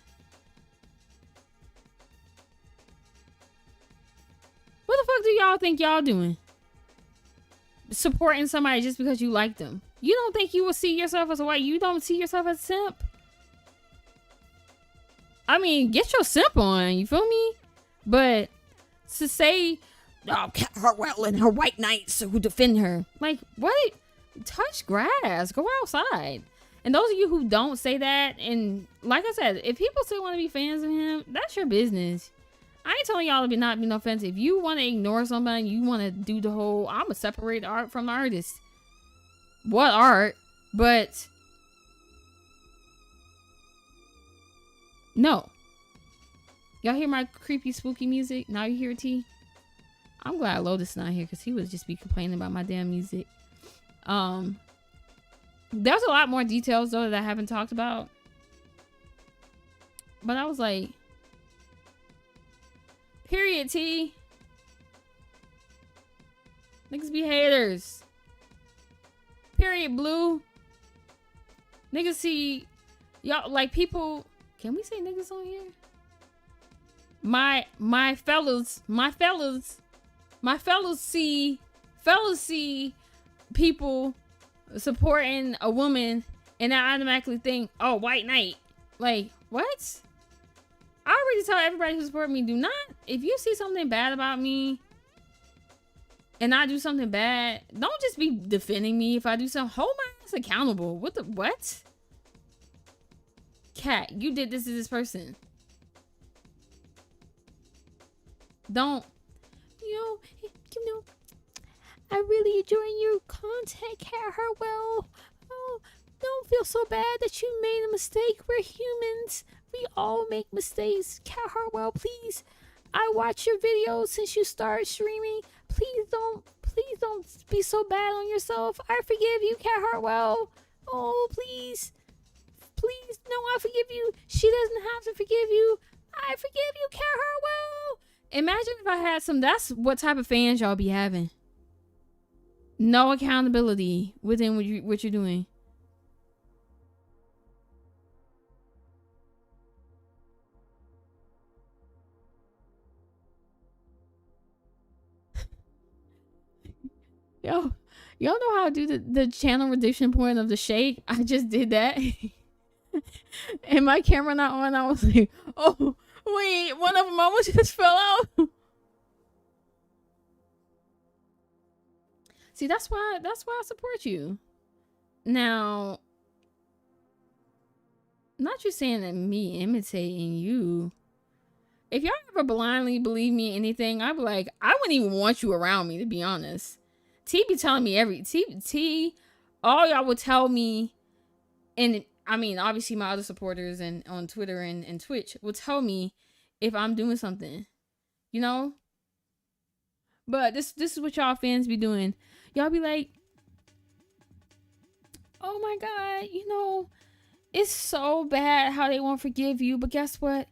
What the fuck do y'all think y'all doing? Supporting somebody just because you like them. You don't think you will see yourself as a white? You don't see yourself as a simp? I mean, get your simp on, you feel me? But to say, oh, Hartwell and her white knights who defend her. Like, what? Touch grass. Go outside. And those of you who don't say that, and like I said, if people still want to be fans of him, that's your business. I ain't telling y'all to not be no offensive. If you want to ignore somebody, you want to do the whole, I'm going to separate the art from the artist. What art? But no. Y'all hear my creepy, spooky music? Now you hear T? I'm glad Lotus not here because he would just be complaining about my damn music. There's a lot more details though that I haven't talked about. But I was like, period, T. Niggas be haters. Period, blue. Niggas see y'all like people. Can we say niggas on here? My fellas see people supporting a woman and I automatically think, oh, white knight. Like, what? I already tell everybody who support me, do not, if you see something bad about me and I do something bad, don't just be defending me if I do something. Hold my ass accountable. What? Cat, you did this to this person. Don't, you know, I really enjoying your content, Cat Hartwell. Oh, don't feel so bad that you made a mistake. We're humans. We all make mistakes. Cat Hartwell, please. I watch your videos since you started streaming. Please don't be so bad on yourself. I forgive you, Cat Hartwell. Oh, please. Please, no, I forgive you. She doesn't have to forgive you. I forgive you, Cat Hartwell. Imagine if I had some, that's what type of fans y'all be having. No accountability within what you're doing. Y'all know how to do the channel reduction point of the shake? I just did that. And my camera not on. I was like, oh, wait, one of them almost just fell out. See, that's why I support you. Now, not just saying that me imitating you. If y'all ever blindly believe me in anything, I'd be like, I wouldn't even want you around me, to be honest. T be telling me T, all y'all would tell me, and I mean, obviously my other supporters and on Twitter and Twitch will tell me if I'm doing something, you know? But this is what y'all fans be doing. Y'all be like, oh my God, you know, it's so bad how they won't forgive you. But guess what?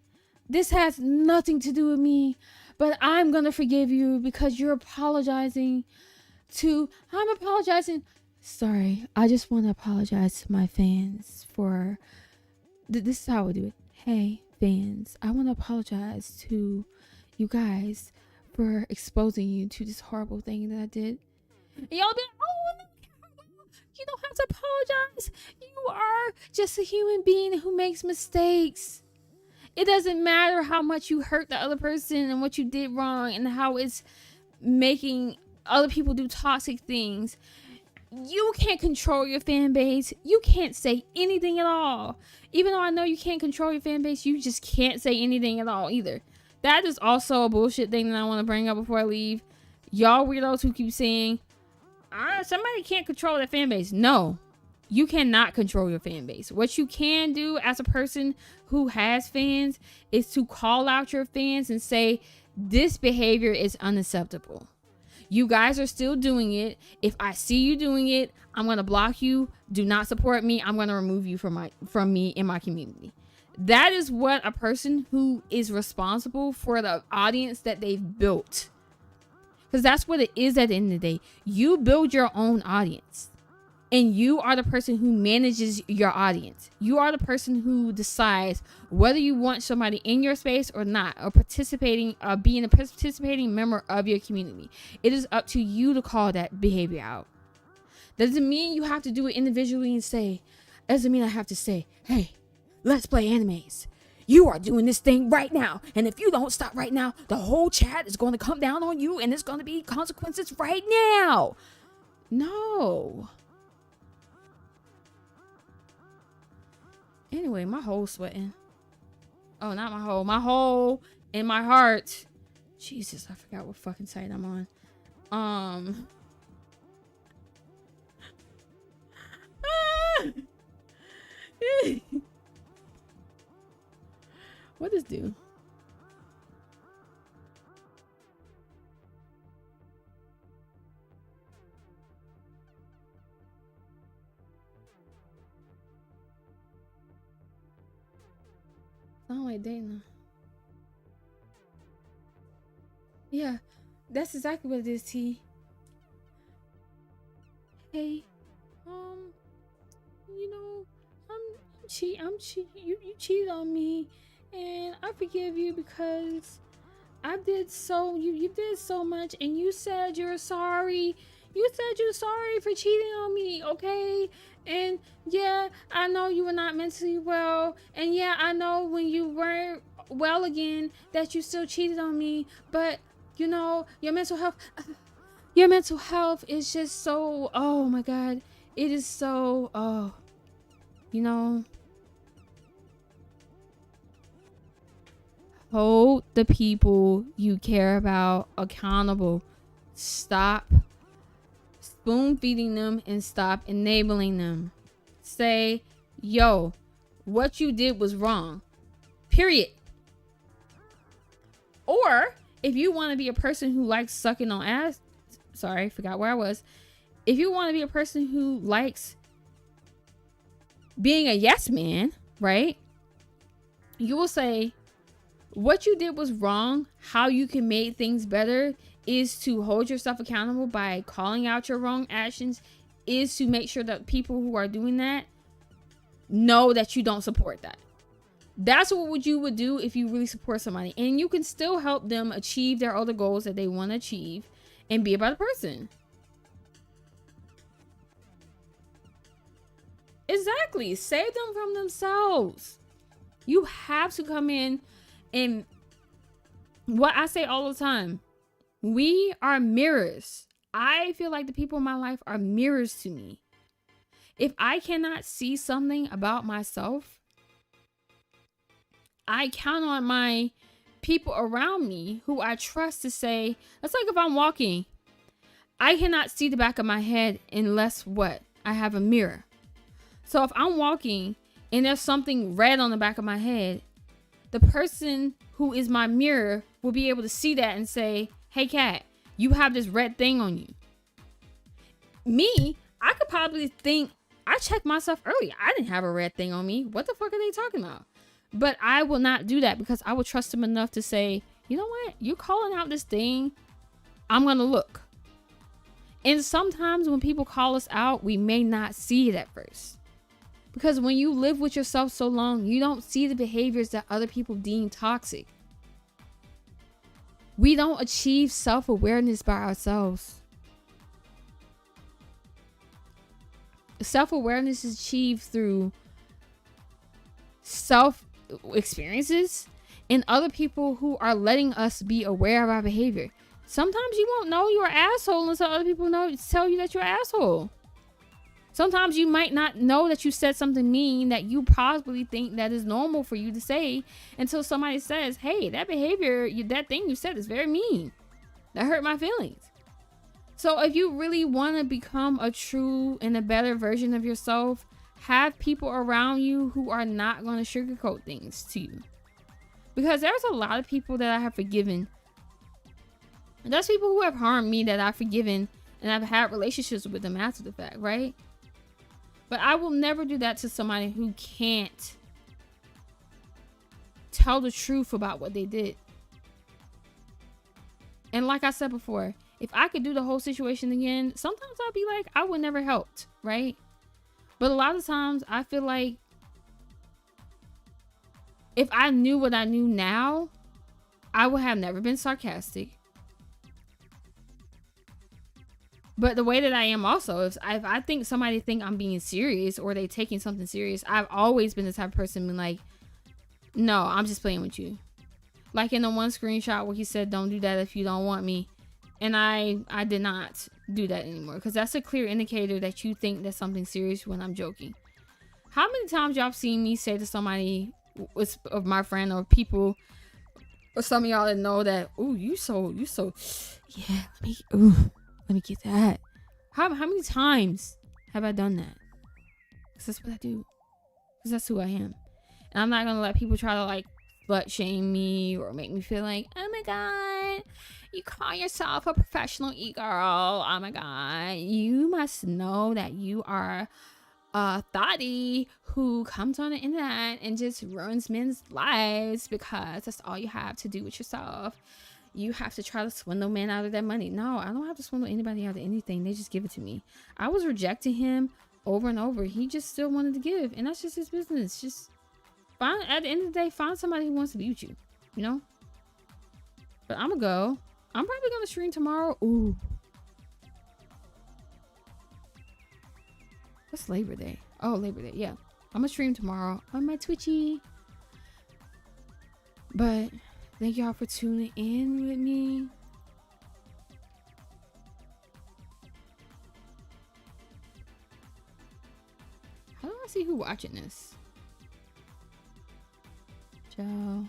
This has nothing to do with me. But I'm going to forgive you because you're apologizing I'm apologizing. Sorry, I just want to apologize to my fans for, this is how I do it. Hey, fans, I want to apologize to you guys for exposing you to this horrible thing that I did. And y'all be like, oh, no, you don't have to apologize. You are just a human being who makes mistakes. It doesn't matter how much you hurt the other person and what you did wrong and how it's making other people do toxic things. You can't control your fan base. You can't say anything at all. Even though I know you can't control your fan base, you just can't say anything at all either. That is also a bullshit thing that I want to bring up before I leave. Y'all weirdos who keep saying, somebody can't control their fan base. No, you cannot control your fan base. What you can do as a person who has fans is to call out your fans and say, this behavior is unacceptable. You guys are still doing it. If I see you doing it, I'm going to block you. Do not support me. I'm going to remove you from me in my community. That is what a person who is responsible for the audience that they've built. Because that's what it is at the end of the day. You build your own audience. And you are the person who manages your audience. You are the person who decides whether you want somebody in your space or not, or being a participating member of your community. It is up to you to call that behavior out. Doesn't mean you have to do it individually and say, doesn't mean I have to say, hey, let's play animes. You are doing this thing right now. And if you don't stop right now, the whole chat is going to come down on you and there's going to be consequences right now. No. Anyway, my hole's sweating. Oh, not my hole. My hole in my heart. Jesus, I forgot what fucking site I'm on. What does do? Sound like Dana. Yeah, that's exactly what it is, T. okay, you know, I'm cheat. You cheated on me, and I forgive you because I did so. You did so much, and you said you're sorry. You said you're sorry for cheating on me, okay? And yeah, I know you were not mentally well, and yeah, I know when you weren't well again that you still cheated on me, but you know, your mental health is just so, oh my god, it is so, oh, you know, hold the people you care about accountable. Stop spoon feeding them and stop enabling them. Say, yo, what you did was wrong, period. Or if you want to be a person who likes sucking on ass, sorry, forgot where I was. If you want to be a person who likes being a yes man, right? You will say, what you did was wrong. How you can make things better is to hold yourself accountable by calling out your wrong actions, is to make sure that people who are doing that know that you don't support that. That's what you would do if you really support somebody. And you can still help them achieve their other goals that they want to achieve and be a better person. Exactly. Save them from themselves. You have to come in, and what I say all the time, we are mirrors. I feel like the people in my life are mirrors to me. If I cannot see something about myself, I count on my people around me who I trust to say, that's like if I'm walking, I cannot see the back of my head unless what? I have a mirror. So if I'm walking and there's something red on the back of my head, the person who is my mirror will be able to see that and say, hey Kat, you have this red thing on you. Me, I could probably think, I checked myself earlier. I didn't have a red thing on me. What the fuck are they talking about? But I will not do that because I will trust them enough to say, you know what? You're calling out this thing. I'm going to look. And sometimes when people call us out, we may not see it at first. Because when you live with yourself so long, you don't see the behaviors that other people deem toxic. We don't achieve self-awareness by ourselves. Self-awareness is achieved through self-experiences and other people who are letting us be aware of our behavior. Sometimes you won't know you're an asshole until other people tell you that you're an asshole. Sometimes you might not know that you said something mean that you possibly think that is normal for you to say until somebody says, hey, that behavior, that thing you said is very mean. That hurt my feelings. So if you really want to become a true and a better version of yourself, have people around you who are not going to sugarcoat things to you. Because there's a lot of people that I have forgiven. And there's people who have harmed me that I've forgiven and I've had relationships with them after the fact, right? But I will never do that to somebody who can't tell the truth about what they did. And like I said before, if I could do the whole situation again, sometimes I'd be like, I would never helped, right? But a lot of times I feel like if I knew what I knew now, I would have never been sarcastic. But the way that I am also, if I think somebody think I'm being serious or they taking something serious, I've always been the type of person being like, no, I'm just playing with you. Like in the one screenshot where he said, don't do that if you don't want me. And I did not do that anymore because that's a clear indicator that you think that's something serious when I'm joking. How many times y'all seen me say to somebody of my friend or people or some of y'all that know that, ooh, you so, yeah, let me get that. How many times have I done that? Because that's what I do. Because that's who I am. And I'm not going to let people try to like slut shame me or make me feel like, oh my God, you call yourself a professional e-girl. Oh my God. You must know that you are a thotty who comes on the internet and just ruins men's lives because that's all you have to do with yourself. you have to try to swindle men out of their money. No, I don't have to swindle anybody out of anything. They just give it to me. I was rejecting him over and over. He just still wanted to give, and that's just his business. Just find, at the end of the day, find somebody who wants to be with you, you know? But I'm gonna go. I'm probably gonna stream tomorrow. Ooh. What's Labor Day? Oh, Labor Day. Yeah. I'm gonna stream tomorrow on my Twitchy. But thank y'all for tuning in with me. How do I see who watching this? Joe.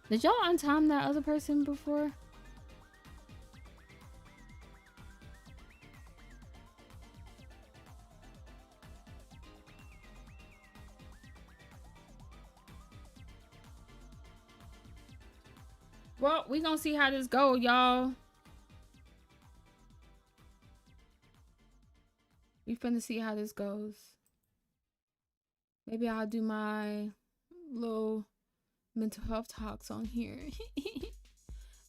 Did y'all untime that other person before? Well, we gonna see how this go, y'all. We finna see how this goes. Maybe I'll do my little mental health talks on here.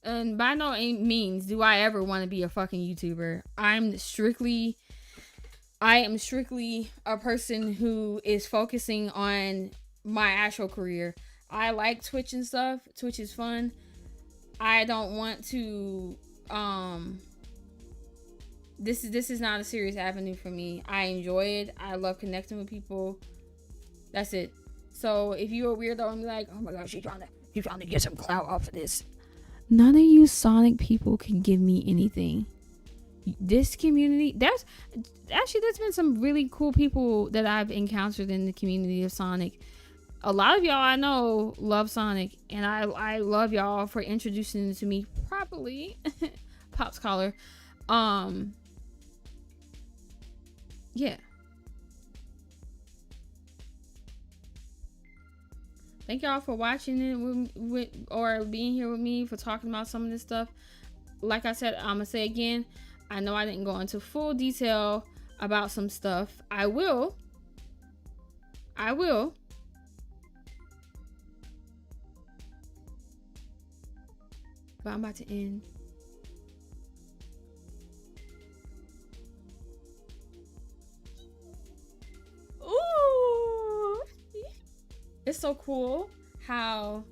And by no means do I ever want to be a fucking YouTuber. I am strictly a person who is focusing on my actual career. I like Twitch and stuff. Twitch is fun. I don't want to this is not a serious avenue for me. I enjoy it. I love connecting with people. That's it. So if you're a weirdo and be like, oh my gosh, she's trying to get some clout off of this. None of you Sonic people can give me anything. This community, there's been some really cool people that I've encountered in the community of Sonic. A lot of y'all I know love Sonic, and I love y'all for introducing it to me properly. Pops collar. Yeah. Thank y'all for watching it or being here with me, for talking about some of this stuff. Like I said, I'm gonna say again, I know I didn't go into full detail about some stuff. I will. But I'm about to end. Ooh. It's so cool how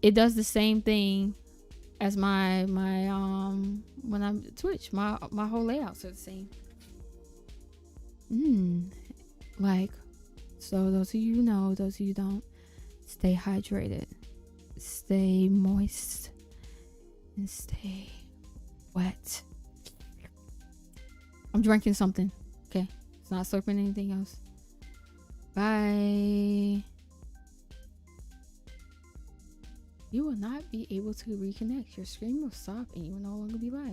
it does the same thing as my when I'm Twitch. My whole layouts are the same. Like, so those of you know, those of you don't, stay hydrated, stay moist, and stay wet. I'm drinking something. Okay, it's not slurping anything else. Bye. You will not be able to reconnect. Your screen will stop and you will no longer be live.